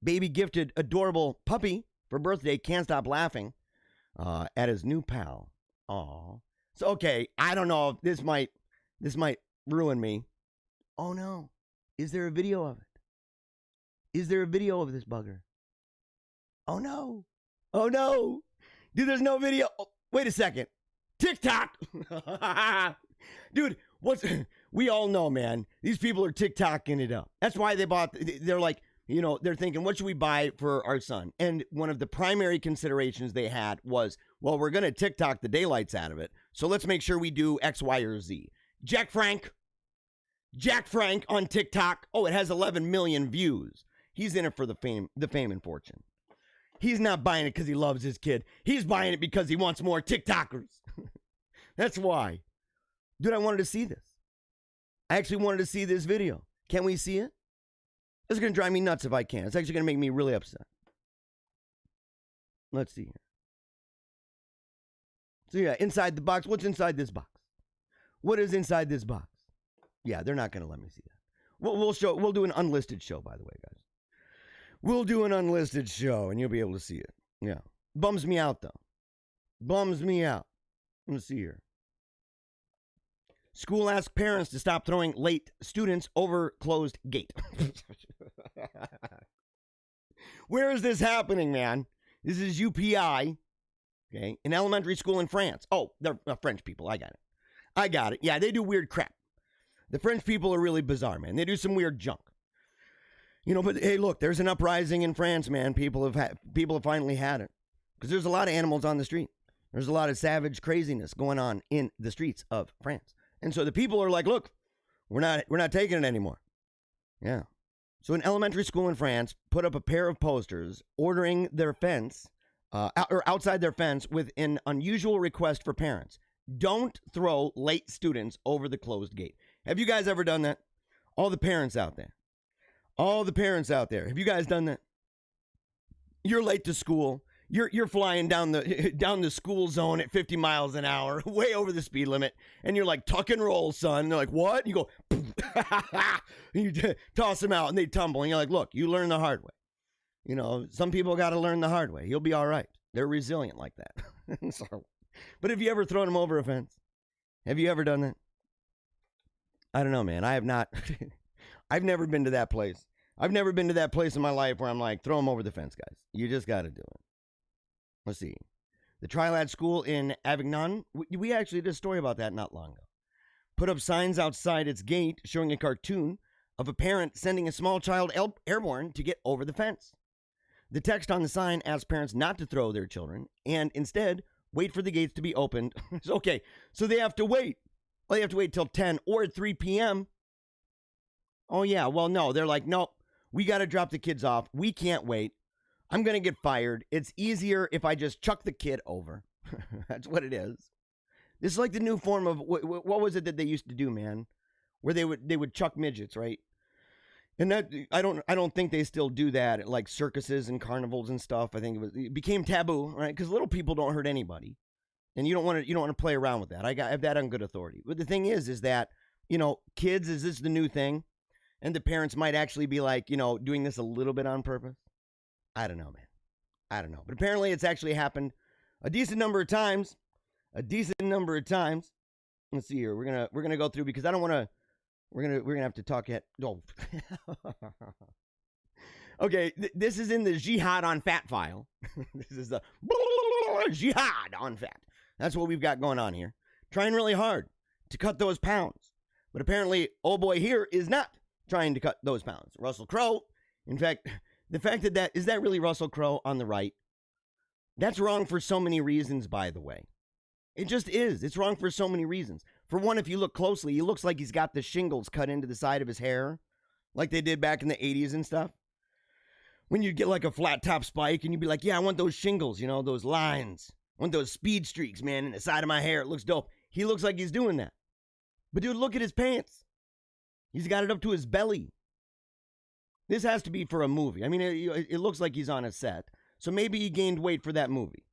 Baby gifted adorable puppy for birthday, can't stop laughing at his new pal. Aw. So, okay, I don't know if this might ruin me. Oh, no. Is there a video of it? Is there a video of this bugger? Oh, no. Oh, no. Dude, there's no video. Oh, wait a second. TikTok. Dude, we all know, man. These people are TikToking it up. That's why they're like, they're thinking, what should we buy for our son? And one of the primary considerations they had was, well, we're going to TikTok the daylights out of it. So let's make sure we do X, Y, or Z. Jack Frank on TikTok. Oh, it has 11 million views. He's in it for the fame and fortune. He's not buying it because he loves his kid. He's buying it because he wants more TikTokers. That's why. Dude, I wanted to see this. I actually wanted to see this video. Can we see it? This is going to drive me nuts if I can. It's actually going to make me really upset. Let's see here. So yeah, inside the box. What's inside this box? What is inside this box? Yeah, they're not going to let me see that. We'll do an unlisted show, by the way, guys. We'll do an unlisted show, and you'll be able to see it. Yeah. Bums me out, though. Bums me out. Let's see here. School asks parents to stop throwing late students over closed gate. Where is this happening, man? This is UPI, okay, an elementary school in France. Oh, they're French people. I got it. Yeah, they do weird crap. The French people are really bizarre, man. They do some weird junk. You know, but hey, look, there's an uprising in France, man. People have finally had it. Because there's a lot of animals on the street. There's a lot of savage craziness going on in the streets of France. And so the people are like, look, we're not taking it anymore. Yeah. So an elementary school in France put up a pair of posters ordering their fence, or outside their fence with an unusual request for parents. Don't throw late students over the closed gate. Have you guys ever done that? All the parents out there. Have you guys done that? You're late to school. You're flying down the school zone at 50 miles an hour, way over the speed limit, and you're like, tuck and roll, son. And they're like, what? You go, you toss them out, and they tumble. And you're like, look, you learn the hard way. You know, some people got to learn the hard way. You'll be all right. They're resilient like that. So, but have you ever thrown them over a fence? Have you ever done that? I don't know, man. I have not. I've never been to that place. I've never been to that place in my life where I'm like, throw them over the fence, guys. You just got to do it. Let's see. The Trilad School in Avignon, we actually did a story about that not long ago. Put up signs outside its gate showing a cartoon of a parent sending a small child airborne to get over the fence. The text on the sign asks parents not to throw their children and instead wait for the gates to be opened. Okay, so they have to wait. Well, they have to wait till 10 or 3 p.m. Oh, yeah. Well, no. They're like, nope. We got to drop the kids off. We can't wait. I'm going to get fired. It's easier if I just chuck the kid over. That's what it is. This is like the new form of, what was it that they used to do, man? Where they would chuck midgets, right? And that, I don't think they still do that at like circuses and carnivals and stuff. I think it became taboo, right? Because little people don't hurt anybody. And you don't want to play around with that. I have that on good authority. But the thing is that, you know, kids, is this the new thing? And the parents might actually be like, you know, doing this a little bit on purpose. I don't know, man. I don't know. But apparently it's actually happened a decent number of times. Let's see here. We're gonna go through because I don't want to. We're gonna have to talk yet. Oh. Okay, this is in the Jihad on Fat file. This is the Jihad on Fat. That's what we've got going on here. Trying really hard to cut those pounds. But apparently, oh boy here is not trying to cut those pounds. Russell Crowe, in fact, the fact that is that really Russell Crowe on the right? That's wrong for so many reasons, by the way. It just is. It's wrong for so many reasons. For one, if you look closely, he looks like he's got the shingles cut into the side of his hair, like they did back in the 80s and stuff. When you get like a flat top spike and you'd be like, yeah, I want those shingles, you know, those lines. I want those speed streaks, man, in the side of my hair. It looks dope. He looks like he's doing that. But dude, look at his pants. He's got it up to his belly. This has to be for a movie. I mean, it looks like he's on a set. So maybe he gained weight for that movie.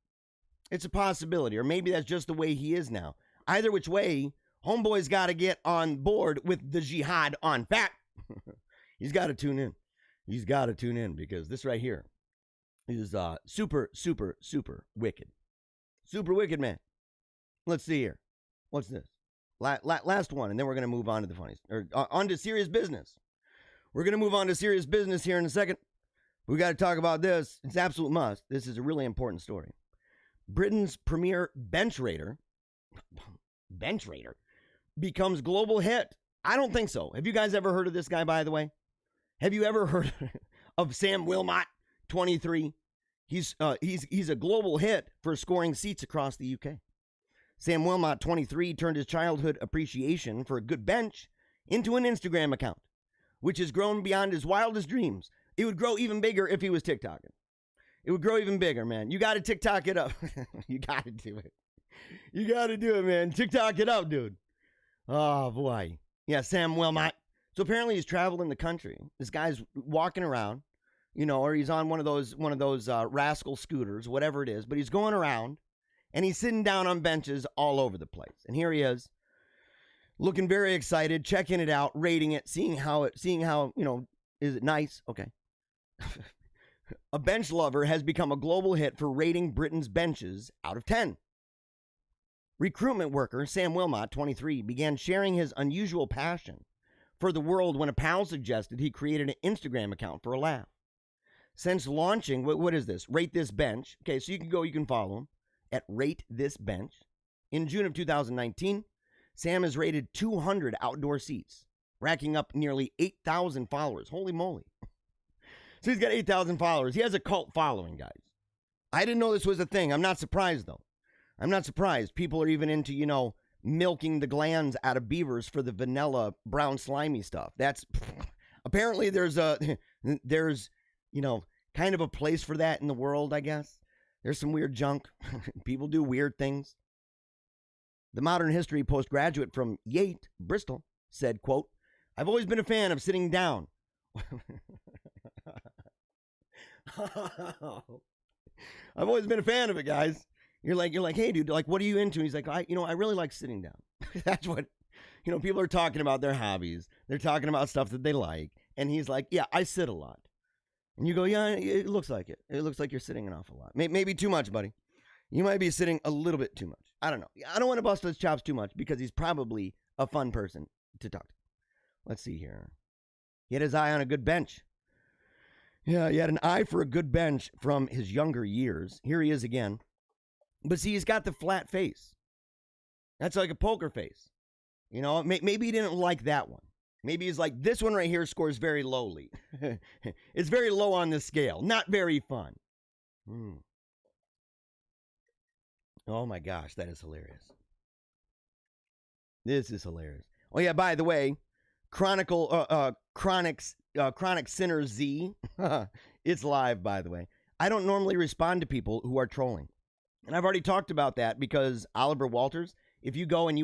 It's a possibility. Or maybe that's just the way he is now. Either which way, homeboy's got to get on board with the Jihad on Fat. He's got to tune in. He's got to tune in because this right here is super, super, super wicked. Super wicked, man. Let's see here. What's this? Last one, and then we're going to move on to the funnies. Or on to serious business. We're going to move on to serious business here in a second. We got to talk about this. It's an absolute must. This is a really important story. Britain's premier bench raider becomes global hit. I don't think so. Have you guys ever heard of this guy, by the way? Have you ever heard of Sam Wilmot, 23? He's a global hit for scoring seats across the UK. Sam Wilmot, 23, turned his childhood appreciation for a good bench into an Instagram account, which has grown beyond his wildest dreams. It would grow even bigger if he was TikToking. It would grow even bigger, man. You got to TikTok it up. You got to do it. You got to do it, man. TikTok it up, dude. Oh, boy. Yeah, Sam Wilmot. So apparently he's traveling the country. This guy's walking around, or he's on one of those rascal scooters, whatever it is. But he's going around, and he's sitting down on benches all over the place. And here he is, looking very excited, checking it out, rating it, seeing how, is it nice? Okay. A bench lover has become a global hit for rating Britain's benches out of 10. Recruitment worker Sam Wilmot, 23, began sharing his unusual passion for the world when a pal suggested he created an Instagram account for a laugh. Since launching, what is this? Rate This Bench. Okay, so you can follow him at Rate This Bench. In June of 2019, Sam has rated 200 outdoor seats, racking up nearly 8,000 followers. Holy moly. So he's got 8,000 followers. He has a cult following, guys. I didn't know this was a thing. I'm not surprised, though. I'm not surprised. People are even into, milking the glands out of beavers for the vanilla brown slimy stuff. That's apparently there's kind of a place for that in the world, I guess. There's some weird junk. People do weird things. The modern history postgraduate from Yate, Bristol, said, quote, "I've always been a fan of sitting down." I've always been a fan of it, guys. You're like, hey, dude, like, what are you into? He's like, I really like sitting down. That's what, people are talking about their hobbies. They're talking about stuff that they like. And he's like, yeah, I sit a lot. And you go, yeah, it looks like it. It looks like you're sitting an awful lot. Maybe too much, buddy. You might be sitting a little bit too much. I don't know. I don't want to bust his chops too much because he's probably a fun person to talk to. Let's see here. He had his eye on a good bench. Yeah, he had an eye for a good bench from his younger years. Here he is again. But see, he's got the flat face. That's like a poker face. Maybe he didn't like that one. Maybe he's like, this one right here scores very lowly. It's very low on the scale. Not very fun. Oh my gosh, that is hilarious. This is hilarious. Oh yeah, by the way, Chronic Sinner Z. It's live, by the way. I don't normally respond to people who are trolling. And I've already talked about that because Oliver Walters, if you go to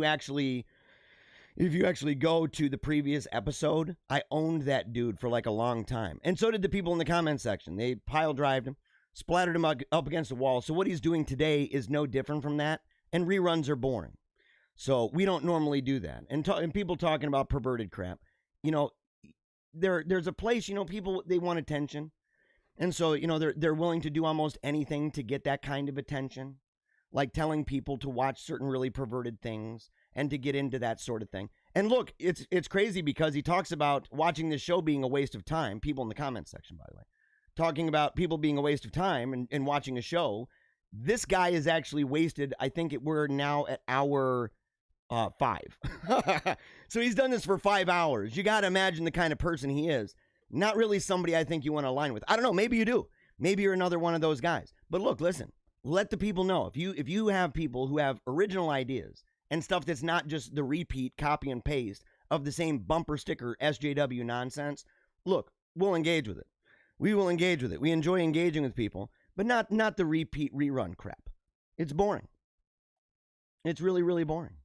the previous episode, I owned that dude for like a long time. And so did the people in the comment section. They pile drived him, splattered him up against the wall. So what he's doing today is no different from that. And reruns are boring. So we don't normally do that. And people talking about perverted crap, there's a place, people, they want attention. And so, they're willing to do almost anything to get that kind of attention, like telling people to watch certain really perverted things and to get into that sort of thing. And look, it's crazy because he talks about watching this show being a waste of time. People in the comments section, by the way, talking about people being a waste of time and watching a show. This guy is actually wasted. I think we're now at hour 5. So he's done this for 5 hours. You got to imagine the kind of person he is. Not really somebody I think you want to align with. I don't know. Maybe you do. Maybe you're another one of those guys. But look, listen. Let the people know. If you have people who have original ideas and stuff that's not just the repeat, copy and paste of the same bumper sticker SJW nonsense, look, we'll engage with it. We will engage with it. We enjoy engaging with people, but not the repeat rerun crap. It's boring. It's really, really boring.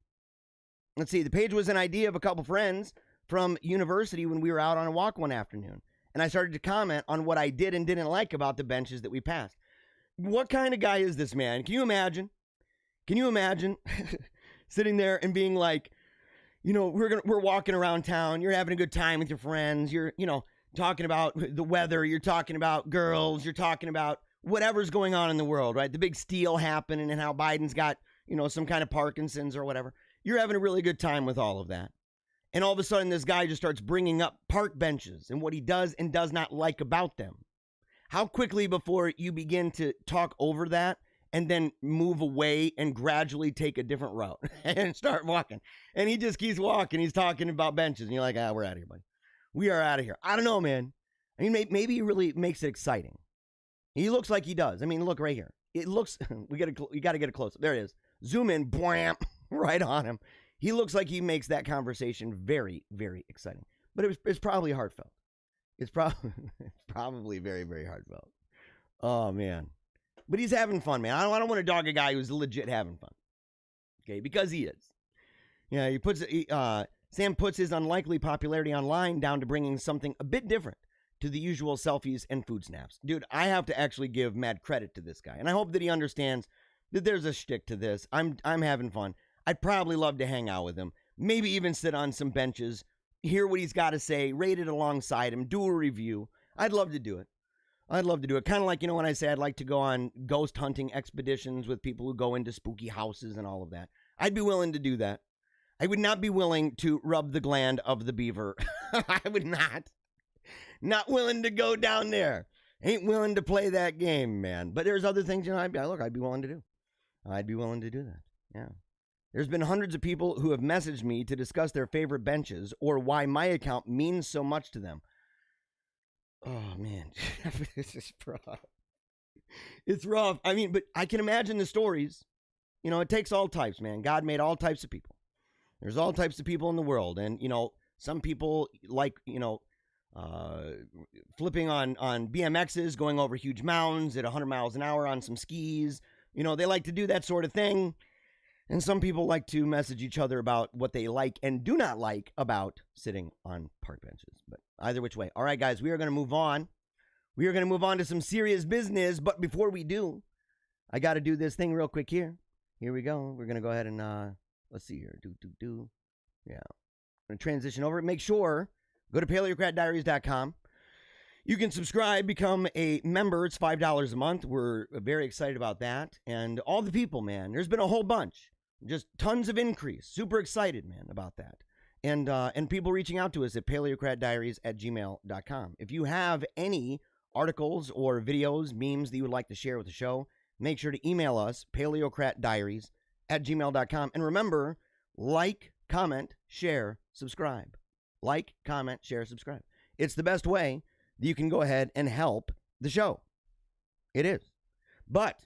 Let's see. The page was an idea of a couple friends from university when we were out on a walk one afternoon. And I started to comment on what I did and didn't like about the benches that we passed. What kind of guy is this, man? Can you imagine? Sitting there and being like, we're walking around town. You're having a good time with your friends. You're, talking about the weather. You're talking about girls. You're talking about whatever's going on in the world, right? The big steal happening and how Biden's got, some kind of Parkinson's or whatever. You're having a really good time with all of that. And all of a sudden, this guy just starts bringing up park benches and what he does and does not like about them. How quickly before you begin to talk over that and then move away and gradually take a different route and start walking. And he just keeps walking. He's talking about benches. And you're like, we're out of here, buddy. We are out of here. I don't know, man. I mean, maybe he really makes it exciting. He looks like he does. I mean, look right here. It looks, we got to get a close up. There it is. Zoom in, blam, right on him. He looks like he makes that conversation very, very exciting. But it's probably heartfelt. It's probably very, very heartfelt. Oh, man. But he's having fun, man. I don't want to dog a guy who's legit having fun. Okay, because he is. Yeah, Sam puts his unlikely popularity online down to bringing something a bit different to the usual selfies and food snaps. Dude, I have to actually give mad credit to this guy. And I hope that he understands that there's a shtick to this. I'm having fun. I'd probably love to hang out with him. Maybe even sit on some benches, hear what he's got to say, rate it alongside him, do a review. I'd love to do it. I'd love to do it. Kind of like, when I say I'd like to go on ghost hunting expeditions with people who go into spooky houses and all of that. I'd be willing to do that. I would not be willing to rub the gland of the beaver. I would not. Not willing to go down there. Ain't willing to play that game, man. But there's other things, I'd be willing to do. I'd be willing to do that. Yeah. There's been hundreds of people who have messaged me to discuss their favorite benches or why my account means so much to them. Oh, man. This is rough. It's rough. I mean, but I can imagine the stories. It takes all types, man. God made all types of people. There's all types of people in the world. And, some people like, flipping on BMXs, going over huge mountains at 100 miles an hour on some skis. They like to do that sort of thing. And some people like to message each other about what they like and do not like about sitting on park benches. But either which way. All right, guys, we are going to move on. We are going to move on to some serious business. But before we do, I got to do this thing real quick here. Here we go. We're going to go ahead and, let's see here. Yeah. I'm going to transition over. Make sure, go to paleocratdiaries.com. You can subscribe, become a member. It's $5 a month. We're very excited about that. And all the people, man, there's been a whole bunch. Just tons of increase. Super excited, man, about that. And people reaching out to us at paleocratdiaries@gmail.com. If you have any articles or videos, memes that you would like to share with the show, make sure to email us, paleocratdiaries@gmail.com. And remember, like, comment, share, subscribe. Like, comment, share, subscribe. It's the best way that you can go ahead and help the show. It is. But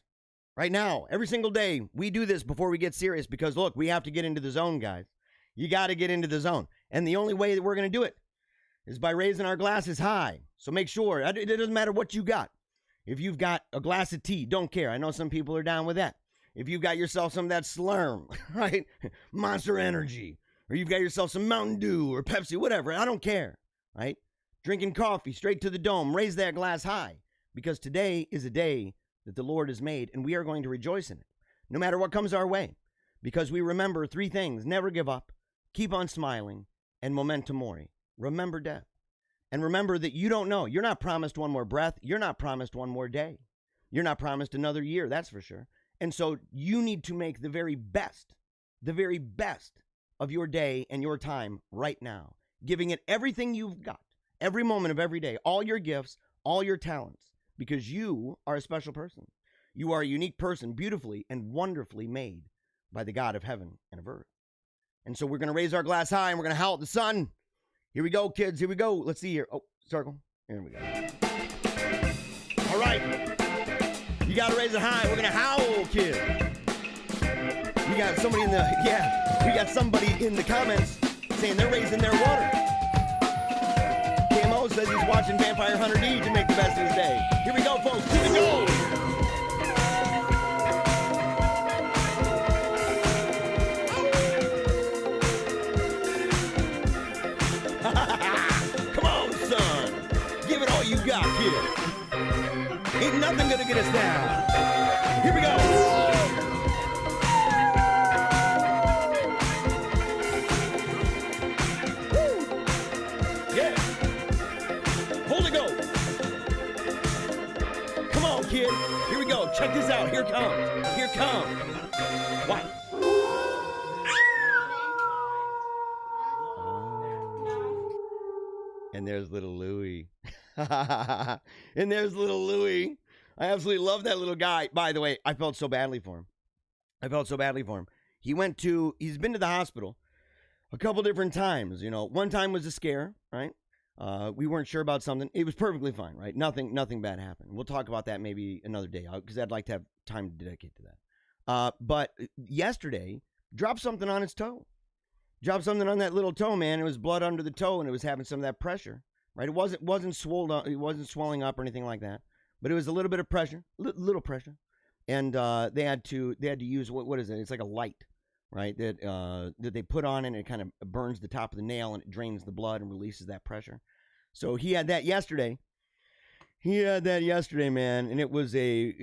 right now, every single day, we do this before we get serious because, look, we have to get into the zone, guys. You got to get into the zone. And the only way that we're going to do it is by raising our glasses high. So make sure, it doesn't matter what you got. If you've got a glass of tea, don't care. I know some people are down with that. If you've got yourself some of that Slurm, right? Monster Energy. Or you've got yourself some Mountain Dew or Pepsi, whatever. I don't care, right? Drinking coffee straight to the dome. Raise that glass high. Because today is a day that the Lord has made, and we are going to rejoice in it, no matter what comes our way. Because we remember 3 things. Never give up. Keep on smiling. And memento mori. Remember death. And remember that you don't know. You're not promised one more breath. You're not promised one more day. You're not promised another year, that's for sure. And so you need to make the very best of your day and your time right now. Giving it everything you've got. Every moment of every day. All your gifts, all your talents. Because you are a special person. You are a unique person, beautifully and wonderfully made by the God of heaven and of earth. And so we're going to raise our glass high and we're going to howl at the sun. Here we go, kids. Here we go. Let's see here. Oh, circle. Here we go. All right. You got to raise it high. We're going to howl, kids. We got somebody in the comments saying they're raising their water. KMO says he's watching Vampire Hunter D to make the best of his day. Here we go, folks. Here we go. Come on, son. Give it all you got, kid. Ain't nothing gonna get us down. Here we go. Woo. Yeah. Holy Ghost. Come on, kid. Here we go. Check this out. Here it comes. Here it comes. Wow. And there's little Louie. And there's little Louie. I absolutely love that little guy. By the way, I felt so badly for him. He's been to the hospital a couple different times. One time was a scare, right? We weren't sure about something. It was perfectly fine, right? Nothing bad happened. We'll talk about that maybe another day because I'd like to have time to dedicate to that. But yesterday, dropped something on its toe. Dropped something on that little toe, man. It was blood under the toe, and it was having some of that pressure, right? It wasn't swollen up. It wasn't swelling up or anything like that. but it was a little bit of pressure, little pressure, and they had to use what is it? It's like a light, right? That they put on, and it kind of burns the top of the nail, and it drains the blood and releases that pressure. So he had that yesterday. Man, and it was a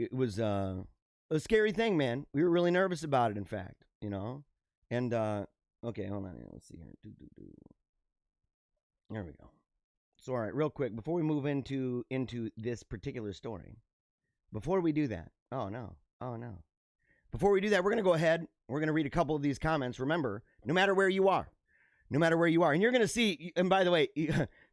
scary thing, man. We were really nervous about it, in fact, you know. And okay, hold on here. Let's see here. There we go. So, all right, real quick, before we move into this particular story, before we do that, oh no. Before we do that, we're going to go ahead. We're going to read a couple of these comments. Remember, no matter where you are, and you're going to see, and by the way,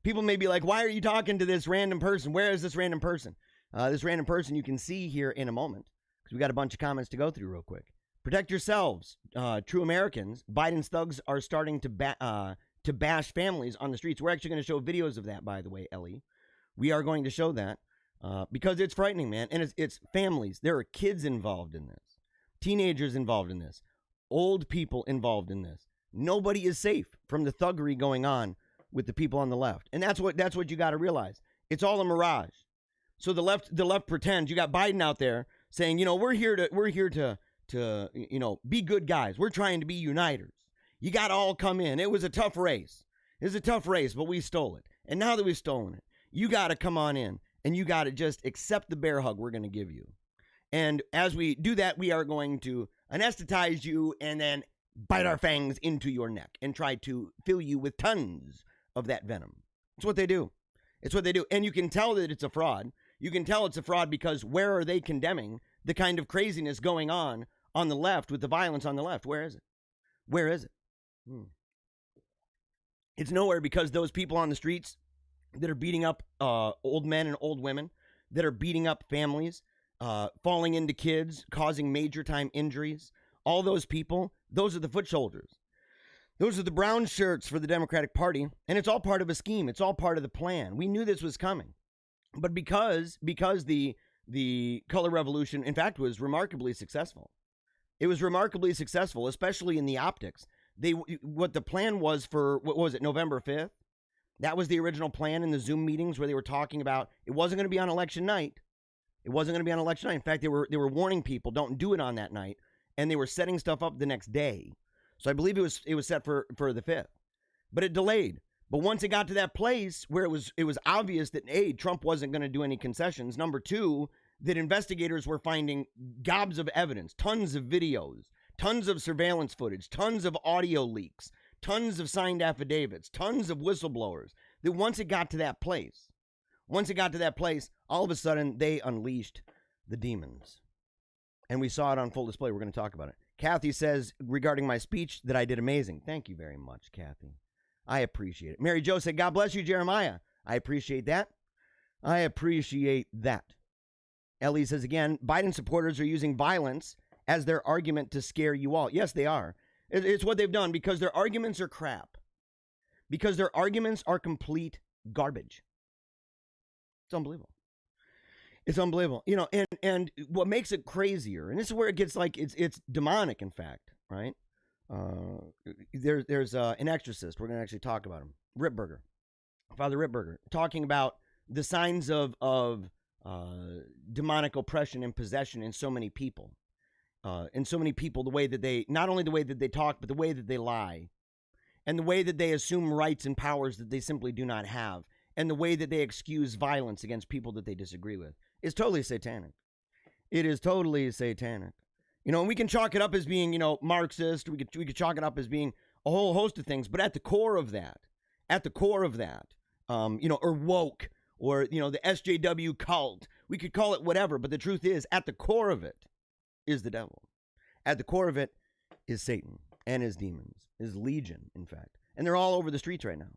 people may be like, why are you talking to this random person? Where is this random person? This random person you can see here in a moment, because we got a bunch of comments to go through real quick. Protect yourselves, true Americans. Biden's thugs are starting to bash families on the streets. We're actually going to show videos of that, by the way, Ellie. We are going to show that because it's frightening, man. And it's families. There are kids involved in this, teenagers involved in this, old people involved in this. Nobody is safe from the thuggery going on with the people on the left. And that's what you got to realize. It's all a mirage. So the left pretends. You got Biden out there saying, you know, we're here to you know, be good guys. We're trying to be uniters. You got to all come in. It was a tough race. But we stole it. And now that we've stolen it, you got to come on in, and you got to just accept the bear hug we're going to give you. And as we do that, we are going to anesthetize you and then bite our fangs into your neck and try to fill you with tons of that venom. It's what they do. And you can tell that it's a fraud. You can tell it's a fraud because where are they condemning the kind of craziness going on the left with the violence on the left? Where is it? It's nowhere, because those people on the streets that are beating up old men and old women, that are beating up families, falling into kids, causing major time injuries, all those people, those are the foot soldiers. Those are the brown shirts for the Democratic Party, and it's all part of a scheme. It's all part of the plan. We knew this was coming. But because the color revolution, in fact, was remarkably successful. It was remarkably successful, especially in the optics. What the plan was for, what was it, November 5th? That was the original plan in the Zoom meetings where they were talking about it wasn't going to be on election night. In fact, they were warning people, don't do it on that night. And they were setting stuff up the next day. So I believe it was set for the 5th. But it delayed. But once it got to that place where it was obvious that, A, Trump wasn't going to do any concessions. Number two, that investigators were finding gobs of evidence, tons of videos, tons of surveillance footage, tons of audio leaks, tons of signed affidavits, tons of whistleblowers, that once it got to that place, all of a sudden they unleashed the demons. And we saw it on full display. We're going to talk about it. Kathy says, regarding my speech, that I did amazing. Thank you very much, Kathy. I appreciate it. Mary Jo said, God bless you, Jeremiah. I appreciate that. Ellie says again, Biden supporters are using violence as their argument to scare you all. Yes, they are. It's what they've done because their arguments are crap. Because their arguments are complete garbage. It's unbelievable. You know, and what makes it crazier, and this is where it gets like, it's demonic, in fact, right? There's an exorcist. We're going to actually talk about him. Father Ripburger, talking about the signs of demonic oppression and possession in so many people. The way that they, not only the way that they talk, but the way that they lie. And the way that they assume rights and powers that they simply do not have. And the way that they excuse violence against people that they disagree with is totally satanic. It is totally satanic. You know, and we can chalk it up as being, you know, Marxist. We could chalk it up as being a whole host of things. But at the core of that, you know, or woke, or, you know, the SJW cult, we could call it whatever. But the truth is, at the core of it is the devil. At the core of it is Satan and his demons, his legion, in fact. And they're all over the streets right now.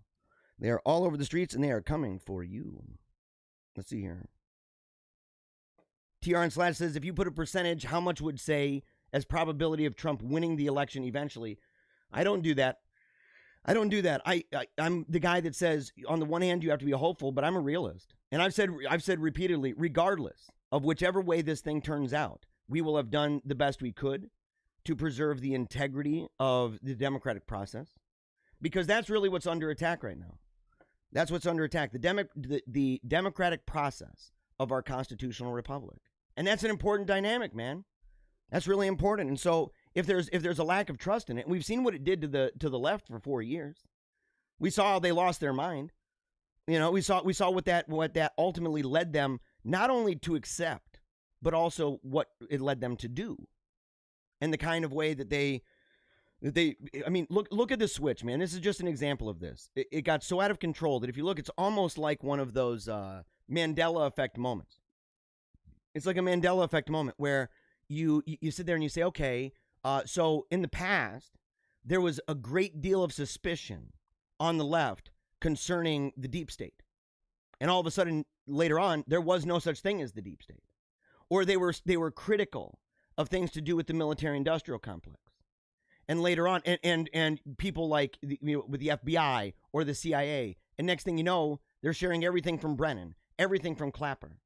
They are all over the streets, and they are coming for you. Let's see here. TR and Slash says, if you put a percentage, how much would say as probability of Trump winning the election eventually? I don't do that. I'm the guy that says, on the one hand, you have to be hopeful, but I'm a realist. And I've said repeatedly, regardless of whichever way this thing turns out, we will have done the best we could to preserve the integrity of the democratic process, because that's really what's under attack right now. That's what's under attack. The democratic process of our constitutional republic. And that's an important dynamic, man. That's really important. And so if there's a lack of trust in it, we've seen what it did to the left for 4 years. We saw how they lost their mind. You know, we saw what that ultimately led them not only to accept, but also what it led them to do. And the kind of way that they I mean, look at the switch, man. This is just an example of this. It got so out of control that if you look, it's almost like one of those Mandela effect moments. It's like a Mandela effect moment where you sit there and you say, okay, so in the past, there was a great deal of suspicion on the left concerning the deep state. And all of a sudden, later on, there was no such thing as the deep state. Or they were critical of things to do with the military-industrial complex. And later on, and people like with the FBI or the CIA, and next thing you know, they're sharing everything from Brennan, everything from Clapper,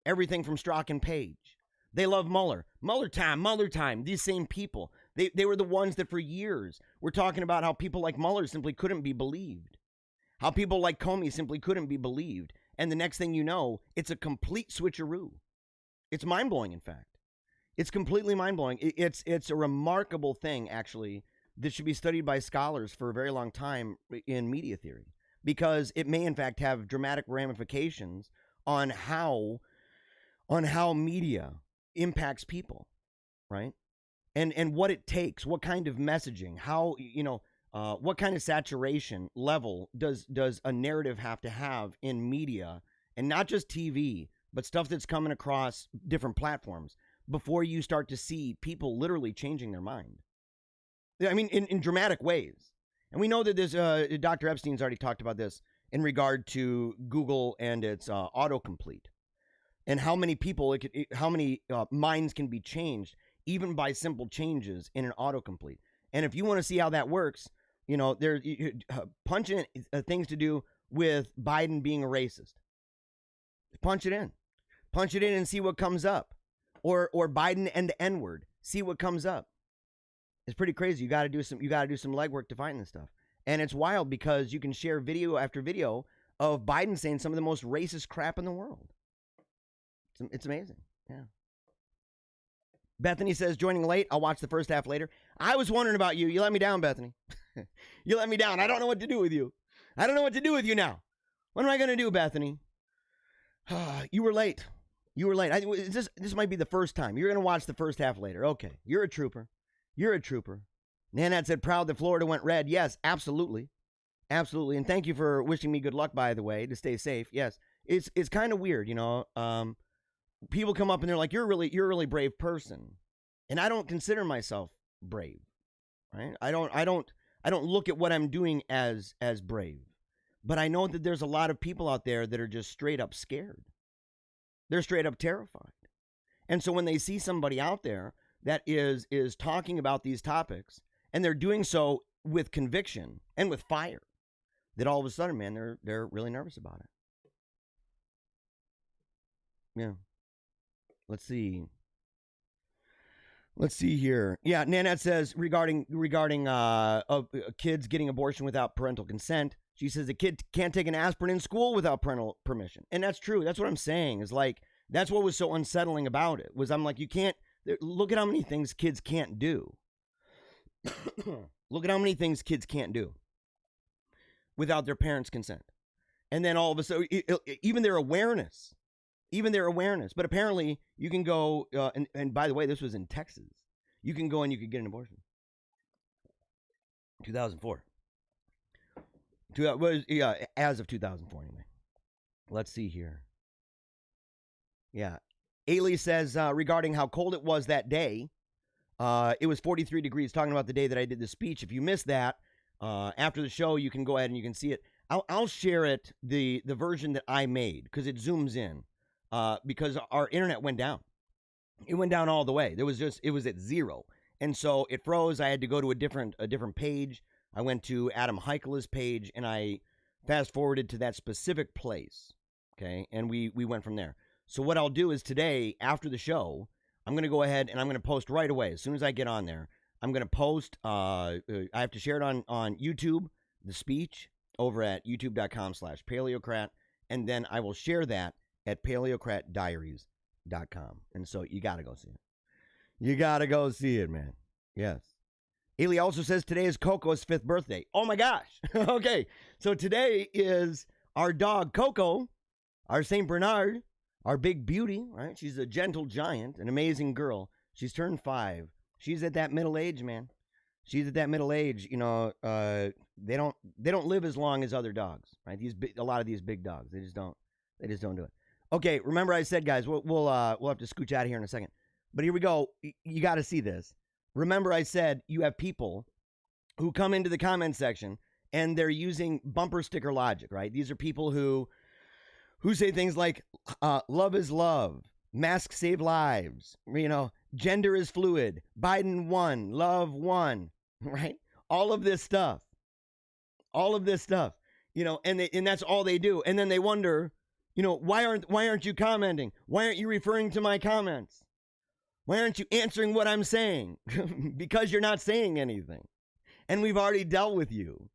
everything from Strzok and Page. They love Mueller. Mueller time. These same people. They were the ones that for years were talking about how people like Mueller simply couldn't be believed. How people like Comey simply couldn't be believed. And the next thing you know, it's a complete switcheroo. It's mind-blowing, in fact. It's completely mind-blowing. It's a remarkable thing, actually, that should be studied by scholars for a very long time in media theory. Because it may, in fact, have dramatic ramifications on how media impacts people, right? And what it takes, what kind of messaging, how, what kind of saturation level does a narrative have to have in media, and not just TV, but stuff that's coming across different platforms before you start to see people literally changing their mind. I mean, in dramatic ways. And we know that there's, Dr. Epstein's already talked about this in regard to Google and its autocomplete. And how many people, how many minds can be changed even by simple changes in an autocomplete. And if you want to see how that works, there's punch in things to do with Biden being a racist. Punch it in and see what comes up. Or Biden and the N-word. See what comes up. It's pretty crazy. You got to do some legwork to find this stuff. And it's wild because you can share video after video of Biden saying some of the most racist crap in the world. It's amazing. Yeah. Bethany says, joining late. I'll watch the first half later. I was wondering about you. You let me down, Bethany. You let me down. I don't know what to do with you. I don't know what to do with you now. What am I going to do, Bethany? You were late. You were late. This might be the first time. You're going to watch the first half later. Okay. You're a trooper. Nanette said, proud that Florida went red. Yes, absolutely. Absolutely. And thank you for wishing me good luck, by the way, to stay safe. Yes. It's kind of weird, people come up and they're like, you're a really brave person. And I don't consider myself brave. Right? I don't look at what I'm doing as brave. But I know that there's a lot of people out there that are just straight up scared. They're straight up terrified. And so when they see somebody out there that is talking about these topics, and they're doing so with conviction and with fire, that all of a sudden, man, they're really nervous about it. Yeah. Let's see here. Yeah, Nanette says regarding kids getting abortion without parental consent. She says a kid can't take an aspirin in school without parental permission. And that's true. That's what I'm saying. Is like, that's what was so unsettling about it. Was I'm like, you can't, look at how many things kids can't do. Look at how many things kids can't do without their parents' consent. And then all of a sudden, even their awareness. But apparently you can go, and by the way, this was in Texas. You can go and you could get an abortion. 2004. As of 2004 anyway. Let's see here. Yeah. Ailey says, regarding how cold it was that day, it was 43 degrees, talking about the day that I did the speech. If you missed that, after the show, you can go ahead and you can see it. I'll share it, the version that I made, because it zooms in. Because our internet went down. It went down all the way. It was at 0. And so it froze. I had to go to a different page. I went to Adam Heikkela's page and I fast forwarded to that specific place. Okay. And we went from there. So what I'll do is today, after the show, I'm going to go ahead and I'm going to post right away. As soon as I get on there, I'm going to post, I have to share it on YouTube, the speech over at youtube.com/Paleocrat. And then I will share that at paleocratdiaries.com. And so you got to go see it. You got to go see it, man. Yes. Ailey also says today is Coco's 5th birthday. Oh my gosh. Okay. So today is our dog Coco, our St. Bernard, our big beauty, right? She's a gentle giant, an amazing girl. She's turned 5. She's at that middle age, man. She's at that middle age. You know, they don't live as long as other dogs, right? A lot of these big dogs, they just don't do it. Okay, remember I said, guys, we'll have to scooch out of here in a second. But here we go. You got to see this. Remember I said you have people who come into the comment section and they're using bumper sticker logic, right? These are people who say things like love is love, masks save lives, you know, gender is fluid, Biden won, love won, right? All of this stuff, you know, and that's all they do. And then they wonder, you know, why aren't you commenting? Why aren't you referring to my comments? Why aren't you answering what I'm saying? Because you're not saying anything. And we've already dealt with you.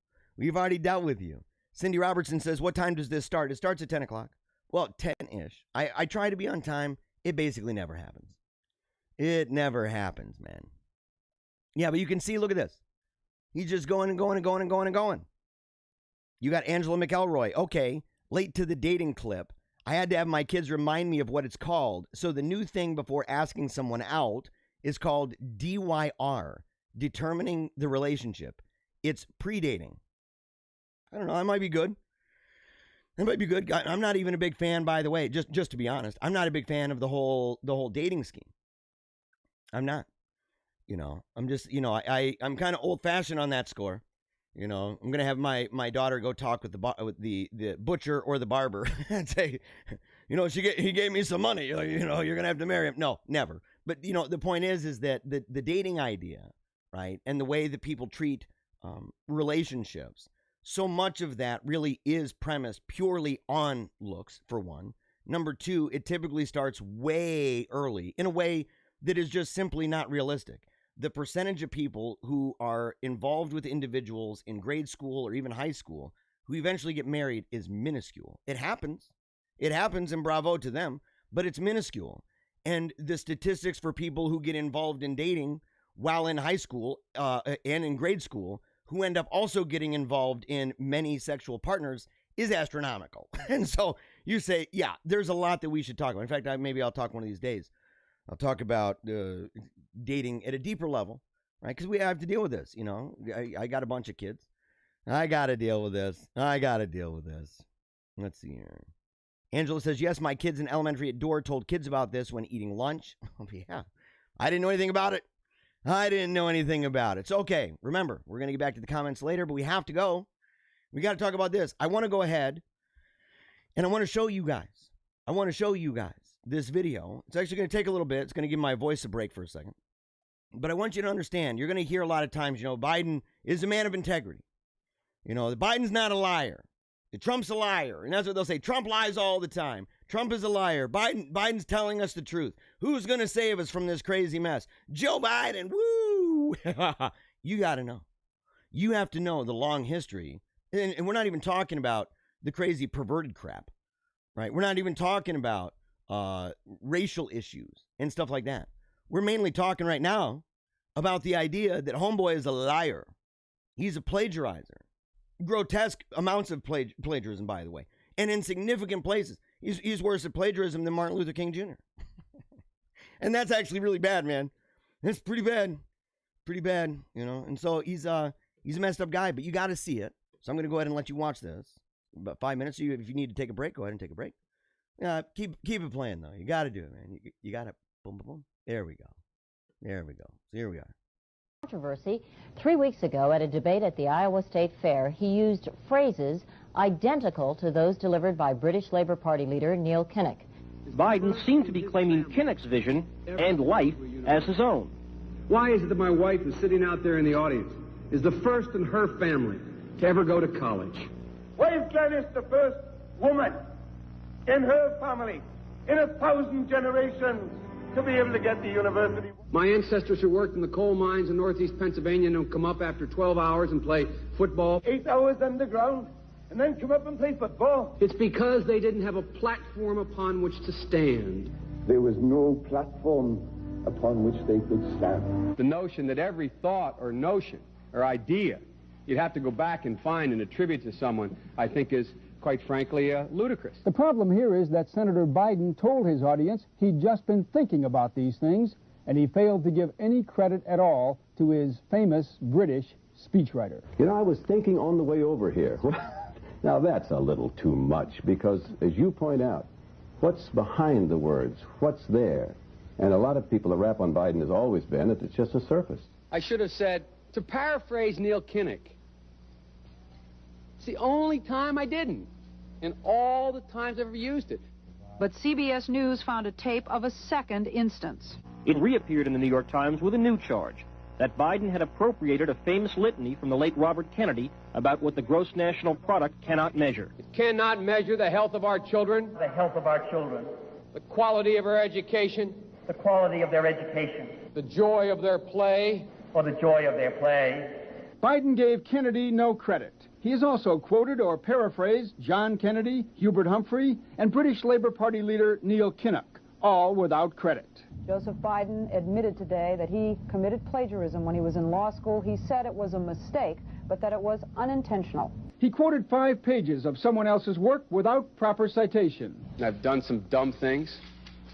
Cindy Robertson says, what time does this start? It starts at 10 o'clock. Well, 10-ish. I try to be on time. It basically never happens. It never happens, man. Yeah, but you can see, look at this. He's just going and going and going and going and going. You got Angela McElroy. Okay, late to the dating clip. I had to have my kids remind me of what it's called. So the new thing before asking someone out is called DYR, determining the relationship. It's pre-dating. I don't know. That might be good. I'm not even a big fan, by the way, just to be honest. I'm not a big fan of the whole dating scheme. I'm not. You know, I'm just, you know, I'm kind of old-fashioned on that score. You know, I'm going to have my daughter go talk with the butcher or the barber and say, you know, he gave me some money. You know, you're going to have to marry him. No, never. But, you know, the point is that the dating idea, right, and the way that people treat relationships, so much of that really is premised purely on looks, for one. Number two, it typically starts way early in a way that is just simply not realistic. The percentage of people who are involved with individuals in grade school or even high school who eventually get married is minuscule. It happens, and bravo to them, but it's minuscule. And the statistics for people who get involved in dating while in high school and in grade school, who end up also getting involved in many sexual partners, is astronomical. And so you say, yeah, there's a lot that we should talk about. In fact, maybe I'll talk one of these days. I'll talk about dating at a deeper level, right? Because we have to deal with this, you know. I got a bunch of kids. I got to deal with this. Let's see here. Angela says, yes, my kids in elementary at Door told kids about this when eating lunch. Oh, yeah. I didn't know anything about it. So, okay, remember, we're going to get back to the comments later, but we have to go. We got to talk about this. I want to go ahead, and I want to show you guys this video. It's actually going to take a little bit. It's going to give my voice a break for a second. But I want you to understand, you're going to hear a lot of times, you know, Biden is a man of integrity. You know, Biden's not a liar. Trump's a liar. And that's what they'll say. Trump lies all the time. Trump is a liar. Biden's telling us the truth. Who's going to save us from this crazy mess? Joe Biden. Woo! You got to know. You have to know the long history. And we're not even talking about the crazy perverted crap, right? We're not even talking about racial issues and stuff like that. We're mainly talking right now about the idea that homeboy is a liar. He's a plagiarizer. Grotesque amounts of plagiarism, by the way. And in significant places. He's worse at plagiarism than Martin Luther King Jr. And that's actually really bad, man. It's pretty bad. You know. And so he's a messed up guy, but you got to see it. So I'm going to go ahead and let you watch this. About 5 minutes. If you need to take a break, go ahead and take a break. Keep it playing, though. You got to do it, man. You got to boom, boom, boom. There we go. So here we are. Controversy. 3 weeks ago at a debate at the Iowa State Fair, he used phrases identical to those delivered by British Labour Party leader Neil Kinnock. Biden seemed to be claiming Kinnock's vision and life as his own. Why is it that my wife is sitting out there in the audience, is the first in her family to ever go to college? Why is Gladys the first woman in her family in 1,000 generations to be able to get to university? My ancestors who worked in the coal mines in northeast Pennsylvania don't come up after 12 hours and play football. 8 hours underground, and then come up and play football? It's because they didn't have a platform upon which to stand. There was no platform upon which they could stand. The notion that every thought or notion or idea you'd have to go back and find and attribute to someone, I think is, quite frankly, ludicrous. The problem here is that Senator Biden told his audience he'd just been thinking about these things, and he failed to give any credit at all to his famous British speechwriter. You know, I was thinking on the way over here. Now, that's a little too much, because, as you point out, what's behind the words? What's there? And a lot of people, the rap on Biden has always been that it's just a surface. I should have said, to paraphrase Neil Kinnock, it's the only time I didn't, and all the times I've ever used it. But CBS News found a tape of a second instance. It reappeared in the New York Times with a new charge, that Biden had appropriated a famous litany from the late Robert Kennedy about what the gross national product cannot measure. It cannot measure the health of our children, the health of our children, the quality of our education, the quality of their education, the joy of their play, or the joy of their play. Biden gave Kennedy no credit. He has also quoted or paraphrased John Kennedy, Hubert Humphrey, and British Labour Party leader Neil Kinnock, all without credit. Joseph Biden admitted today that he committed plagiarism when he was in law school. He said it was a mistake, but that it was unintentional. He quoted 5 pages of someone else's work without proper citation. I've done some dumb things,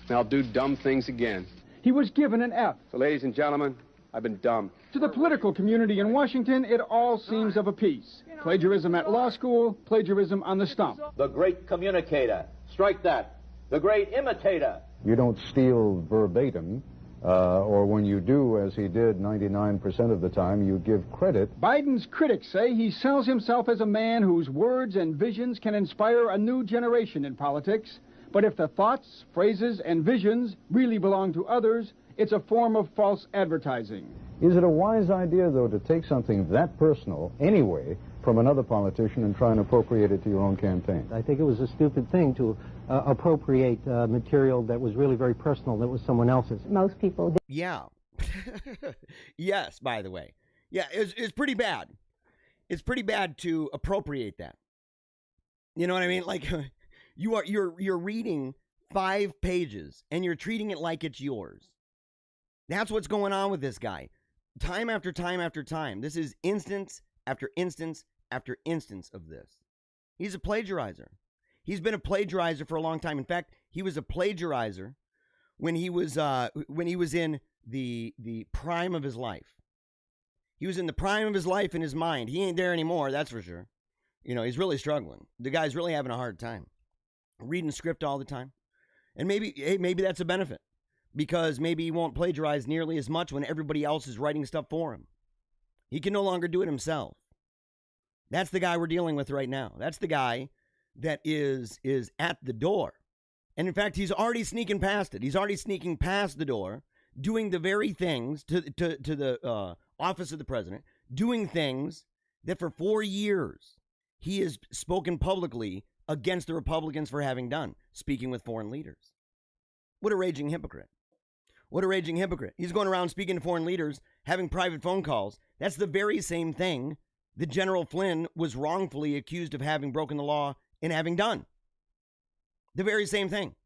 and I'll do dumb things again. He was given an F. So, ladies and gentlemen, I've been dumb. To the political community in Washington, it all seems of a piece. Plagiarism at law school, plagiarism on the stump. The great communicator. Strike that. The great imitator. You don't steal verbatim, or when you do, as he did 99% of the time, you give credit. Biden's critics say he sells himself as a man whose words and visions can inspire a new generation in politics. But if the thoughts, phrases, and visions really belong to others, it's a form of false advertising. Is it a wise idea, though, to take something that personal, anyway, from another politician and try and appropriate it to your own campaign? I think it was a stupid thing to appropriate material that was really very personal, that was someone else's. Most people did. Yeah. Yes, by the way. Yeah, it's pretty bad. It's pretty bad to appropriate that. You know what I mean? Like, you're reading 5 pages and you're treating it like it's yours. That's what's going on with this guy. Time after time after time. This is instance after instance after instance of this. He's a plagiarizer. He's been a plagiarizer for a long time. In fact, he was a plagiarizer when he was in the prime of his life. He was in the prime of his life in his mind. He ain't there anymore, that's for sure. You know, he's really struggling. The guy's really having a hard time. Reading script all the time. And maybe that's a benefit. Because maybe he won't plagiarize nearly as much when everybody else is writing stuff for him. He can no longer do it himself. That's the guy we're dealing with right now. That's the guy that is at the door. And in fact, he's already sneaking past it. He's already sneaking past the door, doing the very things to the office of the president, doing things that for 4 years he has spoken publicly against the Republicans for having done, speaking with foreign leaders. What a raging hypocrite. What a raging hypocrite. He's going around speaking to foreign leaders, having private phone calls. That's the very same thing that General Flynn was wrongfully accused of having broken the law and having done. The very same thing.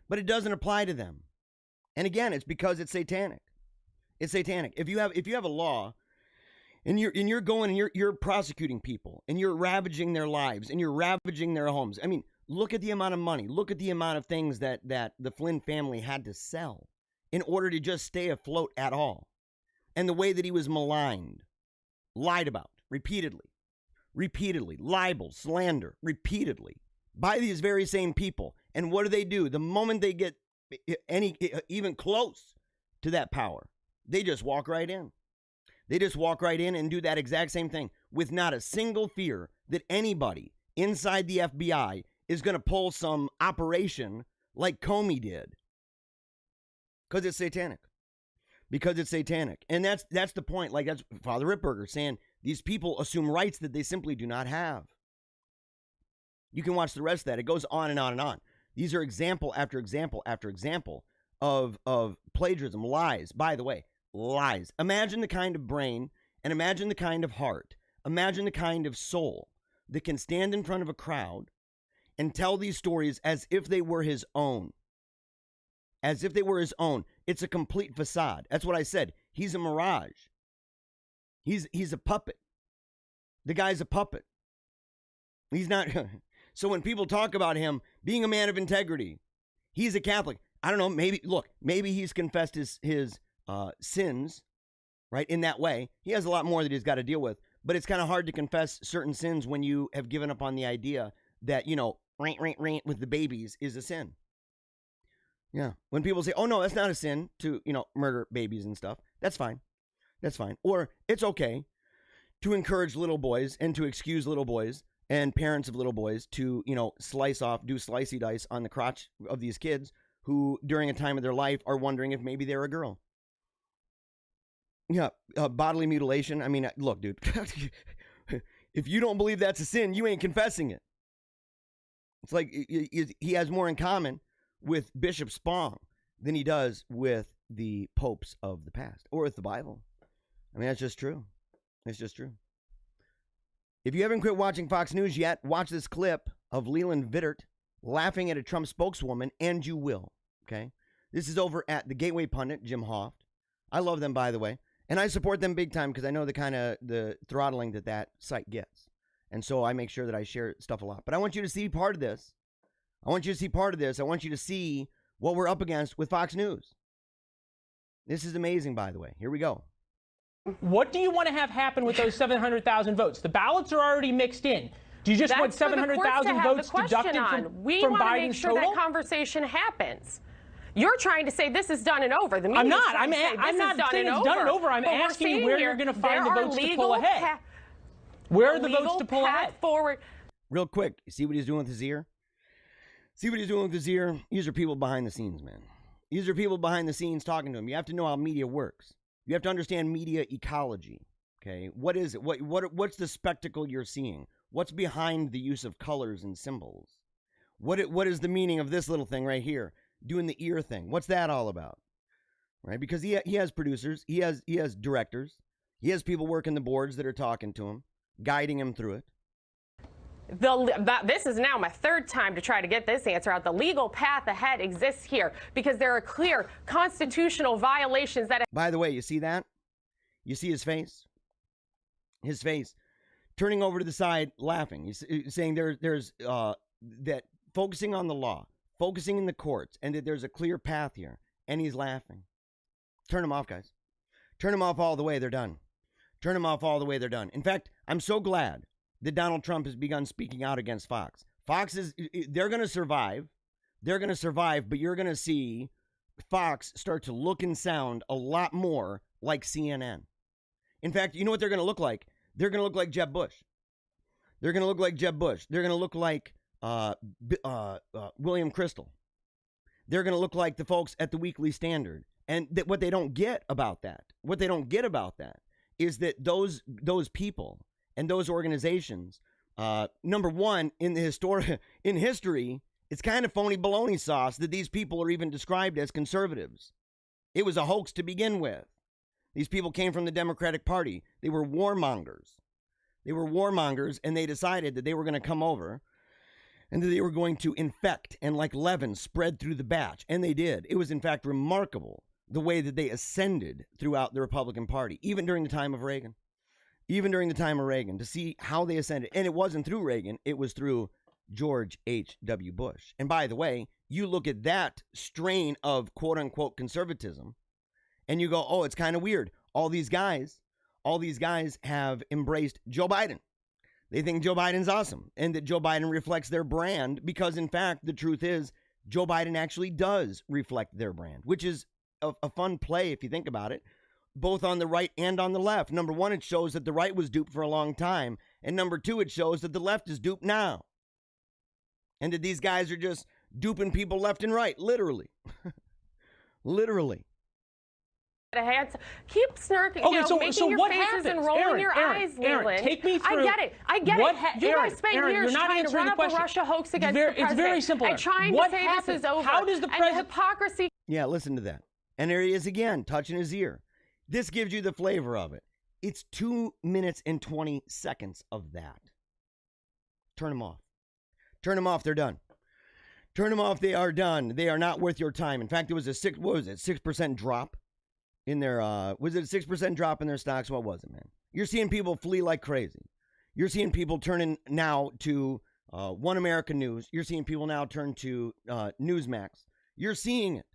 But it doesn't apply to them. And again, it's because it's satanic. It's satanic. If you have a law and you're going and you're prosecuting people and you're ravaging their lives and you're ravaging their homes. I mean, look at the amount of money. Look at the amount of things that the Flynn family had to sell in order to just stay afloat at all. And the way that he was maligned, lied about repeatedly, libel, slander, repeatedly by these very same people. And what do? The moment they get even close to that power, they just walk right in. They just walk right in and do that exact same thing with not a single fear that anybody inside the FBI is going to pull some operation like Comey did. Because it's satanic. Because it's satanic. And that's the point. Like, that's Father Ripperger saying these people assume rights that they simply do not have. You can watch the rest of that. It goes on and on and on. These are example after example after example of plagiarism, lies. By the way, lies. Imagine the kind of brain and imagine the kind of heart. Imagine the kind of soul that can stand in front of a crowd and tell these stories as if they were his own. As if they were his own. It's a complete facade. That's what I said. He's a mirage. He's a puppet. The guy's a puppet. He's not. So when people talk about him being a man of integrity, he's a Catholic. I don't know. Maybe he's confessed his sins, right? In that way, he has a lot more that he's got to deal with. But it's kind of hard to confess certain sins when you have given up on the idea that, with the babies is a sin. Yeah. When people say, oh, no, that's not a sin to, murder babies and stuff. That's fine. That's fine. Or it's okay to encourage little boys and to excuse little boys and parents of little boys to, do slicey dice on the crotch of these kids who, during a time of their life, are wondering if maybe they're a girl. Yeah. Bodily mutilation. I mean, look, dude, if you don't believe that's a sin, you ain't confessing it. It's like he has more in common with Bishop Spong than he does with the popes of the past or with the Bible. I mean, that's just true. It's just true. If you haven't quit watching Fox News yet, watch this clip of Leland Vittert laughing at a Trump spokeswoman, and you will, okay? This is over at the Gateway Pundit, Jim Hoft. I love them, by the way, and I support them big time because I know the throttling that site gets. And so I make sure that I share stuff a lot. But I want you to see part of this. I want you to see part of this. I want you to see what we're up against with Fox News. This is amazing, by the way. Here we go. What do you want to have happen with those 700,000 votes? The ballots are already mixed in. Do you just want 700,000 votes deducted from Biden's We want to make sure total? that conversation happens. You're trying to say this is done and over. The I'm not. I'm not saying it's done and over. I'm asking you where you're going to find the votes to pull ahead. Where are the votes to pull ahead? Forward. Real quick, you see what he's doing with his ear? See what he's doing with his ear? These are people behind the scenes, man. These are people behind the scenes talking to him. You have to know how media works. You have to understand media ecology. Okay, what is it? What's the spectacle you're seeing? What's behind the use of colors and symbols? What is the meaning of this little thing right here? Doing the ear thing. What's that all about? Right? Because he has producers, he has directors, he has people working the boards that are talking to him, guiding him through it. This is now my third time to try to get this answer out. The legal path ahead exists here because there are clear constitutional violations that. By the way, you see that? You see his face? His face turning over to the side, laughing. He's saying there's that focusing on the law, focusing in the courts, and that there's a clear path here. And he's laughing. Turn him off, guys. Turn him off all the way. They're done. Turn him off all the way. They're done. In fact, I'm so glad that Donald Trump has begun speaking out against Fox. They're going to survive. They're going to survive, but you're going to see Fox start to look and sound a lot more like CNN. In fact, you know what they're going to look like? They're going to look like Jeb Bush. They're going to look like Jeb Bush. They're going to look like William Kristol. They're going to look like the folks at the Weekly Standard. And what they don't get about that, is that those people and those organizations, number one, in history, it's kind of phony baloney sauce that these people are even described as conservatives. It was a hoax to begin with. These people came from the Democratic Party. They were warmongers. And they decided that they were going to come over and that they were going to infect and like leaven spread through the batch. And they did. It was, in fact, remarkable the way that they ascended throughout the Republican Party, even during the time of Reagan. To see how they ascended. And it wasn't through Reagan. It was through George H.W. Bush. And by the way, you look at that strain of quote-unquote conservatism, and you go, oh, it's kind of weird. All these guys have embraced Joe Biden. They think Joe Biden's awesome and that Joe Biden reflects their brand because, in fact, the truth is Joe Biden actually does reflect their brand, which is a fun play if you think about it, both on the right and on the left. Number one, it shows that the right was duped for a long time. And number two, it shows that the left is duped now. And that these guys are just duping people left and right, literally. Literally. Keep snarking, making your faces and rolling your eyes, Leland. Take me through. I get it. You guys spent years trying to run up a Russia hoax against the president. It's very simple. And trying to say this is over. How does the president... And the hypocrisy... Yeah, listen to that. And there he is again, touching his ear. This gives you the flavor of it. It's 2 minutes and 20 seconds of that. Turn them off. Turn them off. They're done. Turn them off. They are done. They are not worth your time. In fact, it was a 6% drop in their, was it a 6% drop in their stocks? What was it, man? You're seeing people flee like crazy. You're seeing people turning now to One American News. You're seeing people now turn to Newsmax. You're seeing it.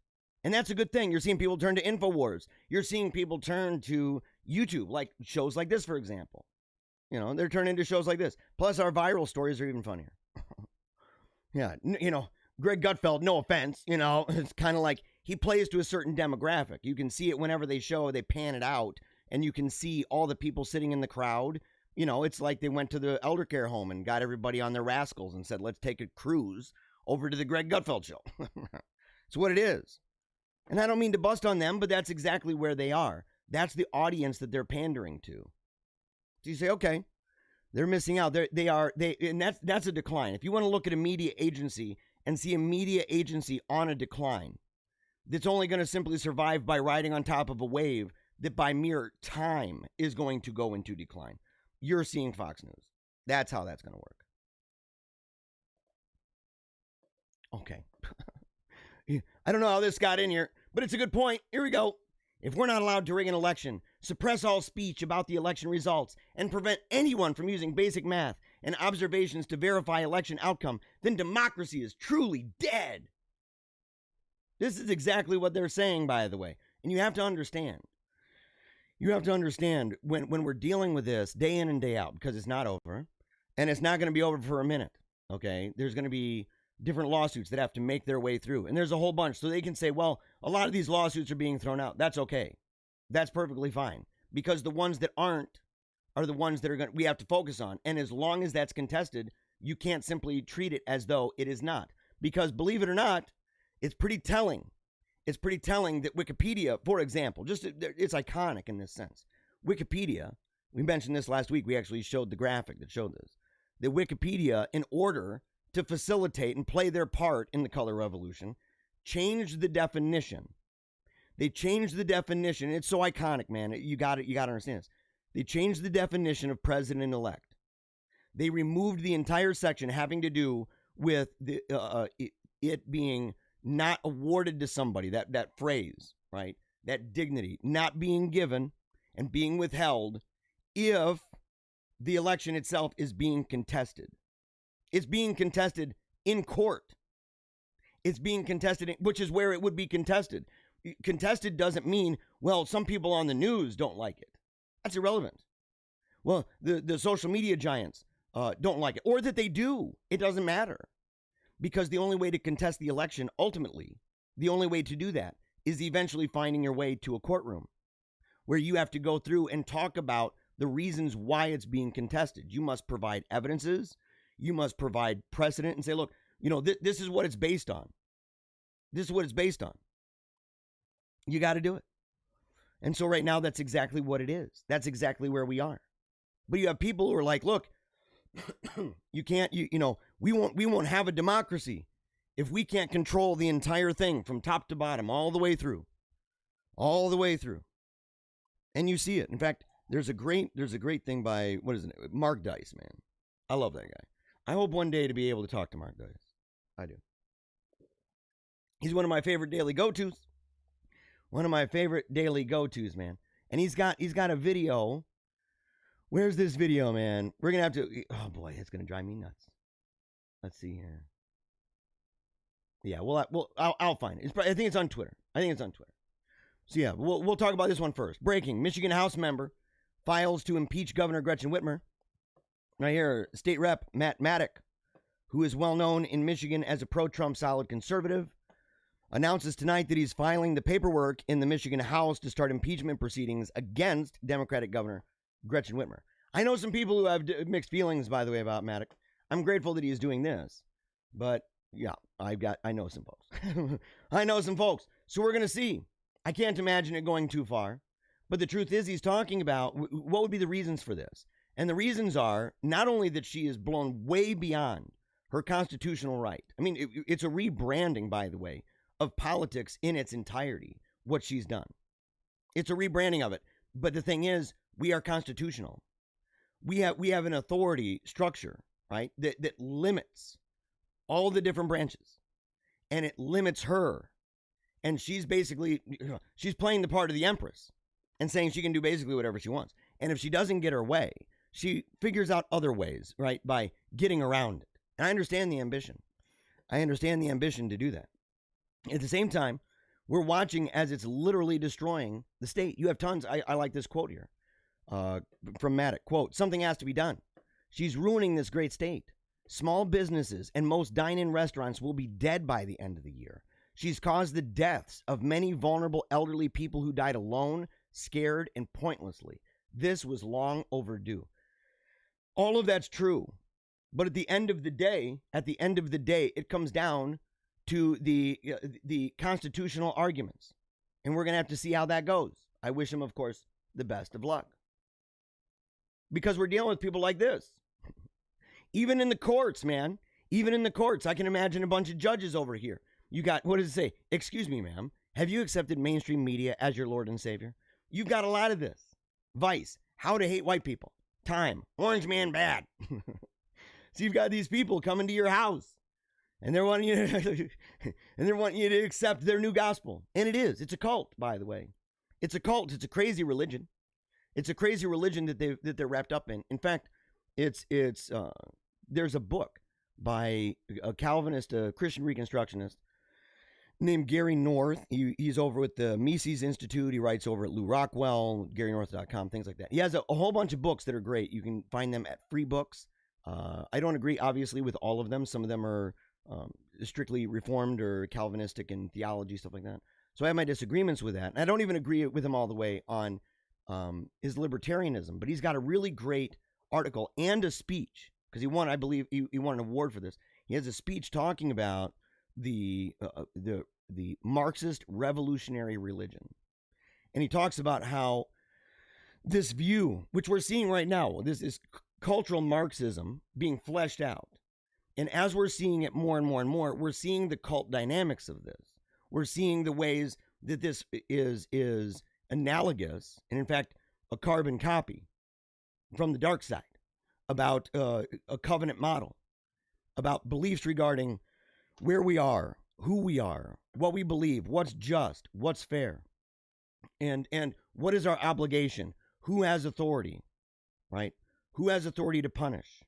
And that's a good thing. You're seeing people turn to InfoWars. You're seeing people turn to YouTube, like shows like this, for example. You know, they're turning to shows like this. Plus, our viral stories are even funnier. Yeah, you know, Greg Gutfeld, no offense, you know, it's kind of like he plays to a certain demographic. You can see it whenever they pan it out, and you can see all the people sitting in the crowd. You know, it's like they went to the elder care home and got everybody on their rascals and said, let's take a cruise over to the Greg Gutfeld show. It's what it is. And I don't mean to bust on them, but that's exactly where they are. That's the audience that they're pandering to. So you say, okay, they're missing out. And that's a decline. If you want to look at a media agency and see a media agency on a decline, that's only going to simply survive by riding on top of a wave that by mere time is going to go into decline. You're seeing Fox News. That's how that's going to work. Okay. I don't know how this got in here, but it's a good point. Here we go. If we're not allowed to rig an election, suppress all speech about the election results, and prevent anyone from using basic math and observations to verify election outcome, then democracy is truly dead. This is exactly what they're saying, by the way. And you have to understand. You have to understand when we're dealing with this day in and day out, because it's not over, and it's not going to be over for a minute, okay? There's going to be different lawsuits that have to make their way through. And there's a whole bunch. So they can say, well, a lot of these lawsuits are being thrown out. That's okay. That's perfectly fine. Because the ones that aren't are the ones that we have to focus on. And as long as that's contested, you can't simply treat it as though it is not. Because believe it or not, it's pretty telling. It's pretty telling that Wikipedia, for example, it's iconic in this sense. Wikipedia, we mentioned this last week. We actually showed the graphic that showed this. That Wikipedia, in order to facilitate and play their part in the color revolution, changed the definition. They changed the definition. It's so iconic, man. You got to understand this. They changed the definition of president-elect. They removed the entire section having to do with it being not awarded to somebody, that phrase, right? That dignity not being given and being withheld if the election itself is being contested. It's being contested in court. It's being contested, which is where it would be contested. Contested doesn't mean, well, some people on the news don't like it. That's irrelevant. Well, the social media giants don't like it, or that they do. It doesn't matter. Because the only way to contest the election, ultimately, the only way to do that is eventually finding your way to a courtroom where you have to go through and talk about the reasons why it's being contested. You must provide evidences. You must provide precedent and say, look, you know, this is what it's based on. This is what it's based on. You got to do it. And so right now, that's exactly what it is. That's exactly where we are. But you have people who are like, look, you can't, you know, we won't have a democracy if we can't control the entire thing from top to bottom, all the way through. All the way through. And you see it. In fact, there's a great thing by, what is it? Mark Dice, man. I love that guy. I hope one day to be able to talk to Mark Dice. I do. He's one of my favorite daily go-tos. One of my favorite daily go-tos, man. And he's got a video. Where's this video, man? We're going to have to, oh boy, it's going to drive me nuts. Let's see here. Yeah, I'll find it. I think it's on Twitter. So yeah, we'll talk about this one first. Breaking, Michigan House member files to impeach Governor Gretchen Whitmer. Right here, State Rep Matt Maddock, who is well known in Michigan as a pro-Trump solid conservative, announces tonight that he's filing the paperwork in the Michigan House to start impeachment proceedings against Democratic Governor Gretchen Whitmer. I know some people who have mixed feelings, by the way, about Maddock. I'm grateful that he is doing this, but yeah, I know some folks. I know some folks. So we're going to see. I can't imagine it going too far, but the truth is he's talking about what would be the reasons for this. And the reasons are not only that she is blown way beyond her constitutional right. I mean, it's a rebranding, by the way, of politics in its entirety, what she's done. It's a rebranding of it. But the thing is, we are constitutional. We have an authority structure, right? That limits all the different branches, and it limits her. And she's basically, she's playing the part of the Empress and saying she can do basically whatever she wants. And if she doesn't get her way, she figures out other ways, right, by getting around it. And I understand the ambition. I understand the ambition to do that. At the same time, we're watching as it's literally destroying the state. You have tons. I like this quote here from Maddox. Quote, something has to be done. She's ruining this great state. Small businesses and most dine-in restaurants will be dead by the end of the year. She's caused the deaths of many vulnerable elderly people who died alone, scared, and pointlessly. This was long overdue. All of that's true. But at the end of the day, it comes down to the constitutional arguments. And we're going to have to see how that goes. I wish him, of course, the best of luck. Because we're dealing with people like this. Even in the courts, man. Even in the courts. I can imagine a bunch of judges over here. You got, what does it say? Excuse me, ma'am. Have you accepted mainstream media as your Lord and Savior? You've got a lot of this. Vice. How to hate white people. Time. Orange man bad. So you've got these people coming to your house. And they're wanting you to accept their new gospel. And it is. It's a cult, by the way. It's a cult. It's a crazy religion. It's a crazy religion that they're wrapped up in. In fact, there's a book by a Calvinist, a Christian Reconstructionist named Gary North. He's over with the Mises Institute. He writes over at Lou Rockwell, GaryNorth.com, things like that. He has a whole bunch of books that are great. You can find them at free books. I don't agree, obviously, with all of them. Some of them are strictly Reformed or Calvinistic in theology, stuff like that. So I have my disagreements with that. And I don't even agree with him all the way on his libertarianism. But he's got a really great article and a speech, because he won, I believe, he won an award for this. He has a speech talking about the Marxist revolutionary religion. And he talks about how this view, which we're seeing right now, this is cultural Marxism being fleshed out. And as we're seeing it more and more and more, we're seeing the cult dynamics of this. We're seeing the ways that this is analogous, and in fact, a carbon copy from the dark side, about a covenant model, about beliefs regarding where we are, who we are, what we believe, what's just, what's fair, and what is our obligation, who has authority, right? Who has authority to punish?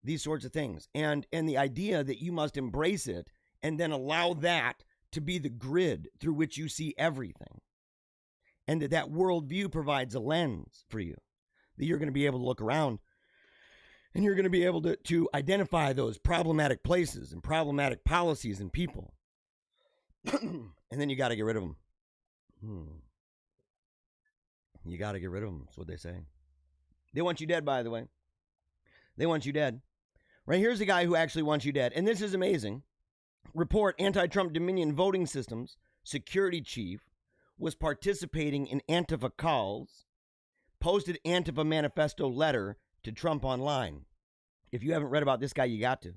These sorts of things. And the idea that you must embrace it and then allow that to be the grid through which you see everything. And that worldview provides a lens for you, that you're going to be able to look around and you're going to be able to identify those problematic places and problematic policies and people. And then you got to get rid of them. You got to get rid of them. That's what they say. They want you dead, by the way. They want you dead. Right, here's a guy who actually wants you dead. And this is amazing. Report, anti-Trump Dominion voting systems security chief was participating in Antifa calls, posted Antifa manifesto letter to Trump online. If you haven't read about this guy, you got to.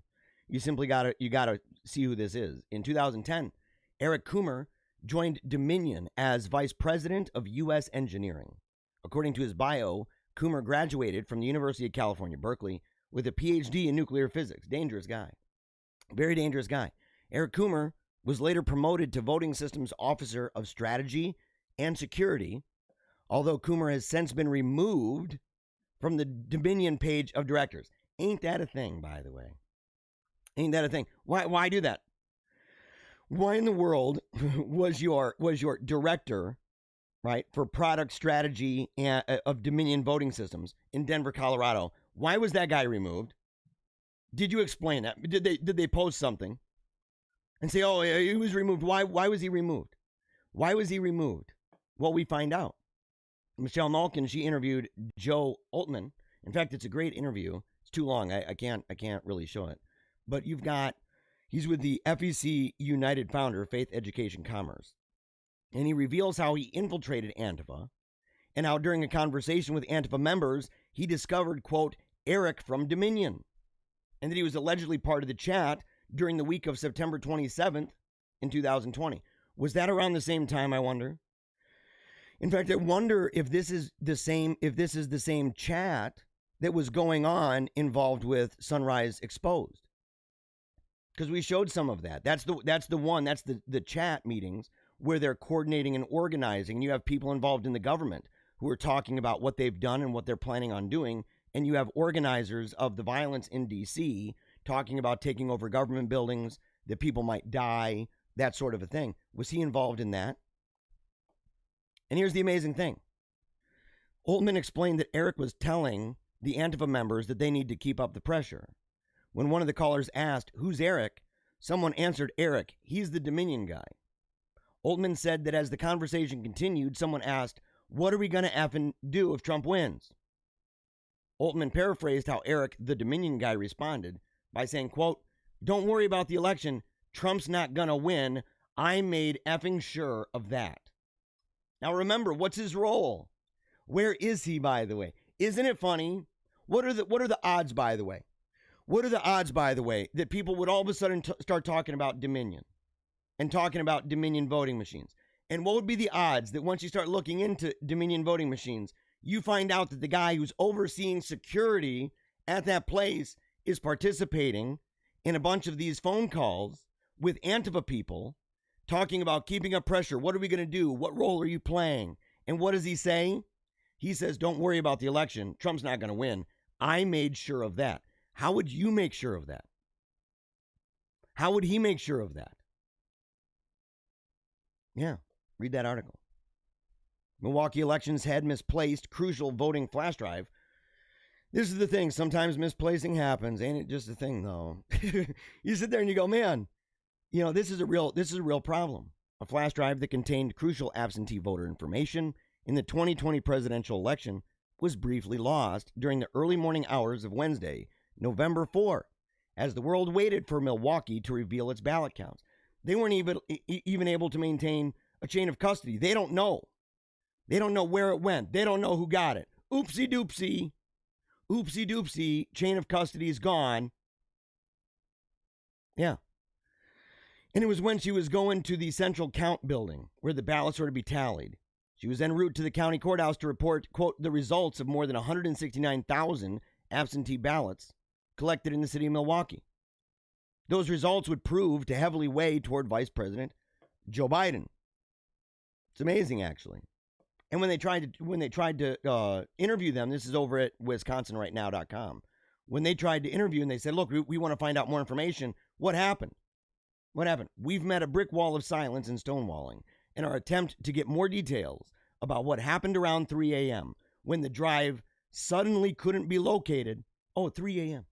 You simply got to see who this is. In 2010, Eric Coomer joined Dominion as vice president of U.S. engineering. According to his bio, Coomer graduated from the University of California, Berkeley, with a PhD in nuclear physics. Dangerous guy. Very dangerous guy. Eric Coomer was later promoted to Voting Systems Officer of Strategy and Security, although Coomer has since been removed from the Dominion page of directors. Ain't that a thing, by the way? Ain't that a thing? Why do that? Why in the world was your director, right, for product strategy of Dominion Voting Systems in Denver, Colorado? Why was that guy removed? Did you explain that? Did they post something and say, oh, he was removed? Why was he removed? Why was he removed? Well, we find out. Michelle Malkin, she interviewed Joe Altman. In fact, it's a great interview. It's too long. I can't really show it. But he's with the FEC United founder, Faith Education Commerce. And he reveals how he infiltrated Antifa and how during a conversation with Antifa members, he discovered, quote, Eric from Dominion, and that he was allegedly part of the chat during the week of September 27th in 2020. Was that around the same time, I wonder? In fact, I wonder if this is the same chat that was going on involved with Sunrise Exposed. Because we showed some of that. That's the chat meetings where they're coordinating and organizing. You have people involved in the government who are talking about what they've done and what they're planning on doing. And you have organizers of the violence in D.C. talking about taking over government buildings, that people might die, that sort of a thing. Was he involved in that? And here's the amazing thing. Oltmann explained that Eric was telling the Antifa members that they need to keep up the pressure. When one of the callers asked, "Who's Eric?" someone answered, "Eric, he's the Dominion guy." Oltmann said that as the conversation continued, someone asked, "What are we going to effing do if Trump wins?" Oltmann paraphrased how Eric, the Dominion guy, responded by saying, quote, "Don't worry about the election. Trump's not going to win. I made effing sure of that." Now remember, what's his role? Where is he, by the way? Isn't it funny? What are the odds, by the way? What are the odds, by the way, that people would all of a sudden start talking about Dominion and talking about Dominion voting machines? And what would be the odds that once you start looking into Dominion voting machines, you find out that the guy who's overseeing security at that place is participating in a bunch of these phone calls with Antifa people talking about keeping up pressure. What are we going to do? What role are you playing? And what does he say? He says, don't worry about the election. Trump's not going to win. I made sure of that. How would you make sure of that? How would he make sure of that? Yeah, read that article. Milwaukee elections had misplaced crucial voting flash drive. This is the thing. Sometimes misplacing happens. Ain't it just a thing, though? You sit there and you go, man, you know, this is a real problem. A flash drive that contained crucial absentee voter information in the 2020 presidential election was briefly lost during the early morning hours of Wednesday, November 4, as the world waited for Milwaukee to reveal its ballot counts. They weren't even able to maintain a chain of custody. They don't know. They don't know where it went. They don't know who got it. Oopsie doopsie. Oopsie doopsie. Chain of custody is gone. Yeah. And it was when she was going to the central count building where the ballots were to be tallied. She was en route to the county courthouse to report, quote, the results of more than 169,000 absentee ballots collected in the city of Milwaukee. Those results would prove to heavily weigh toward Vice President Joe Biden. It's amazing, actually. And when they tried to interview them, this is over at WisconsinRightNow.com. When they tried to interview and they said, look, we want to find out more information. What happened? What happened? We've met a brick wall of silence and stonewalling in our attempt to get more details about what happened around 3 a.m. when the drive suddenly couldn't be located. Oh, 3 a.m.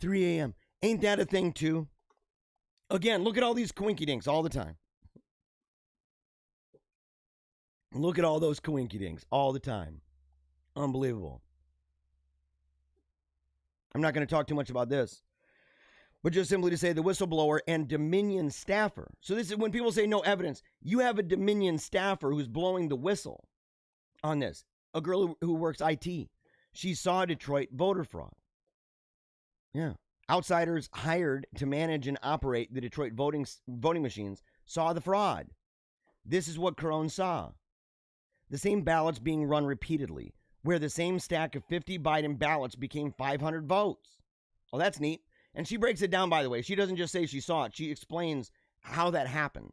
3 a.m. Ain't that a thing, too? Again, look at all these coinky-dinks all the time. Look at all those coinky-dinks all the time. Unbelievable. I'm not going to talk too much about this, but just simply to say the whistleblower and Dominion staffer. So this is when people say no evidence. You have a Dominion staffer who's blowing the whistle on this. A girl who works IT. She saw Detroit voter fraud. Yeah. Outsiders hired to manage and operate the Detroit voting machines saw the fraud. This is what Carone saw. The same ballots being run repeatedly, where the same stack of 50 Biden ballots became 500 votes. Oh, that's neat. And she breaks it down, by the way. She doesn't just say she saw it. She explains how that happened.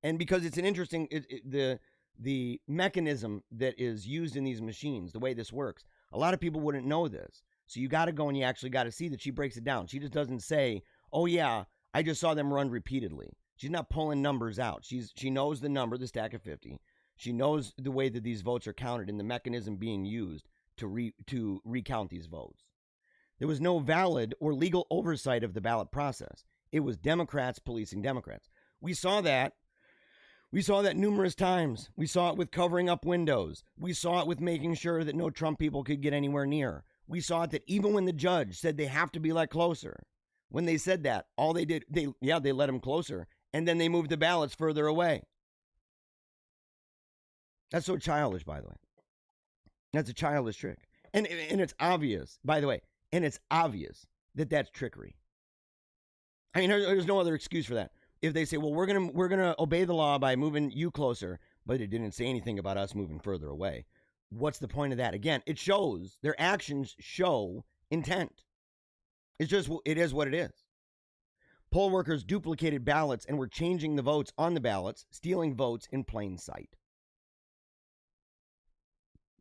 And because it's an interesting, the mechanism that is used in these machines, the way this works, a lot of people wouldn't know this. So you got to go and you actually got to see that she breaks it down. She just doesn't say, oh, yeah, I just saw them run repeatedly. She's not pulling numbers out. She knows the number, the stack of 50. She knows the way that these votes are counted and the mechanism being used to recount these votes. There was no valid or legal oversight of the ballot process. It was Democrats policing Democrats. We saw that. We saw that numerous times. We saw it with covering up windows. We saw it with making sure that no Trump people could get anywhere near. We saw it that even when the judge said they have to be let closer, when they said that, all they did, they let them closer, and then they moved the ballots further away. That's so childish, by the way. That's a childish trick. And it's obvious, by the way, and it's obvious that that's trickery. I mean, there's no other excuse for that. If they say, well, we're gonna obey the law by moving you closer, but it didn't say anything about us moving further away. what's the point of that? Again, it shows, their actions show intent. It is what it is. Poll workers duplicated ballots and were changing the votes on the ballots, stealing votes in plain sight.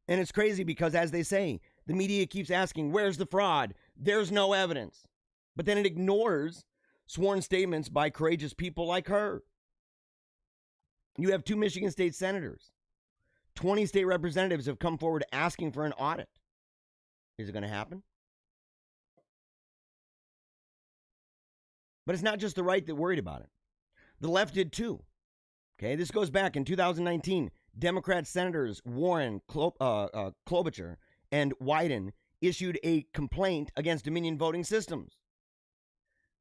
And it's crazy because, as they say, the media keeps asking, where's the fraud? There's no evidence. But then it ignores sworn statements by courageous people like her. You have 2 Michigan state senators. 20 state representatives have come forward asking for an audit. Is it going to happen? But it's not just the right that worried about it. The left did too. Okay, this goes back in 2019. Democrat Senators Warren, Klobuchar, and Wyden issued a complaint against Dominion voting systems.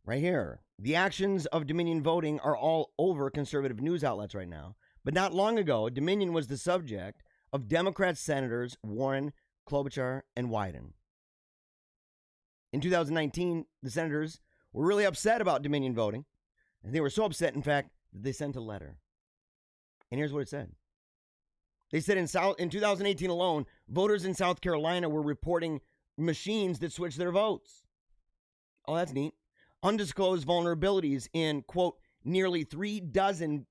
Right here. The actions of Dominion voting are all over conservative news outlets right now. But not long ago, Dominion was the subject of Democrat Senators Warren, Klobuchar, and Wyden. In 2019, the senators were really upset about Dominion voting. And they were so upset, in fact, that they sent a letter. And here's what it said. They said in 2018 alone, voters in South Carolina were reporting machines that switched their votes. Oh, that's neat. Undisclosed vulnerabilities in, quote, nearly 3 dozen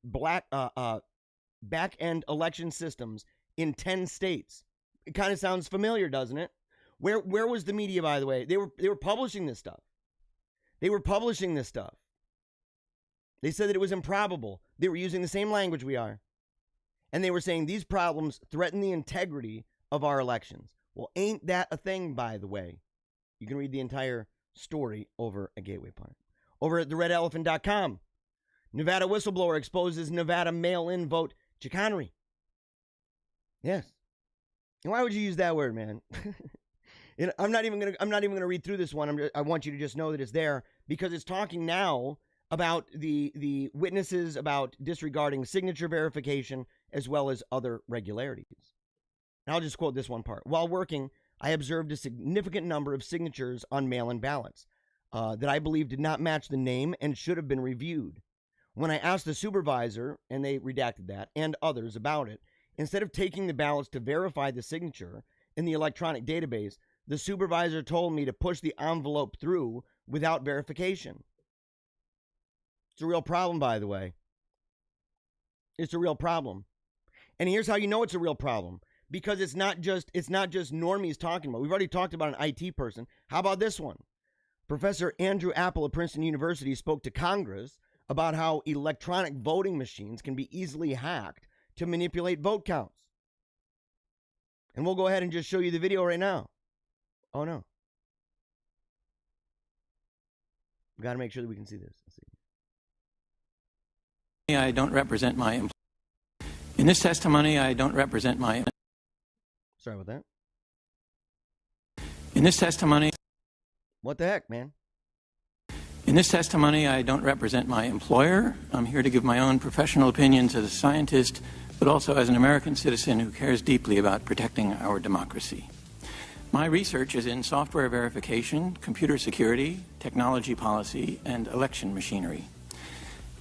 back-end election systems in 10 states. It kind of sounds familiar, doesn't it? Where was the media, by the way? They were publishing this stuff. They were publishing this stuff. They said that it was improbable. They were using the same language we are. And they were saying these problems threaten the integrity of our elections. Well, ain't that a thing, by the way? You can read the entire story over at Gateway Pundit. Over at theredelephant.com. Nevada whistleblower exposes Nevada mail-in vote chicanery. Yes. And why would you use that word, man? I'm not even gonna read through this one. I want you to just know that it's there because it's talking now about the witnesses about disregarding signature verification as well as other regularities. And I'll just quote this one part. While working, I observed a significant number of signatures on mail-in ballots that I believe did not match the name and should have been reviewed. When I asked the supervisor, and they redacted that, and others about it, instead of taking the ballots to verify the signature in the electronic database, the supervisor told me to push the envelope through without verification. It's a real problem, by the way. It's a real problem. And here's how you know it's a real problem. Because it's not just normies talking about. We've already talked about an IT person. How about this one? Professor Andrew Apple of Princeton University spoke to Congress about how electronic voting machines can be easily hacked to manipulate vote counts. And we'll go ahead and just show you the video right now. Oh, no. We've got to make sure that we can see this. Let's see. I don't represent my employer. In this testimony, I don't represent my... Sorry about that. In this testimony... What the heck, man? In this testimony, I don't represent my employer. I'm here to give my own professional opinions as a scientist, but also as an American citizen who cares deeply about protecting our democracy. My research is in software verification, computer security, technology policy, and election machinery.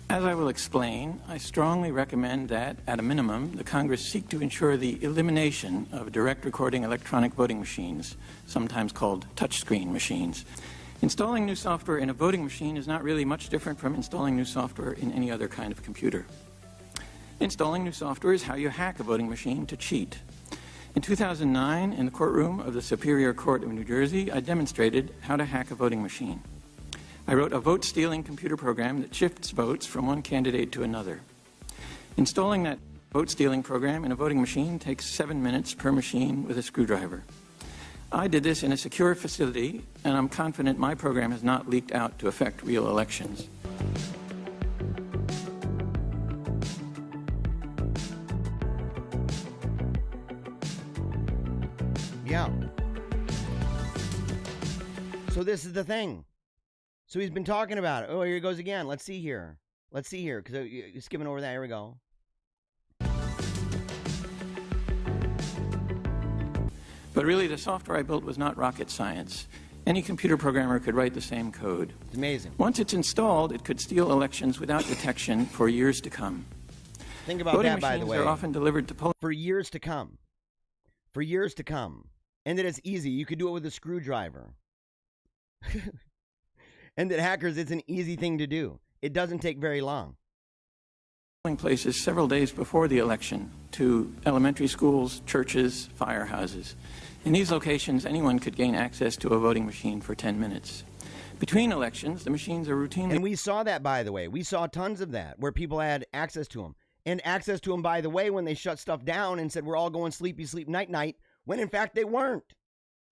As I will explain, I strongly recommend that, at a minimum, the Congress seek to ensure the elimination of direct recording electronic voting machines, sometimes called touchscreen machines. Installing new software in a voting machine is not really much different from installing new software in any other kind of computer. Installing new software is how you hack a voting machine to cheat. In 2009, in the courtroom of the Superior Court of New Jersey, I demonstrated how to hack a voting machine. I wrote a vote-stealing computer program that shifts votes from one candidate to another. Installing that vote-stealing program in a voting machine takes 7 minutes per machine with a screwdriver. I did this in a secure facility, and I'm confident my program has not leaked out to affect real elections. Yeah. So this is the thing. So he's been talking about it. Oh, here he goes again. Let's see here. Let's see here, because you're skipping over that. Here we go. But really, the software I built was not rocket science. Any computer programmer could write the same code. It's amazing. Once it's installed, it could steal elections without detection for years to come. Think about that, by the way. Voting machines are often delivered to for years to come. for years to come, and that it's easy. You could do it with a screwdriver. And that hackers, it's an easy thing to do. It doesn't take very long. Places several days before the election to elementary schools, churches, firehouses. In these locations, anyone could gain access to a voting machine for 10 minutes. Between elections, the machines are routinely... And we saw that, by the way. We saw tons of that, where people had access to them. And access to them, by the way, when they shut stuff down and said, we're all going sleepy, sleep, night, night, when in fact they weren't.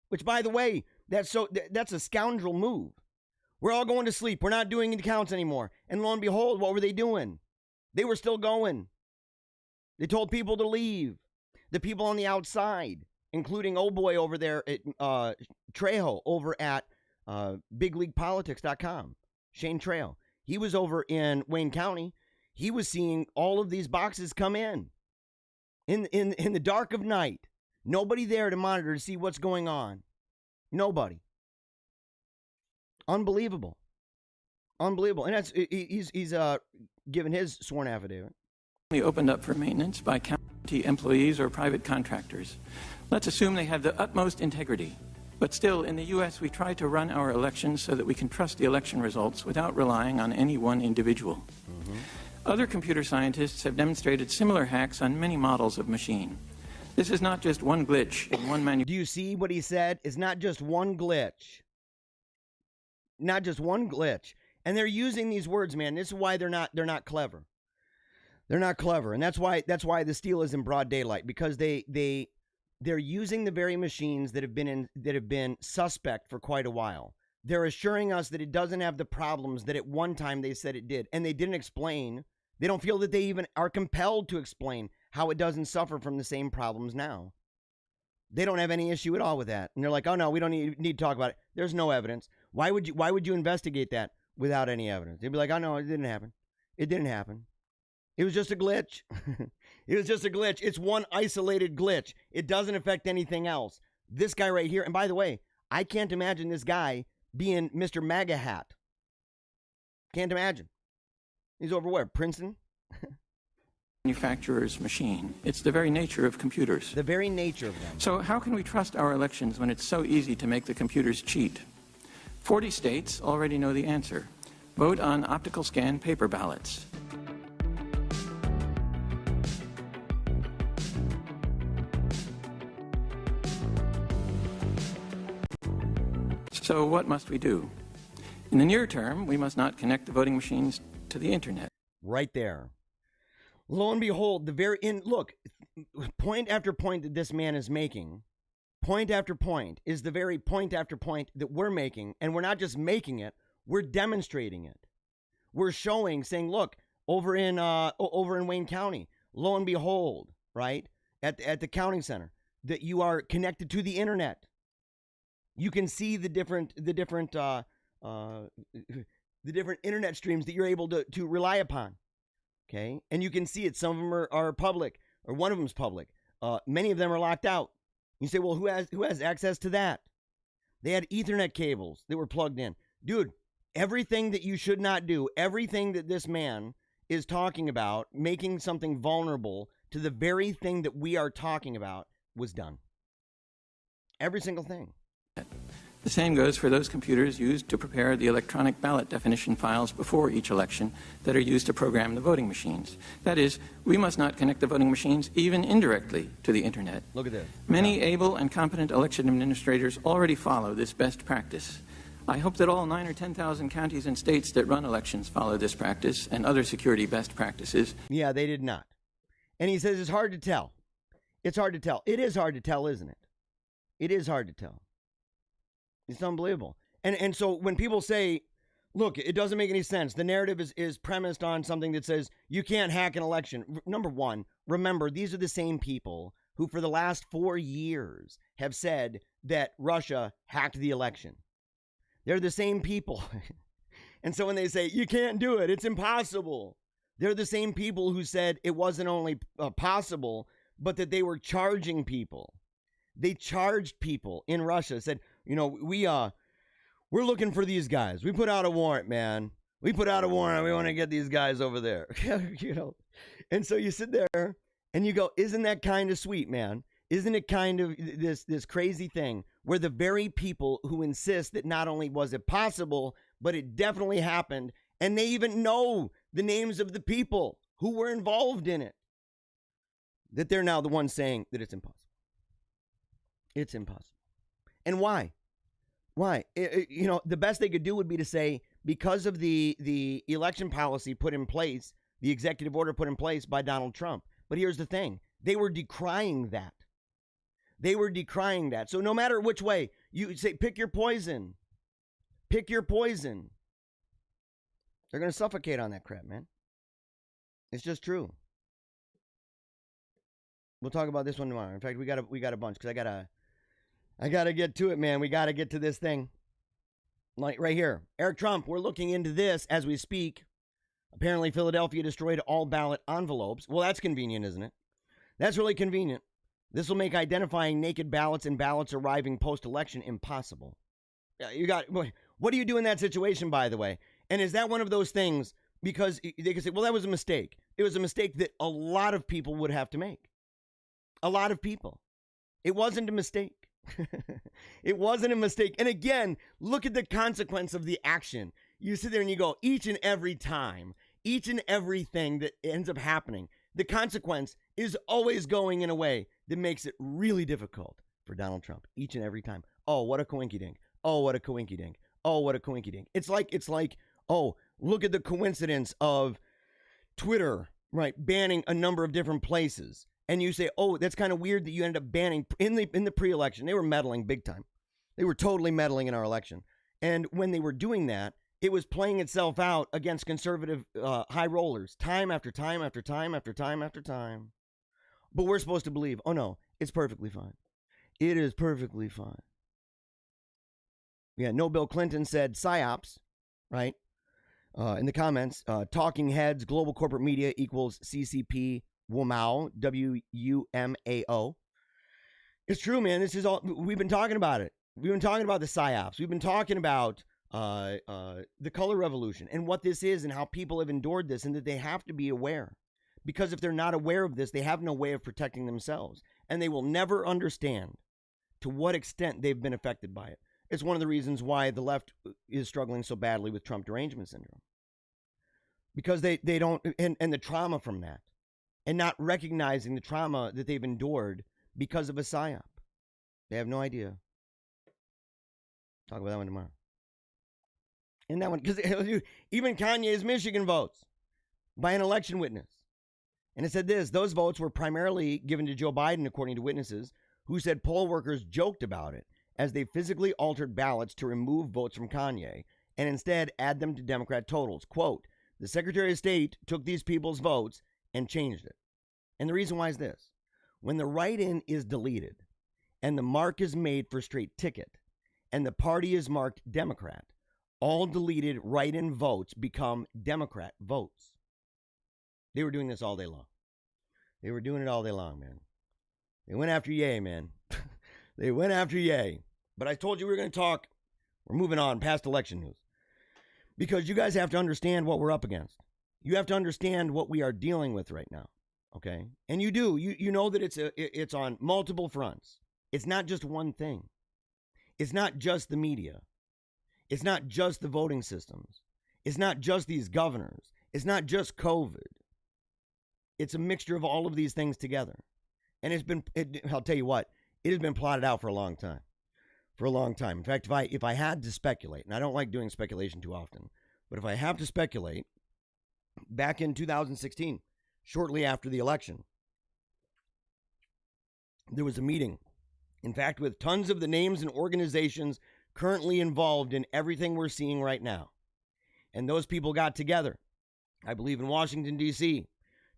Which, by the way, that's a scoundrel move. We're all going to sleep. We're not doing the counts anymore. And lo and behold, what were they doing? They were still going. They told people to leave. The people on the outside, including old boy over there at Trejo over at bigleaguepolitics.com, Shane Trejo. He was over in Wayne County. He was seeing all of these boxes come in the dark of night. Nobody there to monitor to see what's going on. Nobody. Unbelievable. Unbelievable. And he's given his sworn affidavit. Opened up for maintenance by county employees or private contractors. Let's assume they have the utmost integrity. But still, in the U.S., we try to run our elections so that we can trust the election results without relying on any one individual. Other computer scientists have demonstrated similar hacks on many models of machine. This is not just one glitch in one manufacturer. Do you see what he said? It's not just one glitch. Not just one glitch. And they're using these words, man. This is why they're not clever. They're not clever. And that's why the steal is in broad daylight, because they're using the very machines that have been suspect for quite a while. They're assuring us that it doesn't have the problems that at one time they said it did. And they didn't explain. They don't feel that they even are compelled to explain how it doesn't suffer from the same problems now. They don't have any issue at all with that. And they're like, oh no, we don't need to talk about it. There's no evidence. Why would you investigate that without any evidence? They'd be like, oh no, it didn't happen. It didn't happen. It was just a glitch. It was just a glitch. It's one isolated glitch. It doesn't affect anything else. This guy right here, and by the way, I can't imagine this guy being Mr. MAGA hat. Can't imagine. He's over where? Princeton? Manufacturer's machine. It's the very nature of computers. The very nature of them. So how can we trust our elections when it's so easy to make the computers cheat? 40 states already know the answer. Vote on optical scan paper ballots. So what must we do? In the near term, we must not connect the voting machines to the internet. Right there. Lo and behold, look, point after point that this man is making, point after point is the very point after point that we're making. And we're not just making it, we're demonstrating it. We're showing, saying, look, over in Wayne County, lo and behold, right, at the counting center, that you are connected to the internet. You can see the different internet streams that you're able to rely upon. Okay, and you can see it. Some of them are public, or one of them is public. Many of them are locked out. You say, well, who has access to that? They had Ethernet cables that were plugged in. Dude, everything that you should not do, everything that this man is talking about, making something vulnerable to the very thing that we are talking about, was done. Every single thing. The same goes for those computers used to prepare the electronic ballot definition files before each election that are used to program the voting machines. That is, we must not connect the voting machines even indirectly to the internet. Look at this. Many able and competent election administrators already follow this best practice. I hope that all 9,000 or 10,000 counties and states that run elections follow this practice and other security best practices. Yeah, they did not. And he says it's hard to tell. It's hard to tell. It is hard to tell, isn't it? It is hard to tell. It's unbelievable. And so when people say, look, it doesn't make any sense, the narrative is premised on something that says you can't hack an election. Number one, remember, these are the same people who for the last 4 years have said that Russia hacked the election. They're the same people. And so when they say you can't do it, it's impossible, they're the same people who said it wasn't only possible, but that they were charging people. They charged people in Russia, said, you know, we're looking for these guys. We put out a warrant, man. We put out a warrant. We want to get these guys over there. You know, and so you sit there and you go, isn't that kind of sweet, man? Isn't it kind of this crazy thing where the very people who insist that not only was it possible, but it definitely happened, and they even know the names of the people who were involved in it, that they're now the ones saying that it's impossible. It's impossible. And why? Why? The best they could do would be to say, because of the election policy put in place, the executive order put in place by Donald Trump. But here's the thing. They were decrying that. They were decrying that. So no matter which way, you say, pick your poison. Pick your poison. They're going to suffocate on that crap, man. It's just true. We'll talk about this one tomorrow. In fact, we got a bunch, because I gotta get to it, man. We gotta get to this thing. Like right here. Eric Trump, we're looking into this as we speak. Apparently, Philadelphia destroyed all ballot envelopes. Well, that's convenient, isn't it? That's really convenient. This will make identifying naked ballots and ballots arriving post-election impossible. What do you do in that situation, by the way? And is that one of those things, because they can say, well, that was a mistake. It was a mistake that a lot of people would have to make. A lot of people. It wasn't a mistake. It wasn't a mistake. And again, look at the consequence of the action. You sit there and you go, each and every time, each and everything that ends up happening, the consequence is always going in a way that makes it really difficult for Donald Trump each and every time. Oh, what a coinkydink. Oh, what a coinkydink. Oh, what a coinkydink. It's like, oh, look at the coincidence of Twitter, right, banning a number of different places. And you say, oh, that's kind of weird that you ended up banning in the pre-election. They were meddling big time. They were totally meddling in our election. And when they were doing that, it was playing itself out against conservative high rollers time after time after time after time after time. But we're supposed to believe, oh no, it's perfectly fine. It is perfectly fine. Yeah, no, Bill Clinton said psyops, right? In the comments, talking heads, global corporate media equals CCP, WUMAO, WUMAO. It's true, man. This is all, we've been talking about it. We've been talking about the psyops. We've been talking about the color revolution and what this is and how people have endured this, and that they have to be aware. Because if they're not aware of this, they have no way of protecting themselves. And they will never understand to what extent they've been affected by it. It's one of the reasons why the left is struggling so badly with Trump derangement syndrome. Because they don't, and the trauma from that. And not recognizing the trauma that they've endured because of a psyop. They have no idea. Talk about that one tomorrow. And that one, because even Kanye's Michigan votes by an election witness. And it said this, those votes were primarily given to Joe Biden, according to witnesses, who said poll workers joked about it as they physically altered ballots to remove votes from Kanye and instead add them to Democrat totals. Quote, the Secretary of State took these people's votes and changed it. And the reason why is this. When the write-in is deleted and the mark is made for straight ticket and the party is marked Democrat, all deleted write-in votes become Democrat votes. They were doing this all day long. They were doing it all day long, man. They went after Ye, man. They went after Ye. But I told you we were going to talk. We're moving on past election news. Because you guys have to understand what we're up against. You have to understand what we are dealing with right now. Okay? And you do. You know that it's on multiple fronts. It's not just one thing. It's not just the media. It's not just the voting systems. It's not just these governors. It's not just COVID. It's a mixture of all of these things together. And I'll tell you what, it has been plotted out for a long time. For a long time. In fact, if I had to speculate, and I don't like doing speculation too often, but if I have to speculate, back in 2016, shortly after the election, there was a meeting, in fact, with tons of the names and organizations currently involved in everything we're seeing right now. And those people got together, I believe in Washington, D.C.,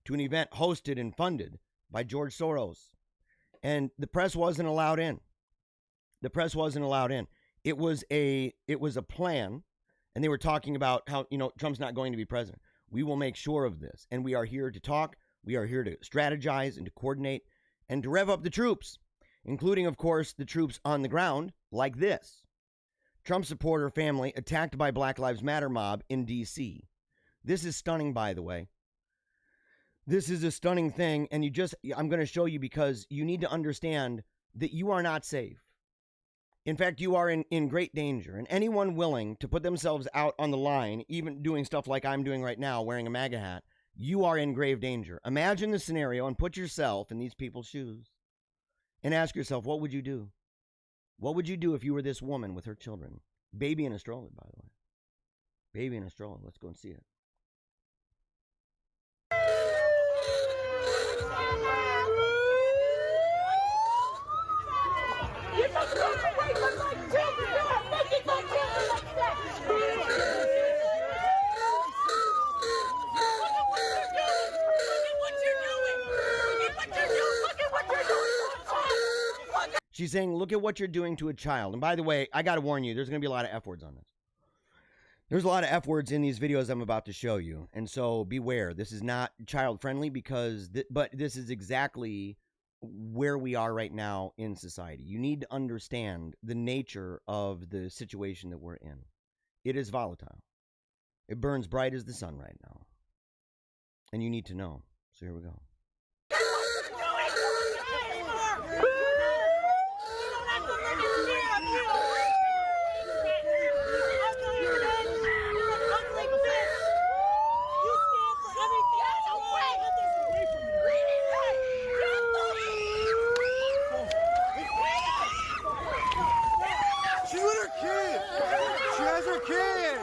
to an event hosted and funded by George Soros. And the press wasn't allowed in. The press wasn't allowed in. It was a plan, and they were talking about how, Trump's not going to be president. We will make sure of this, and we are here to talk. We are here to strategize and to coordinate and to rev up the troops, including, of course, the troops on the ground, like this. Trump supporter family attacked by Black Lives Matter mob in D.C. This is stunning, by the way. This is a stunning thing, and I'm going to show you because you need to understand that you are not safe. In fact, you are in great danger, and anyone willing to put themselves out on the line, even doing stuff like I'm doing right now, wearing a MAGA hat, you are in grave danger. Imagine the scenario and put yourself in these people's shoes and ask yourself, what would you do? What would you do if you were this woman with her children? Baby in a stroller, by the way. Baby in a stroller. Let's go and see it. She's saying, look at what you're doing to a child. And by the way, I got to warn you, there's going to be a lot of F words on this. There's a lot of F words in these videos I'm about to show you. And so beware. This is not child friendly but this is exactly where we are right now in society. You need to understand the nature of the situation that we're in. It is volatile. It burns bright as the sun right now. And you need to know. So here we go. She's with her kids. She has her kids.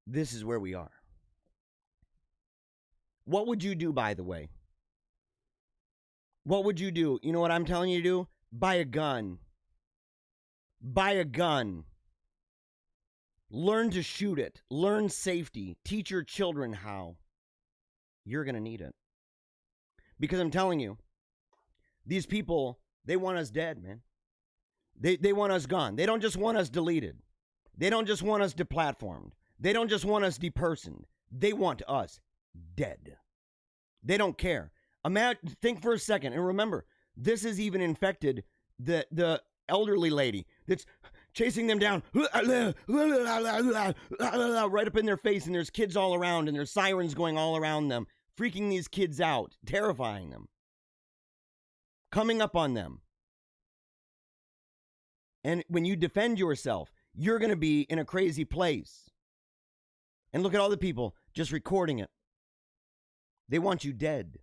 This is where we are. What would you do, by the way? What would you do? You know what I'm telling you to do? Buy a gun. Buy a gun. Learn to shoot it. Learn safety. Teach your children how. You're going to need it. Because I'm telling you, these people, they want us dead, man. They want us gone. They don't just want us deleted. They don't just want us deplatformed. They don't just want us depersoned. They want us dead. They don't care. Think for a second, and remember, this has even infected the elderly lady that's chasing them down right up in their face, and there's kids all around, and there's sirens going all around them, freaking these kids out, terrifying them, coming up on them. And when you defend yourself, you're going to be in a crazy place. And look at all the people just recording it. They want you dead.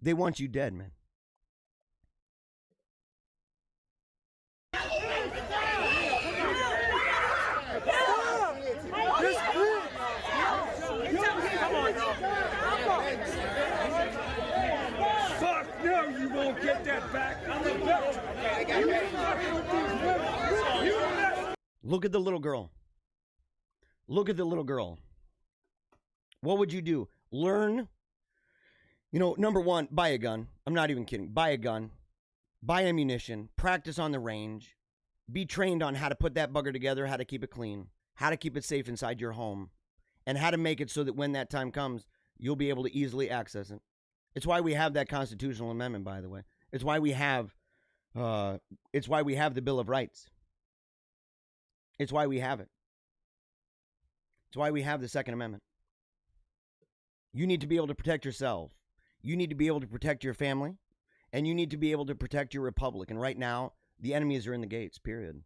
They want you dead, man. Fuck no, you won't get that back. I'm the belt. Look at the little girl. Look at the little girl. What would you do? Learn. You know, number one, buy a gun. I'm not even kidding. Buy a gun. Buy ammunition. Practice on the range. Be trained on how to put that bugger together, how to keep it clean, how to keep it safe inside your home, and how to make it so that when that time comes, you'll be able to easily access it. It's why we have that constitutional amendment, by the way. It's why we have the Bill of Rights. It's why we have it. It's why we have the Second Amendment. You need to be able to protect yourself. You need to be able to protect your family. And you need to be able to protect your republic. And right now, the enemies are in the gates, period.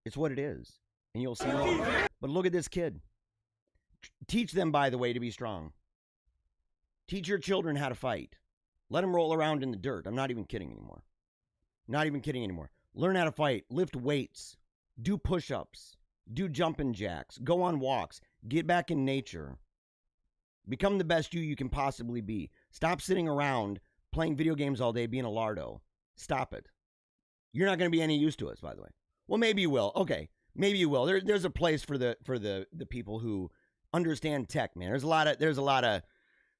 It's what it is. And you'll see more. But look at this kid. Teach them, by the way, to be strong. Teach your children how to fight. Let them roll around in the dirt. I'm not even kidding anymore. Not even kidding anymore. Learn how to fight. Lift weights. Do push-ups. Do jumping jacks. Go on walks. Get back in nature. Become the best you can possibly be. Stop sitting around playing video games all day being a lardo. Stop it. You're not going to be any use to us, by the way. Well, maybe you will. Okay, maybe you will. There's a place for the people who understand tech, man. There's a lot of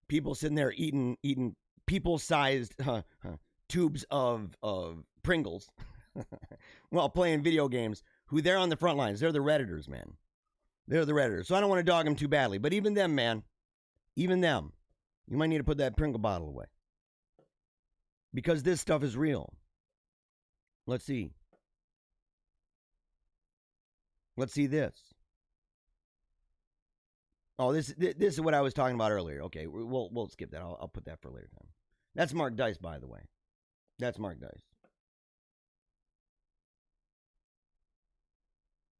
people sitting there eating people-sized tubes of Pringles while playing video games. Who they're on the front lines. They're the Redditors, man. They're the Redditors. So I don't want to dog them too badly. But even them, man, even them, you might need to put that Pringle bottle away. Because this stuff is real. Let's see. Let's see this. Oh, this is what I was talking about earlier. Okay, we'll skip that. I'll put that for later time. That's Mark Dice, by the way. That's Mark Dice.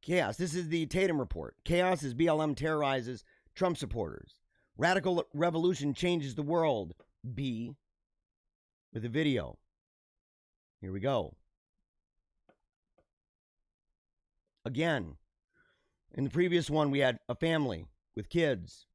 Chaos. This is the Tatum report. Chaos as BLM terrorizes Trump supporters. Radical revolution changes the world. B. With a video. Here we go. Again, in the previous one, we had a family with kids.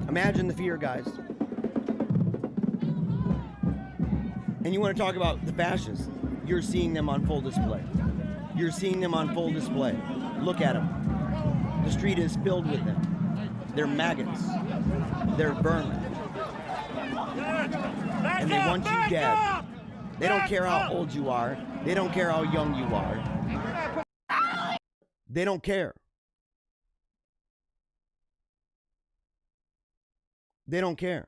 Imagine the fear, guys. And you want to talk about the fascists. You're seeing them on full display. You're seeing them on full display. Look at them. The street is filled with them. They're maggots. They're vermin. And they want you dead. They don't care how old you are. They don't care how young you are. They don't care. They don't care.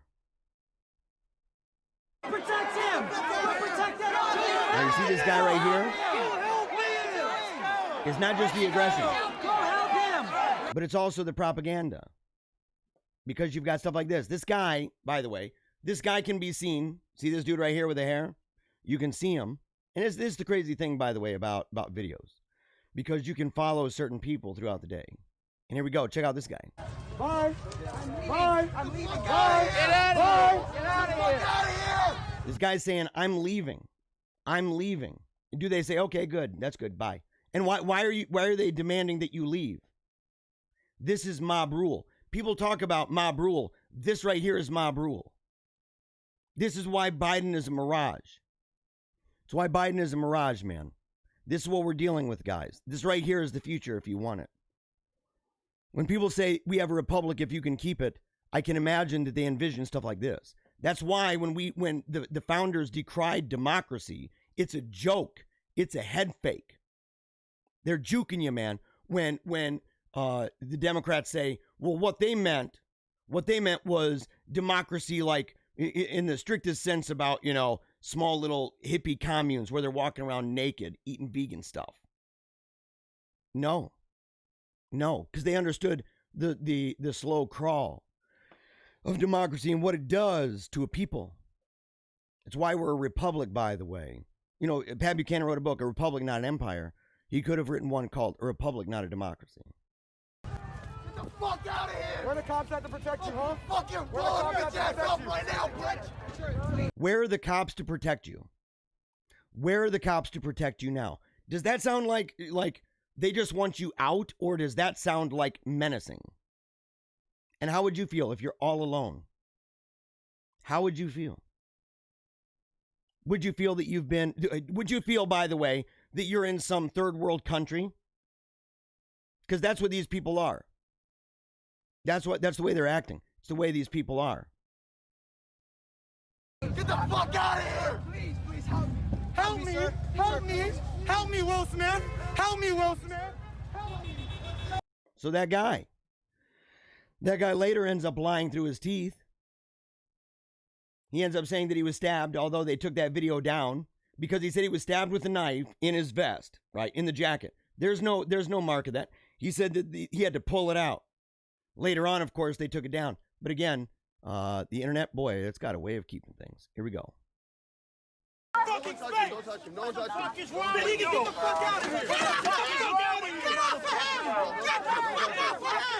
Protect him! Protect that Now you see this guy right here? It's not just the aggression, but it's also the propaganda. Because you've got stuff like this. This guy, by the way, this guy can be seen. See this dude right here with the hair? You can see him. And this is the crazy thing, by the way, about videos. Because you can follow certain people throughout the day. And here we go. Check out this guy. Bye. Bye. I'm leaving, guys. Get out of here. Get out of here. This guy's saying, I'm leaving. I'm leaving. And do they say, okay, good. That's good. Bye. And why are they demanding that you leave? This is mob rule. People talk about mob rule. This right here is mob rule. This is why Biden is a mirage. It's why Biden is a mirage, man. This is what we're dealing with, guys. This right here is the future if you want it. When people say we have a republic if you can keep it, I can imagine that they envision stuff like this. That's why when the founders decried democracy, it's a joke. It's a head fake. They're juking you, man. When the Democrats say, well, what they meant was democracy like in the strictest sense about, small little hippie communes where they're walking around naked, eating vegan stuff. No, because they understood the slow crawl of democracy and what it does to a people. It's why we're a republic, by the way. Pat Buchanan wrote a book, A Republic, Not an Empire. He could have written one called A Republic, Not a Democracy. Get the fuck out of here! Where are the cops at to protect you, huh? Fuck you! Blow your ass up right now, bitch! Where are the cops to protect you? Where are the cops to protect you now? Does that sound like they just want you out, or does that sound like menacing? And how would you feel if you're all alone? How would you feel? Would you feel that would you feel, by the way, that you're in some third world country? Because that's what these people are. That's the way they're acting. It's the way these people are. Get the fuck out of here! Please help me. Help me! Help me! Help me, Will Smith! Help me, Will Smith! Help me! So that guy later ends up lying through his teeth. He ends up saying that he was stabbed, although they took that video down because he said he was stabbed with a knife in his vest, right, in the jacket. There's no mark of that. He said that he had to pull it out. Later on, of course, they took it down. But again, the internet, boy, it's got a way of keeping things. Here we go. Fucking space! Don't touch him! Don't touch him! What the fuck is wrong with you? Get the fuck out of here! Get off of him! Get off of him!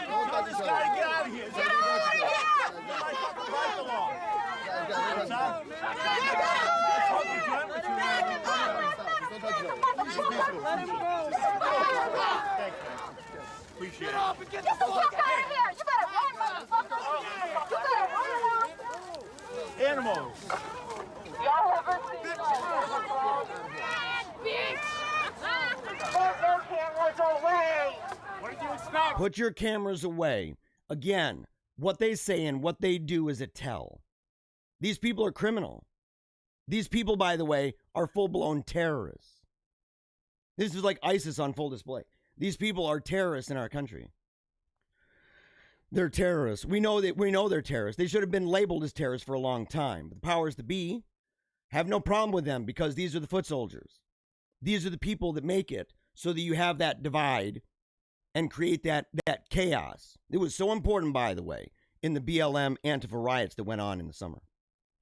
Don't touch him! Get out of here! Get out of here! Right along. Appreciate it. Get off and get the fuck out of here! You better run, motherfucker! You better run! Animals! Y'all ever seen Put your cameras away! What did you expect? Put your cameras away. Again, what they say and what they do is a tell. These people are criminal. These people, by the way, are full-blown terrorists. This is like ISIS on full display. These people are terrorists in our country. They're terrorists. We know they're terrorists. They should have been labeled as terrorists for a long time. But the powers that be have no problem with them because these are the foot soldiers. These are the people that make it so that you have that divide and create that chaos. It was so important, by the way, in the BLM Antifa riots that went on in the summer.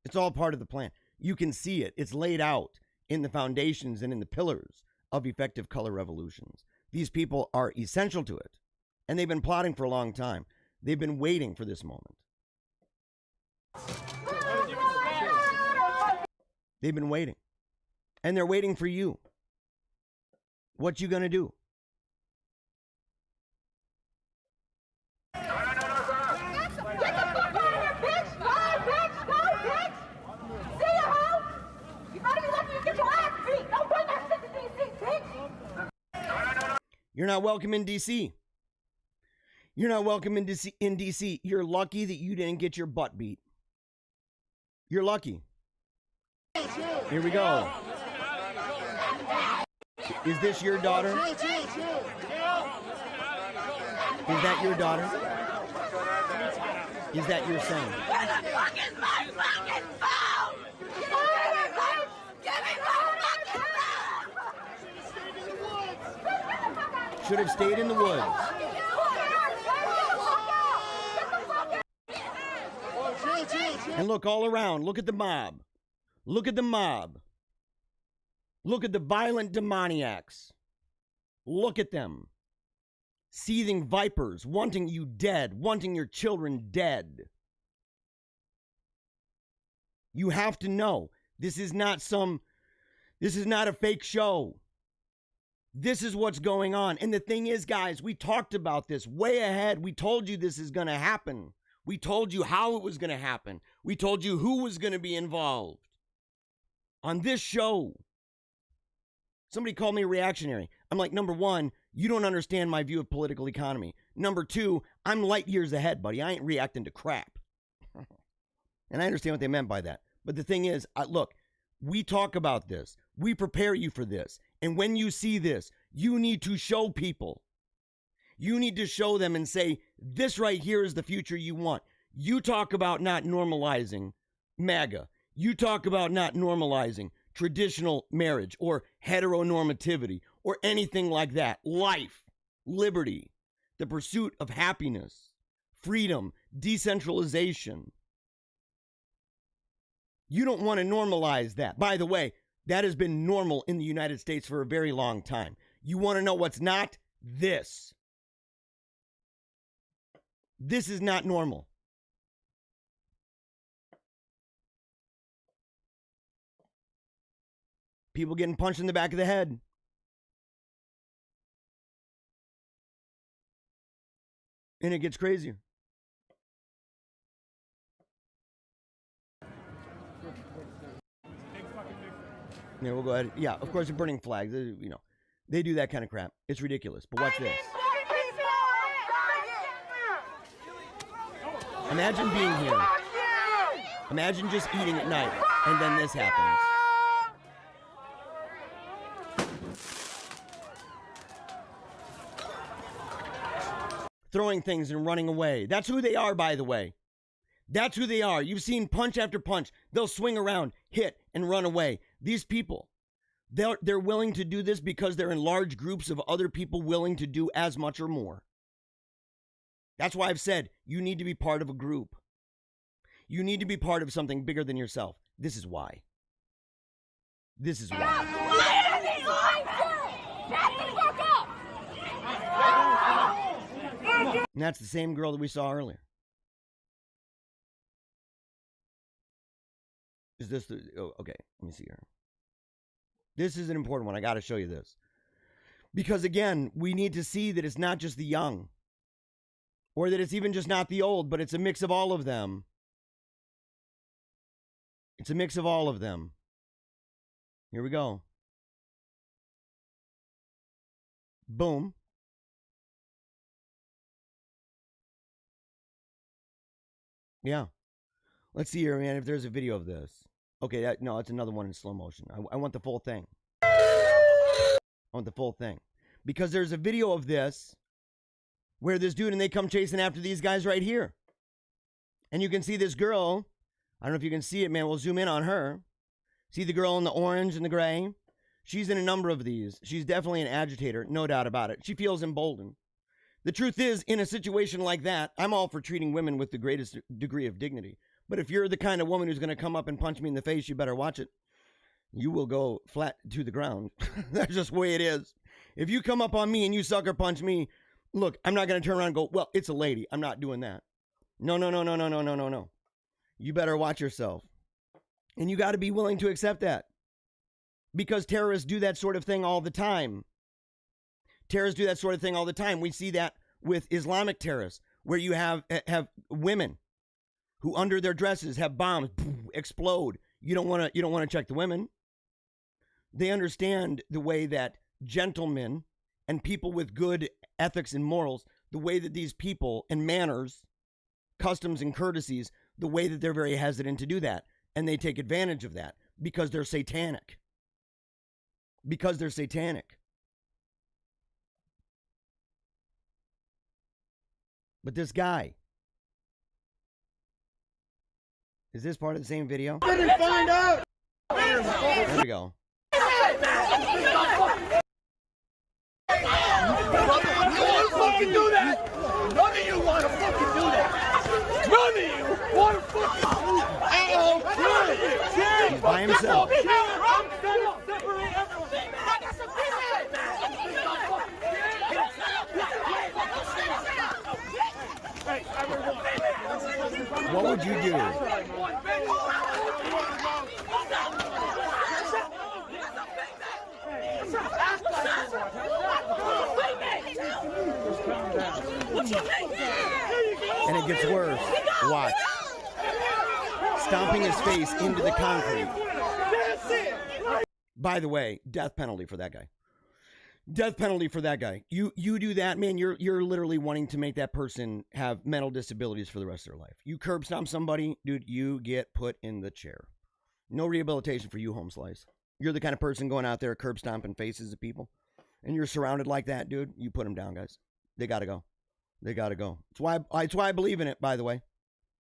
It's all part of the plan. You can see it. It's laid out in the foundations and in the pillars of effective color revolutions. These people are essential to it, and they've been plotting for a long time. They've been waiting for this moment. They've been waiting, and they're waiting for you. What you gonna do? You're not welcome in D.C. You're not welcome in D.C. You're lucky that you didn't get your butt beat. You're lucky. Here we go. Is this your daughter? Is that your daughter? Is that your son? Should have stayed in the woods. And look all around. Look at the mob. Look at the mob. Look at the violent demoniacs. Look at them. Seething vipers, wanting you dead, wanting your children dead. You have to know, this is not a fake show. This is what's going on. And the thing is, guys, we talked about this way ahead. We told you this is going to happen. We told you how it was going to happen. We told you who was going to be involved. On this show, somebody called me reactionary. I'm like, number one, you don't understand my view of political economy. Number two, I'm light years ahead, buddy. I ain't reacting to crap. And I understand what they meant by that. But the thing is, look, we talk about this. We prepare you for this. And when you see this, you need to show people. You need to show them and say, this right here is the future you want. You talk about not normalizing MAGA. You talk about not normalizing traditional marriage or heteronormativity or anything like that. Life, liberty, the pursuit of happiness, freedom, decentralization. You don't want to normalize that. By the way, that has been normal in the United States for a very long time. You want to know what's not? This. This is not normal. People getting punched in the back of the head. And it gets crazier. Yeah, we'll go ahead. Yeah, of course, they're burning flags. You know, they do that kind of crap. It's ridiculous. But watch this. Imagine being here. Imagine just eating at night, and then this happens. Throwing things and running away. That's who they are, by the way. That's who they are. You've seen punch after punch. They'll swing around, hit, and run away. These people, they're willing to do this because they're in large groups of other people willing to do as much or more. That's why I've said you need to be part of a group. You need to be part of something bigger than yourself. This is why. This is why. And that's the same girl that we saw earlier. Is this the... Oh, okay, let me see here. This is an important one. I got to show you this. Because, again, we need to see that it's not just the young. Or that it's even just not the old, but it's a mix of all of them. It's a mix of all of them. Here we go. Boom. Yeah. Let's see here, man, if there's a video of this. Okay, no, it's another one in slow motion. I want the full thing. I want the full thing. Because there's a video of this where this dude and they come chasing after these guys right here. And you can see this girl. I don't know if you can see it, man. We'll zoom in on her. See the girl in the orange and the gray? She's in a number of these. She's definitely an agitator, no doubt about it. She feels emboldened. The truth is, in a situation like that, I'm all for treating women with the greatest degree of dignity. But if you're the kind of woman who's going to come up and punch me in the face, you better watch it. You will go flat to the ground. That's just the way it is. If you come up on me and you sucker punch me, look, I'm not going to turn around and go, well, it's a lady. I'm not doing that. No. You better watch yourself. And you got to be willing to accept that. Because terrorists do that sort of thing all the time. Terrorists do that sort of thing all the time. We see that with Islamic terrorists, where you have women who under their dresses have bombs explode. You don't want to check the women. They understand the way that gentlemen and people with good ethics and morals, the way that these people and manners, customs and courtesies, the way that they're very hesitant to do that. And they take advantage of that because they're satanic. Because they're satanic. But this guy, is this part of the same video? Didn't find out. There we go. You want to fucking do that? None of you want to fucking do that. None of you want to fucking. He's by himself. What would you do? And it gets worse. Watch. Stomping his face into the concrete. By the way, death penalty for that guy. Death penalty for that guy. You do that, man, you're literally wanting to make that person have mental disabilities for the rest of their life. You curb stomp somebody, dude, you get put in the chair. No rehabilitation for you, home slice. You're the kind of person going out there curb stomping faces of people, and you're surrounded like that, dude. You put them down, guys. They gotta go. They gotta go. It's why I believe in it, by the way.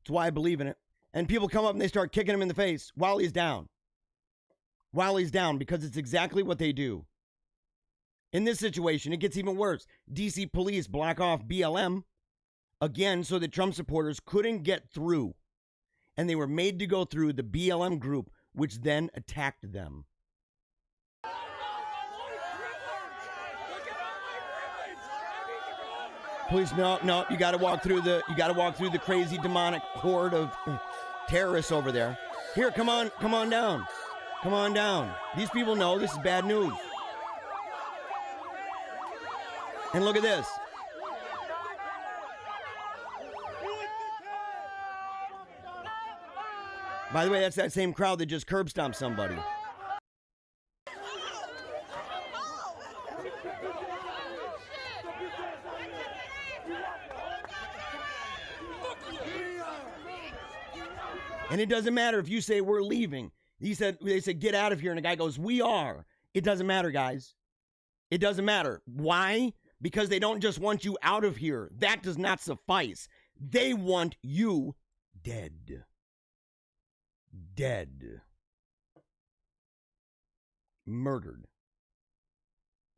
It's why I believe in it. And people come up and they start kicking him in the face while he's down. While he's down, because it's exactly what they do. In this situation, it gets even worse. DC police block off BLM, again, so that Trump supporters couldn't get through. And they were made to go through the BLM group, which then attacked them. Police, no, you gotta walk through the crazy demonic horde of terrorists over there. Here, come on down. Come on down. These people know this is bad news. And look at this. By the way, that's that same crowd that just curb stomped somebody. And it doesn't matter if you say we're leaving. They said get out of here, and the guy goes, we are. It doesn't matter, guys. It doesn't matter. Why? Because they don't just want you out of here. That does not suffice. They want you dead. Dead. Murdered.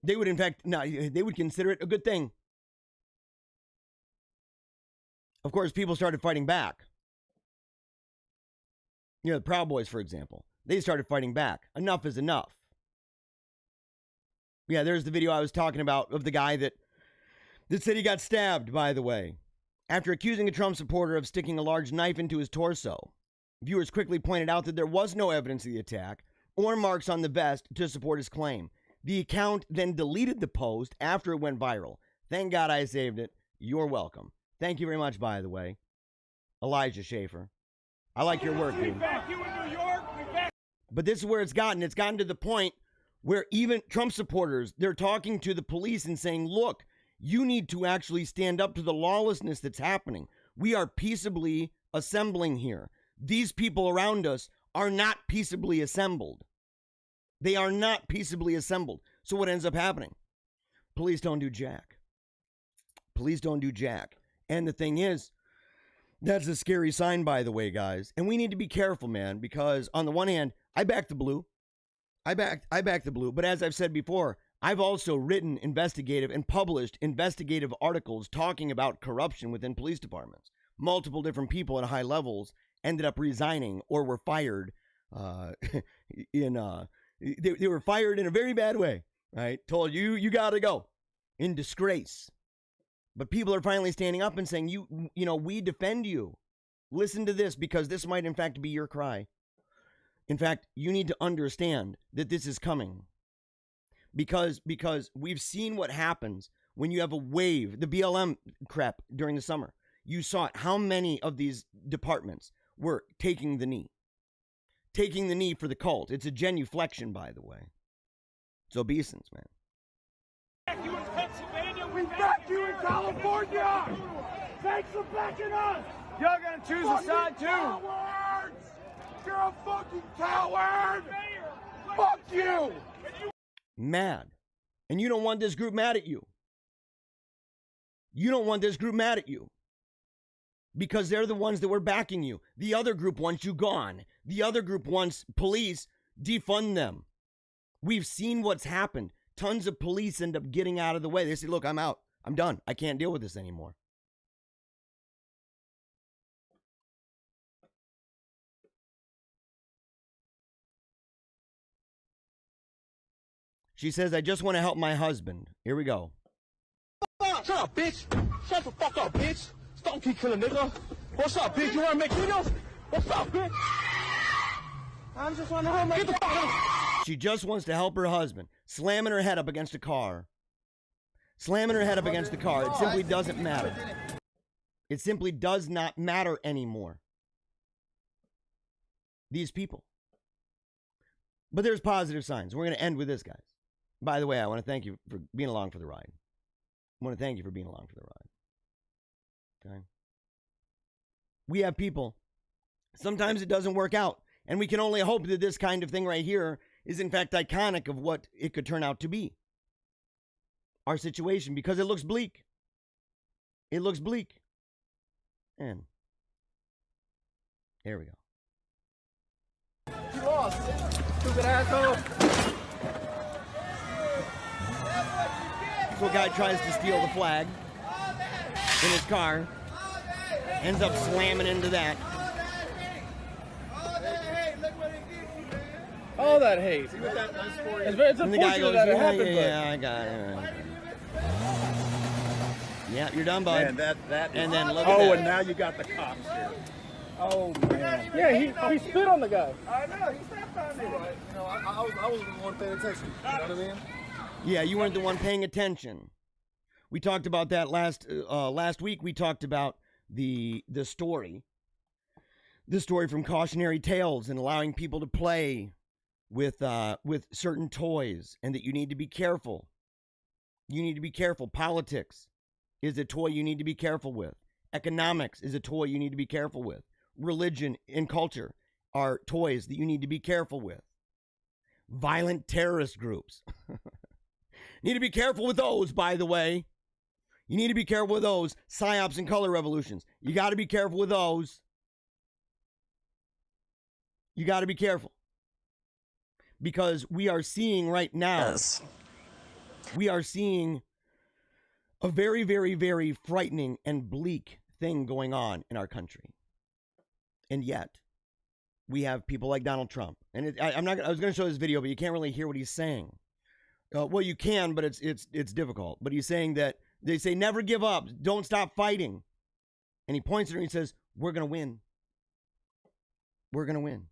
They would, in fact, they would consider it a good thing. Of course, people started fighting back. You know, the Proud Boys, for example. They started fighting back. Enough is enough. Yeah, there's the video I was talking about of the guy that said he got stabbed, by the way, after accusing a Trump supporter of sticking a large knife into his torso. Viewers quickly pointed out that there was no evidence of the attack or marks on the vest to support his claim. The account then deleted the post after it went viral. Thank God I saved it. You're welcome. Thank you very much, by the way, Elijah Schaefer. I like your work, dude. But this is where it's gotten. It's gotten to the point where even Trump supporters, they're talking to the police and saying, look, you need to actually stand up to the lawlessness that's happening. We are peaceably assembling here. These people around us are not peaceably assembled. They are not peaceably assembled. So what ends up happening? Police don't do jack. Police don't do jack. And the thing is, that's a scary sign, by the way, guys. And we need to be careful, man, because on the one hand, I back the blue. I back the blue. But as I've said before, I've also written investigative and published investigative articles talking about corruption within police departments. Multiple different people at high levels ended up resigning or were fired they were fired in a very bad way, right? Told you got to go in disgrace. But people are finally standing up and saying, you know, we defend you. Listen to this, because this might in fact be your cry. In fact, you need to understand that this is coming. Because we've seen what happens when you have a wave, the BLM crap during the summer. You saw it. How many of these departments were taking the knee? Taking the knee for the cult. It's a genuflection, by the way. It's obeisance, man. You in Pennsylvania, we back you in California. Thanks for backing us. You're gonna choose a side too. Cowards! You're a fucking coward. Fuck you. Mad. And you don't want this group mad at you. You don't want this group mad at you. Because they're the ones that were backing you. The other group wants you gone. The other group wants police, defund them. We've seen what's happened. Tons of police end up getting out of the way. They say, look, I'm out. I'm done. I can't deal with this anymore. She says, I just want to help my husband. Here we go. Shut up, bitch. Shut the fuck up, bitch. Don't keep killing, nigga. What's up, bitch? You want to make videos? What's up, bitch? I'm just want to help my... Get the fuck out. She just wants to help her husband. Slamming her head up against a car. Slamming her head up against the car. It simply doesn't matter. It simply does not matter anymore. These people. But there's positive signs. We're going to end with this, guys. By the way, I want to thank you for being along for the ride. I want to thank you for being along for the ride. Okay? We have people. Sometimes it doesn't work out. And we can only hope that this kind of thing right here is in fact iconic of what it could turn out to be. Our situation, because it looks bleak. It looks bleak. And there we go. You lost, stupid asshole. So a guy tries to steal the flag in his car. Ends up slamming into that. All that hate. See what that does for you? It's And the guy goes, that it yeah, happened, yeah, I got it. Yeah, you're done, bud. Man, that and then look at that. Oh, and now you got the cops here. Oh, man. Yeah, he spit on the guy. I know, he stepped on me. Right. You know, I was the one paying attention. You know what I mean? Yeah, you weren't the one paying attention. We talked about that last week. We talked about the story from Cautionary Tales and allowing people to play with certain toys, and that you need to be careful. You need to be careful. Politics is a toy you need to be careful with. Economics is a toy you need to be careful with. Religion and culture are toys that you need to be careful with. Violent terrorist groups. Need to be careful with those, by the way. You need to be careful with those. PSYOPs and color revolutions. You got to be careful with those. You got to be careful. Because we are seeing right now, we are seeing a very, very, very frightening and bleak thing going on in our country. And yet, we have people like Donald Trump. And I was going to show this video, but you can't really hear what he's saying. Well, you can, but it's difficult. But he's saying that they say, never give up. Don't stop fighting. And he points at her and he says, we're going to win. We're going to win.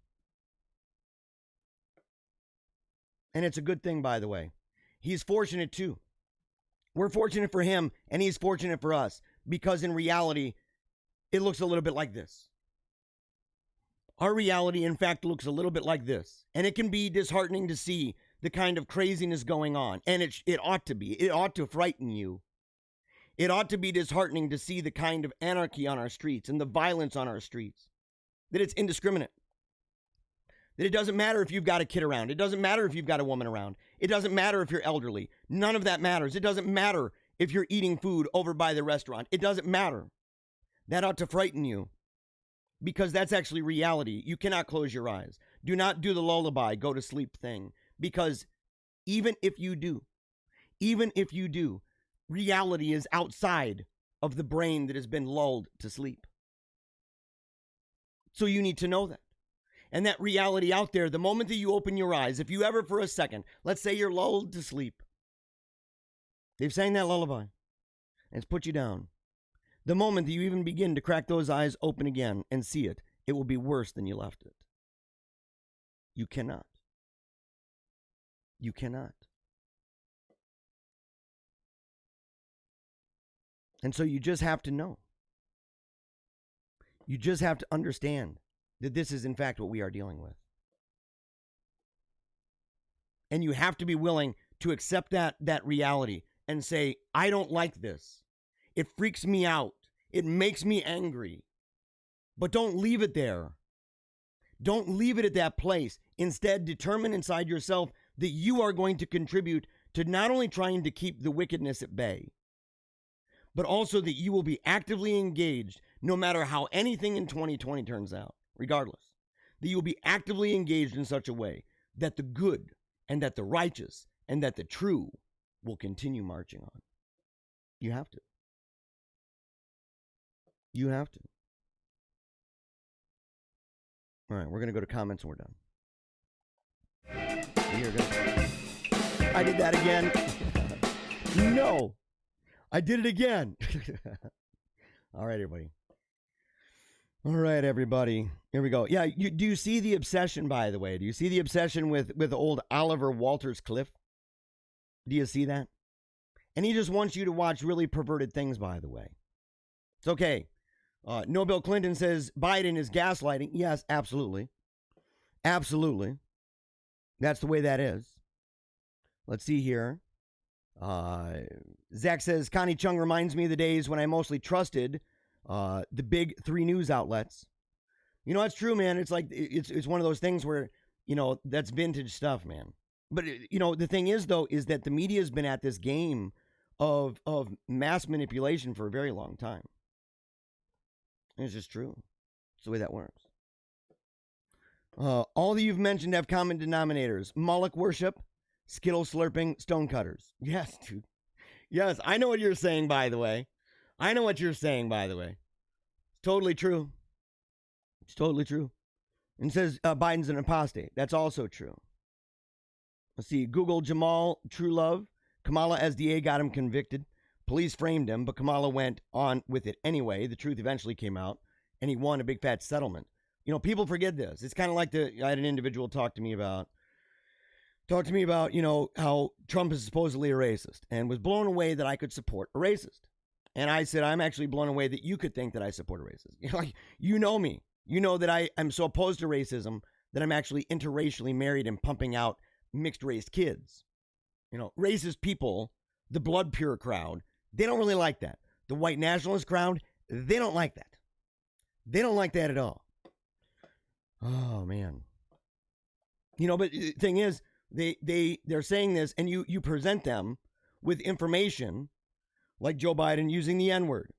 And it's a good thing, by the way. He's fortunate, too. We're fortunate for him, and he's fortunate for us. Because in reality, it looks a little bit like this. Our reality, in fact, looks a little bit like this. And it can be disheartening to see the kind of craziness going on. And it ought to be. It ought to frighten you. It ought to be disheartening to see the kind of anarchy on our streets and the violence on our streets. That it's indiscriminate. That it doesn't matter if you've got a kid around. It doesn't matter if you've got a woman around. It doesn't matter if you're elderly. None of that matters. It doesn't matter if you're eating food over by the restaurant. It doesn't matter. That ought to frighten you, because that's actually reality. You cannot close your eyes. Do not do the lullaby, go to sleep thing, because even if you do, reality is outside of the brain that has been lulled to sleep. So you need to know that. And that reality out there, the moment that you open your eyes, if you ever for a second, let's say you're lulled to sleep. They've sang that lullaby, and it's put you down. The moment that you even begin to crack those eyes open again and see it, it will be worse than you left it. You cannot. You cannot. And so you just have to know. You just have to understand that this is in fact what we are dealing with. And you have to be willing to accept that reality and say, I don't like this. It freaks me out. It makes me angry. But don't leave it there. Don't leave it at that place. Instead, determine inside yourself that you are going to contribute to not only trying to keep the wickedness at bay, but also that you will be actively engaged no matter how anything in 2020 turns out, regardless. That you will be actively engaged in such a way that the good and that the righteous and that the true will continue marching on. You have to. You have to. All right, we're going to go to comments and we're done. Here we go. I did that again. No. I did it again. All right, everybody. All right, everybody. Here we go. Yeah, do you see the obsession, by the way? Do you see the obsession with old Oliver Walters Cliff? Do you see that? And he just wants you to watch really perverted things, by the way. It's okay. No, Bill Clinton says Biden is gaslighting. Yes, absolutely. Absolutely. That's the way that is. Let's see here. Zach says, Connie Chung reminds me of the days when I mostly trusted the big 3 news outlets. You know, that's true, man. It's like, it's one of those things where, you know, that's vintage stuff, man. But, you know, the thing is, though, is that the media has been at this game of mass manipulation for a very long time. It's just true. It's the way that works. All that you've mentioned have common denominators. Moloch worship, Skittle slurping, stonecutters. Yes, dude. Yes, I know what you're saying, by the way. I know what you're saying, by the way. It's totally true. It's totally true. And it says Biden's an apostate. That's also true. Let's see. Google Jamal True Love. Kamala SDA got him convicted. Police framed him, but Kamala went on with it anyway. The truth eventually came out, and he won a big fat settlement. You know, people forget this. It's kind of like I had an individual talk to me about, you know, how Trump is supposedly a racist, and was blown away that I could support a racist. And I said, I'm actually blown away that you could think that I support a racist. You know, like, you know me. You know that I'm so opposed to racism that I'm actually interracially married and pumping out mixed race kids. You know, racist people, the blood pure crowd, they don't really like that. The white nationalist crowd, they don't like that. They don't like that at all. Oh, man. You know, but the thing is, they're saying this, and you present them with information like Joe Biden using the N-word,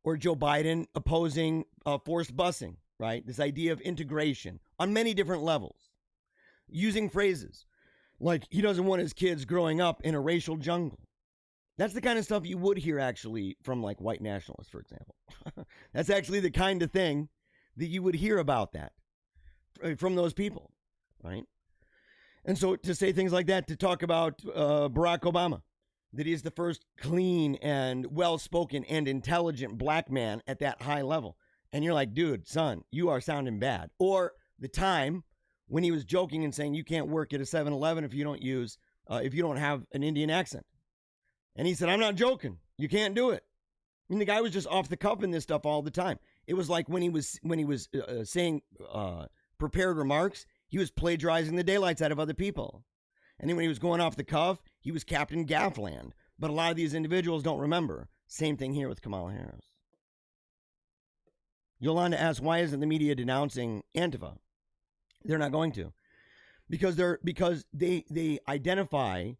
or Joe Biden opposing forced busing, right? This idea of integration on many different levels. Using phrases like he doesn't want his kids growing up in a racial jungle. That's the kind of stuff you would hear actually from like white nationalists, for example. That's actually the kind of thing that you would hear about that from those people, right? And so to say things like that, to talk about Barack Obama, that he's the first clean and well-spoken and intelligent black man at that high level. And you're like, dude, son, you are sounding bad. Or the time when he was joking and saying you can't work at a 7-Eleven if you don't have an Indian accent. And he said, I'm not joking. You can't do it. I mean, the guy was just off the cuff in this stuff all the time. It was like when he was saying prepared remarks, he was plagiarizing the daylights out of other people. And then when he was going off the cuff, he was Captain Gaffland. But a lot of these individuals don't remember. Same thing here with Kamala Harris. Yolanda asks, why isn't the media denouncing Antifa? They're not going to. because they identify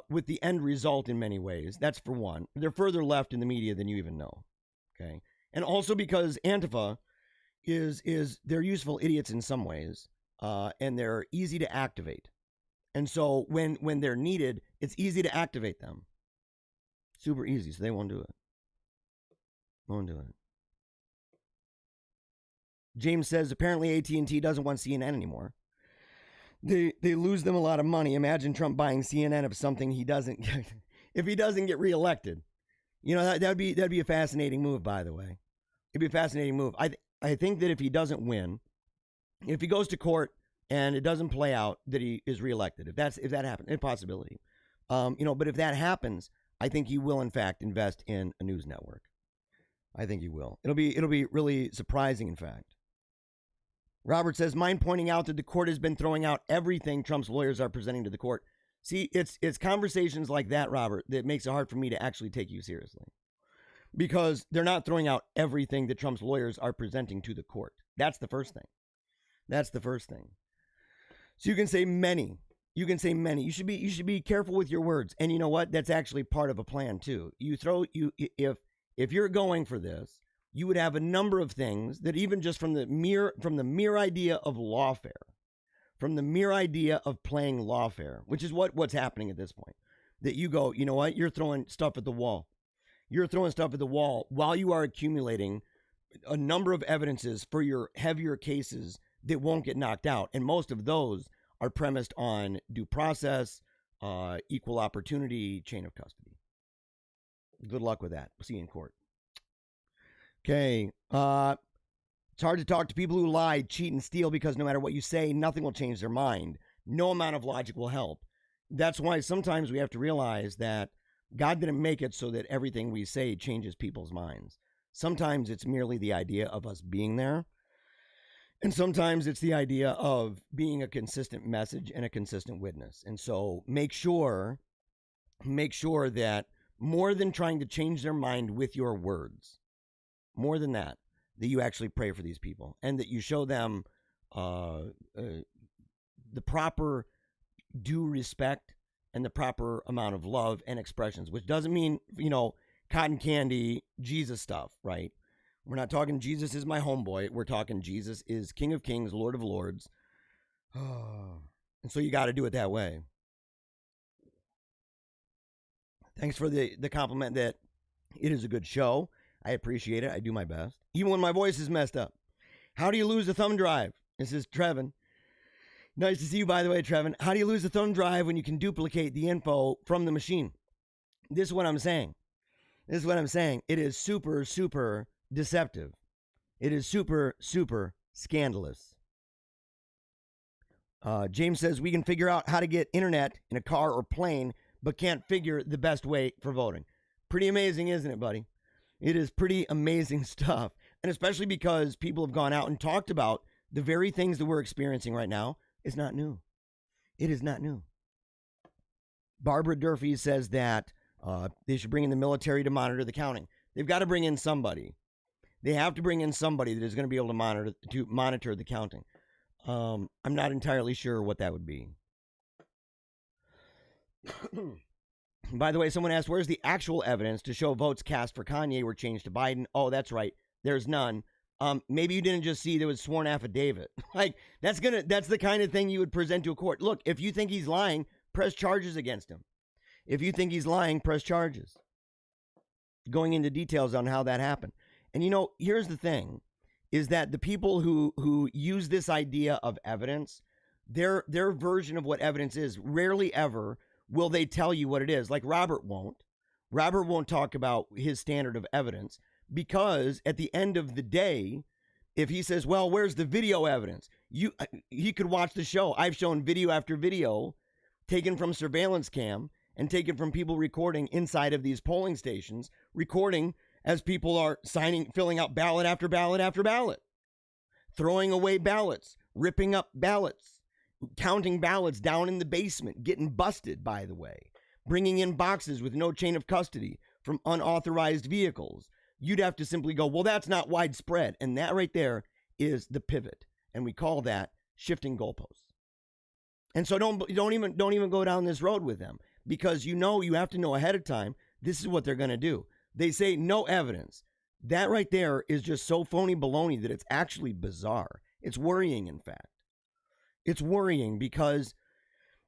with the end result in many ways. That's for one. They're further left in the media than you even know. Okay, and also because Antifa is they're useful idiots in some ways, and they're easy to activate. And so when they're needed, it's easy to activate them. Super easy, so they won't do it. Won't do it. James says apparently AT&T doesn't want CNN anymore. They lose them a lot of money. Imagine Trump buying CNN if something he doesn't if he doesn't get reelected. You know, that'd be a fascinating move, by the way. It'd be a fascinating move. I think that if he doesn't win, if he goes to court and it doesn't play out, that he is reelected. If that happens, a possibility. But if that happens, I think he will in fact invest in a news network. I think he will. It'll be really surprising, in fact. Robert says, mind pointing out that the court has been throwing out everything Trump's lawyers are presenting to the court. See, it's conversations like that, Robert, that makes it hard for me to actually take you seriously. Because they're not throwing out everything that Trump's lawyers are presenting to the court. That's the first thing. That's the first thing. So you can say many. You can say many. You should be careful with your words. And you know what? That's actually part of a plan too. If you're going for this, you would have a number of things that even just from the mere idea of lawfare, from the mere idea of playing lawfare, which is what's happening at this point, that you go, you know what? You're throwing stuff at the wall. You're throwing stuff at the wall while you are accumulating a number of evidences for your heavier cases that won't get knocked out. And most of those are premised on due process, equal opportunity, chain of custody. Good luck with that. We'll see you in court. Okay. It's hard to talk to people who lie, cheat, and steal because no matter what you say, nothing will change their mind. No amount of logic will help. That's why sometimes we have to realize that God didn't make it so that everything we say changes people's minds. Sometimes it's merely the idea of us being there. And sometimes it's the idea of being a consistent message and a consistent witness. And so make sure that more than trying to change their mind with your words, more than that you actually pray for these people and that you show them the proper due respect and the proper amount of love and expressions, which doesn't mean, cotton candy, Jesus stuff, right? We're not talking Jesus is my homeboy. We're talking Jesus is King of Kings, Lord of Lords. And so you got to do it that way. Thanks for the compliment that it is a good show. I appreciate it. I do my best. Even when my voice is messed up. How do you lose a thumb drive? This is Trevin. Nice to see you, by the way, Trevin. How do you lose a thumb drive when you can duplicate the info from the machine? This is what I'm saying. It is super, super deceptive. It is super, super scandalous. James says we can figure out how to get internet in a car or plane, but can't figure the best way for voting. Pretty amazing, isn't it, buddy? It is pretty amazing stuff. And especially because people have gone out and talked about the very things that we're experiencing right now. It's not new. It is not new. Barbara Durfee says that they should bring in the military to monitor the counting. They've got to bring in somebody. They have to bring in somebody that is going to be able to monitor the counting. I'm not entirely sure what that would be. By the way, someone asked, where's the actual evidence to show votes cast for Kanye were changed to Biden? Oh, that's right. There's none. Maybe you didn't just see there was sworn affidavit. Like, that's the kind of thing you would present to a court. Look, if you think he's lying, press charges against him. If you think he's lying, press charges. Going into details on how that happened. And here's the thing, is that the people who use this idea of evidence, their version of what evidence is, rarely ever will they tell you what it is. Like Robert won't. Robert won't talk about his standard of evidence because at the end of the day, if he says, well, where's the video evidence? He could watch the show. I've shown video after video taken from surveillance cam and taken from people recording inside of these polling stations, recording as people are filling out ballot after ballot after ballot, throwing away ballots, ripping up ballots, counting ballots down in the basement, getting busted, by the way, bringing in boxes with no chain of custody from unauthorized vehicles. You'd have to simply go, well, that's not widespread. And that right there is the pivot. And we call that shifting goalposts. And so don't even go down this road with them, because you have to know ahead of time this is what they're going to do. They say no evidence. That right there is just so phony baloney that it's actually bizarre. It's worrying, in fact. It's worrying because,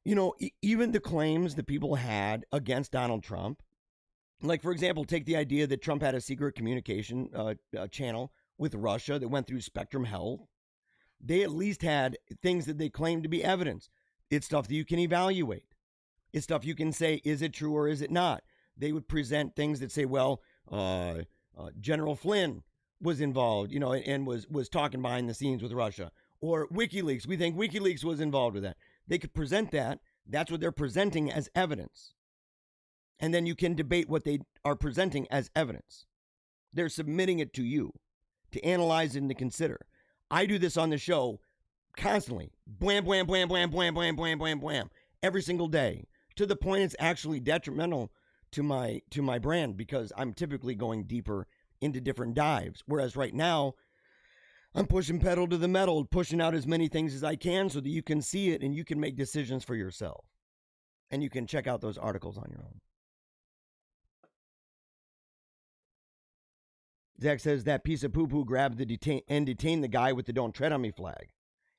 even the claims that people had against Donald Trump, like, for example, take the idea that Trump had a secret communication channel with Russia that went through Spectrum Health. They at least had things that they claimed to be evidence. It's stuff that you can evaluate. It's stuff you can say, is it true or is it not? They would present things that say, well, General Flynn was involved, and was talking behind the scenes with Russia. Or WikiLeaks. We think WikiLeaks was involved with that. They could present that. That's what they're presenting as evidence. And then you can debate what they are presenting as evidence. They're submitting it to you to analyze and to consider. I do this on the show constantly. Blam, blam, blam, blam, blam, blam, blam, blam, blam. Every single day. To the point it's actually detrimental to my brand, because I'm typically going deeper into different dives. Whereas right now, I'm pushing pedal to the metal, pushing out as many things as I can so that you can see it and you can make decisions for yourself. And you can check out those articles on your own. Zach says that piece of poo-poo grabbed the detained the guy with the "Don't Tread on Me" flag.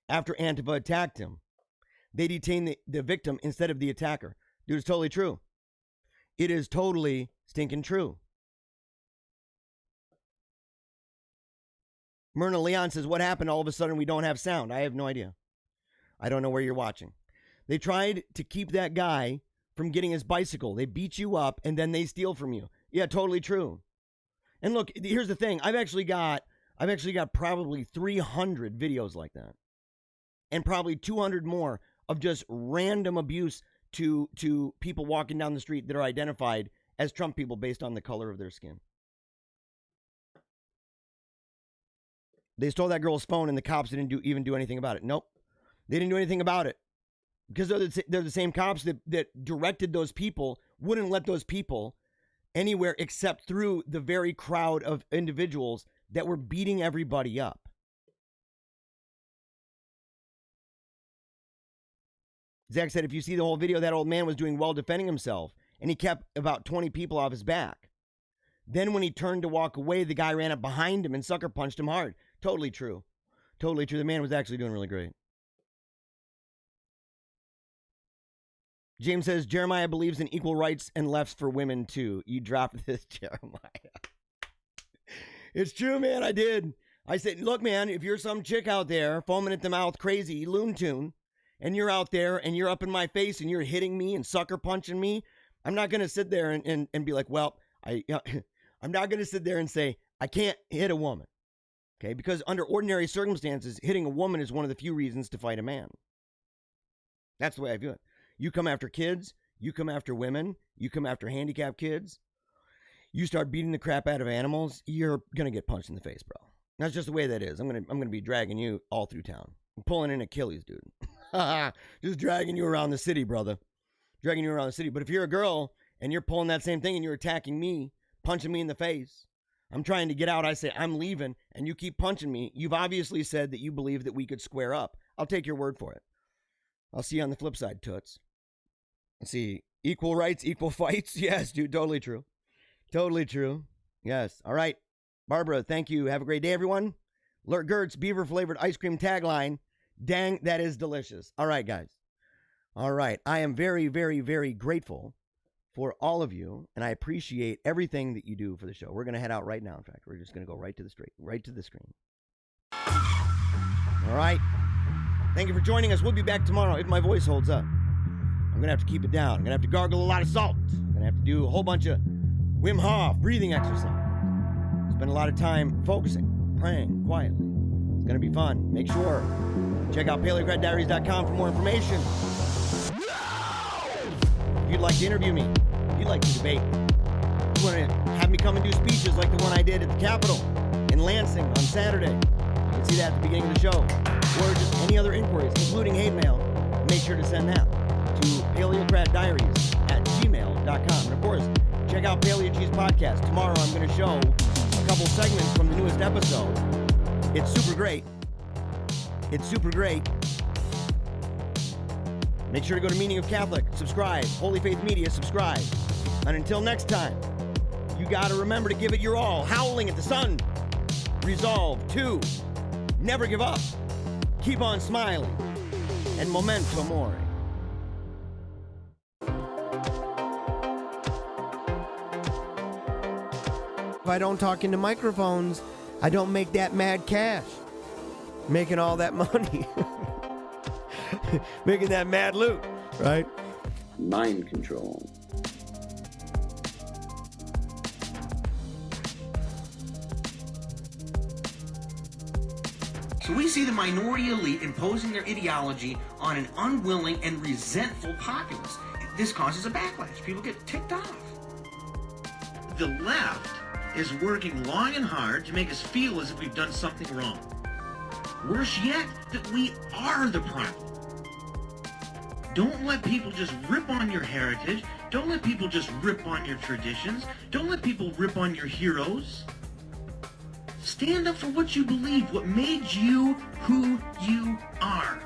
After Antifa attacked him, they detained the victim instead of the attacker. Dude, it's totally true. It is totally stinking true. Myrna Leon says, what happened? All of a sudden we don't have sound. I have no idea. I don't know where you're watching. They tried to keep that guy from getting his bicycle. They beat you up and then they steal from you. Yeah, totally true. And look, here's the thing. I've actually got probably 300 videos like that. And probably 200 more of just random abuse to people walking down the street that are identified as Trump people based on the color of their skin. They stole that girl's phone and the cops didn't even do anything about it. Nope. They didn't do anything about it. Because they're the same cops that directed those people, wouldn't let those people anywhere except through the very crowd of individuals that were beating everybody up. Zach said, if you see the whole video, that old man was doing well defending himself, and he kept about 20 people off his back. Then when he turned to walk away, the guy ran up behind him and sucker punched him hard. Totally true. Totally true. The man was actually doing really great. James says, Jeremiah believes in equal rights and lefts for women too. You dropped this, Jeremiah. It's true, man. I did. I said, look, man, if you're some chick out there foaming at the mouth crazy, loon tune, and you're out there and you're up in my face and you're hitting me and sucker punching me, I'm not going to sit there and be like, well, I'm not going to sit there and say, I can't hit a woman. Okay, because under ordinary circumstances, hitting a woman is one of the few reasons to fight a man. That's the way I view it. You come after kids, you come after women, you come after handicapped kids, you start beating the crap out of animals, you're going to get punched in the face, bro. That's just the way that is. I'm going to be dragging you all through town. I'm pulling in Achilles, dude. Just dragging you around the city, brother. Dragging you around the city. But if you're a girl and you're pulling that same thing and you're attacking me, punching me in the face, I'm trying to get out. I say, I'm leaving, and you keep punching me. You've obviously said that you believe that we could square up. I'll take your word for it. I'll see you on the flip side, toots. Let's see. Equal rights, equal fights. Yes, dude. Totally true. Totally true. Yes. All right. Barbara, thank you. Have a great day, everyone. Lurt Gertz, beaver-flavored ice cream tagline. Dang, that is delicious. All right, guys. All right. I am very, very, very grateful for all of you, and I appreciate everything that you do for the show. We're going to head out right now. In fact, we're just going to go right to the screen. All right. Thank you for joining us. We'll be back tomorrow if my voice holds up. I'm going to have to keep it down. I'm going to have to gargle a lot of salt. I'm going to have to do a whole bunch of Wim Hof breathing exercise. Spend a lot of time focusing, praying quietly. It's going to be fun. Make sure. Check out PaleocratDiaries.com for more information. If you'd like to interview me, if you'd like to debate, if you want to have me come and do speeches like the one I did at the Capitol in Lansing on Saturday, you can see that at the beginning of the show. Or just any other inquiries, including hate mail, make sure to send that to PaleocratDiaries@gmail.com. And of course, check out Paleo Cheese Podcast. Tomorrow I'm going to show a couple segments from the newest episode. It's super great. It's super great. Make sure to go to Meaning of Catholic, subscribe. Holy Faith Media, subscribe. And until next time, you got to remember to give it your all. Howling at the sun. Resolve to never give up. Keep on smiling. And memento mori. If I don't talk into microphones, I don't make that mad cash. Making all that money. Making that mad loot, right? Mind control. So we see the minority elite imposing their ideology on an unwilling and resentful populace. This causes a backlash. People get ticked off. The left is working long and hard to make us feel as if we've done something wrong. Worse yet, that we are the problem. Don't let people just rip on your heritage. Don't let people just rip on your traditions. Don't let people rip on your heroes. Stand up for what you believe, what made you who you are.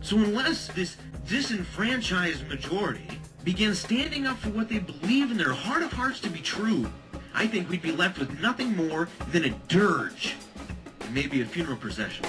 So unless this disenfranchised majority begins standing up for what they believe in their heart of hearts to be true, I think we'd be left with nothing more than a dirge and maybe a funeral procession.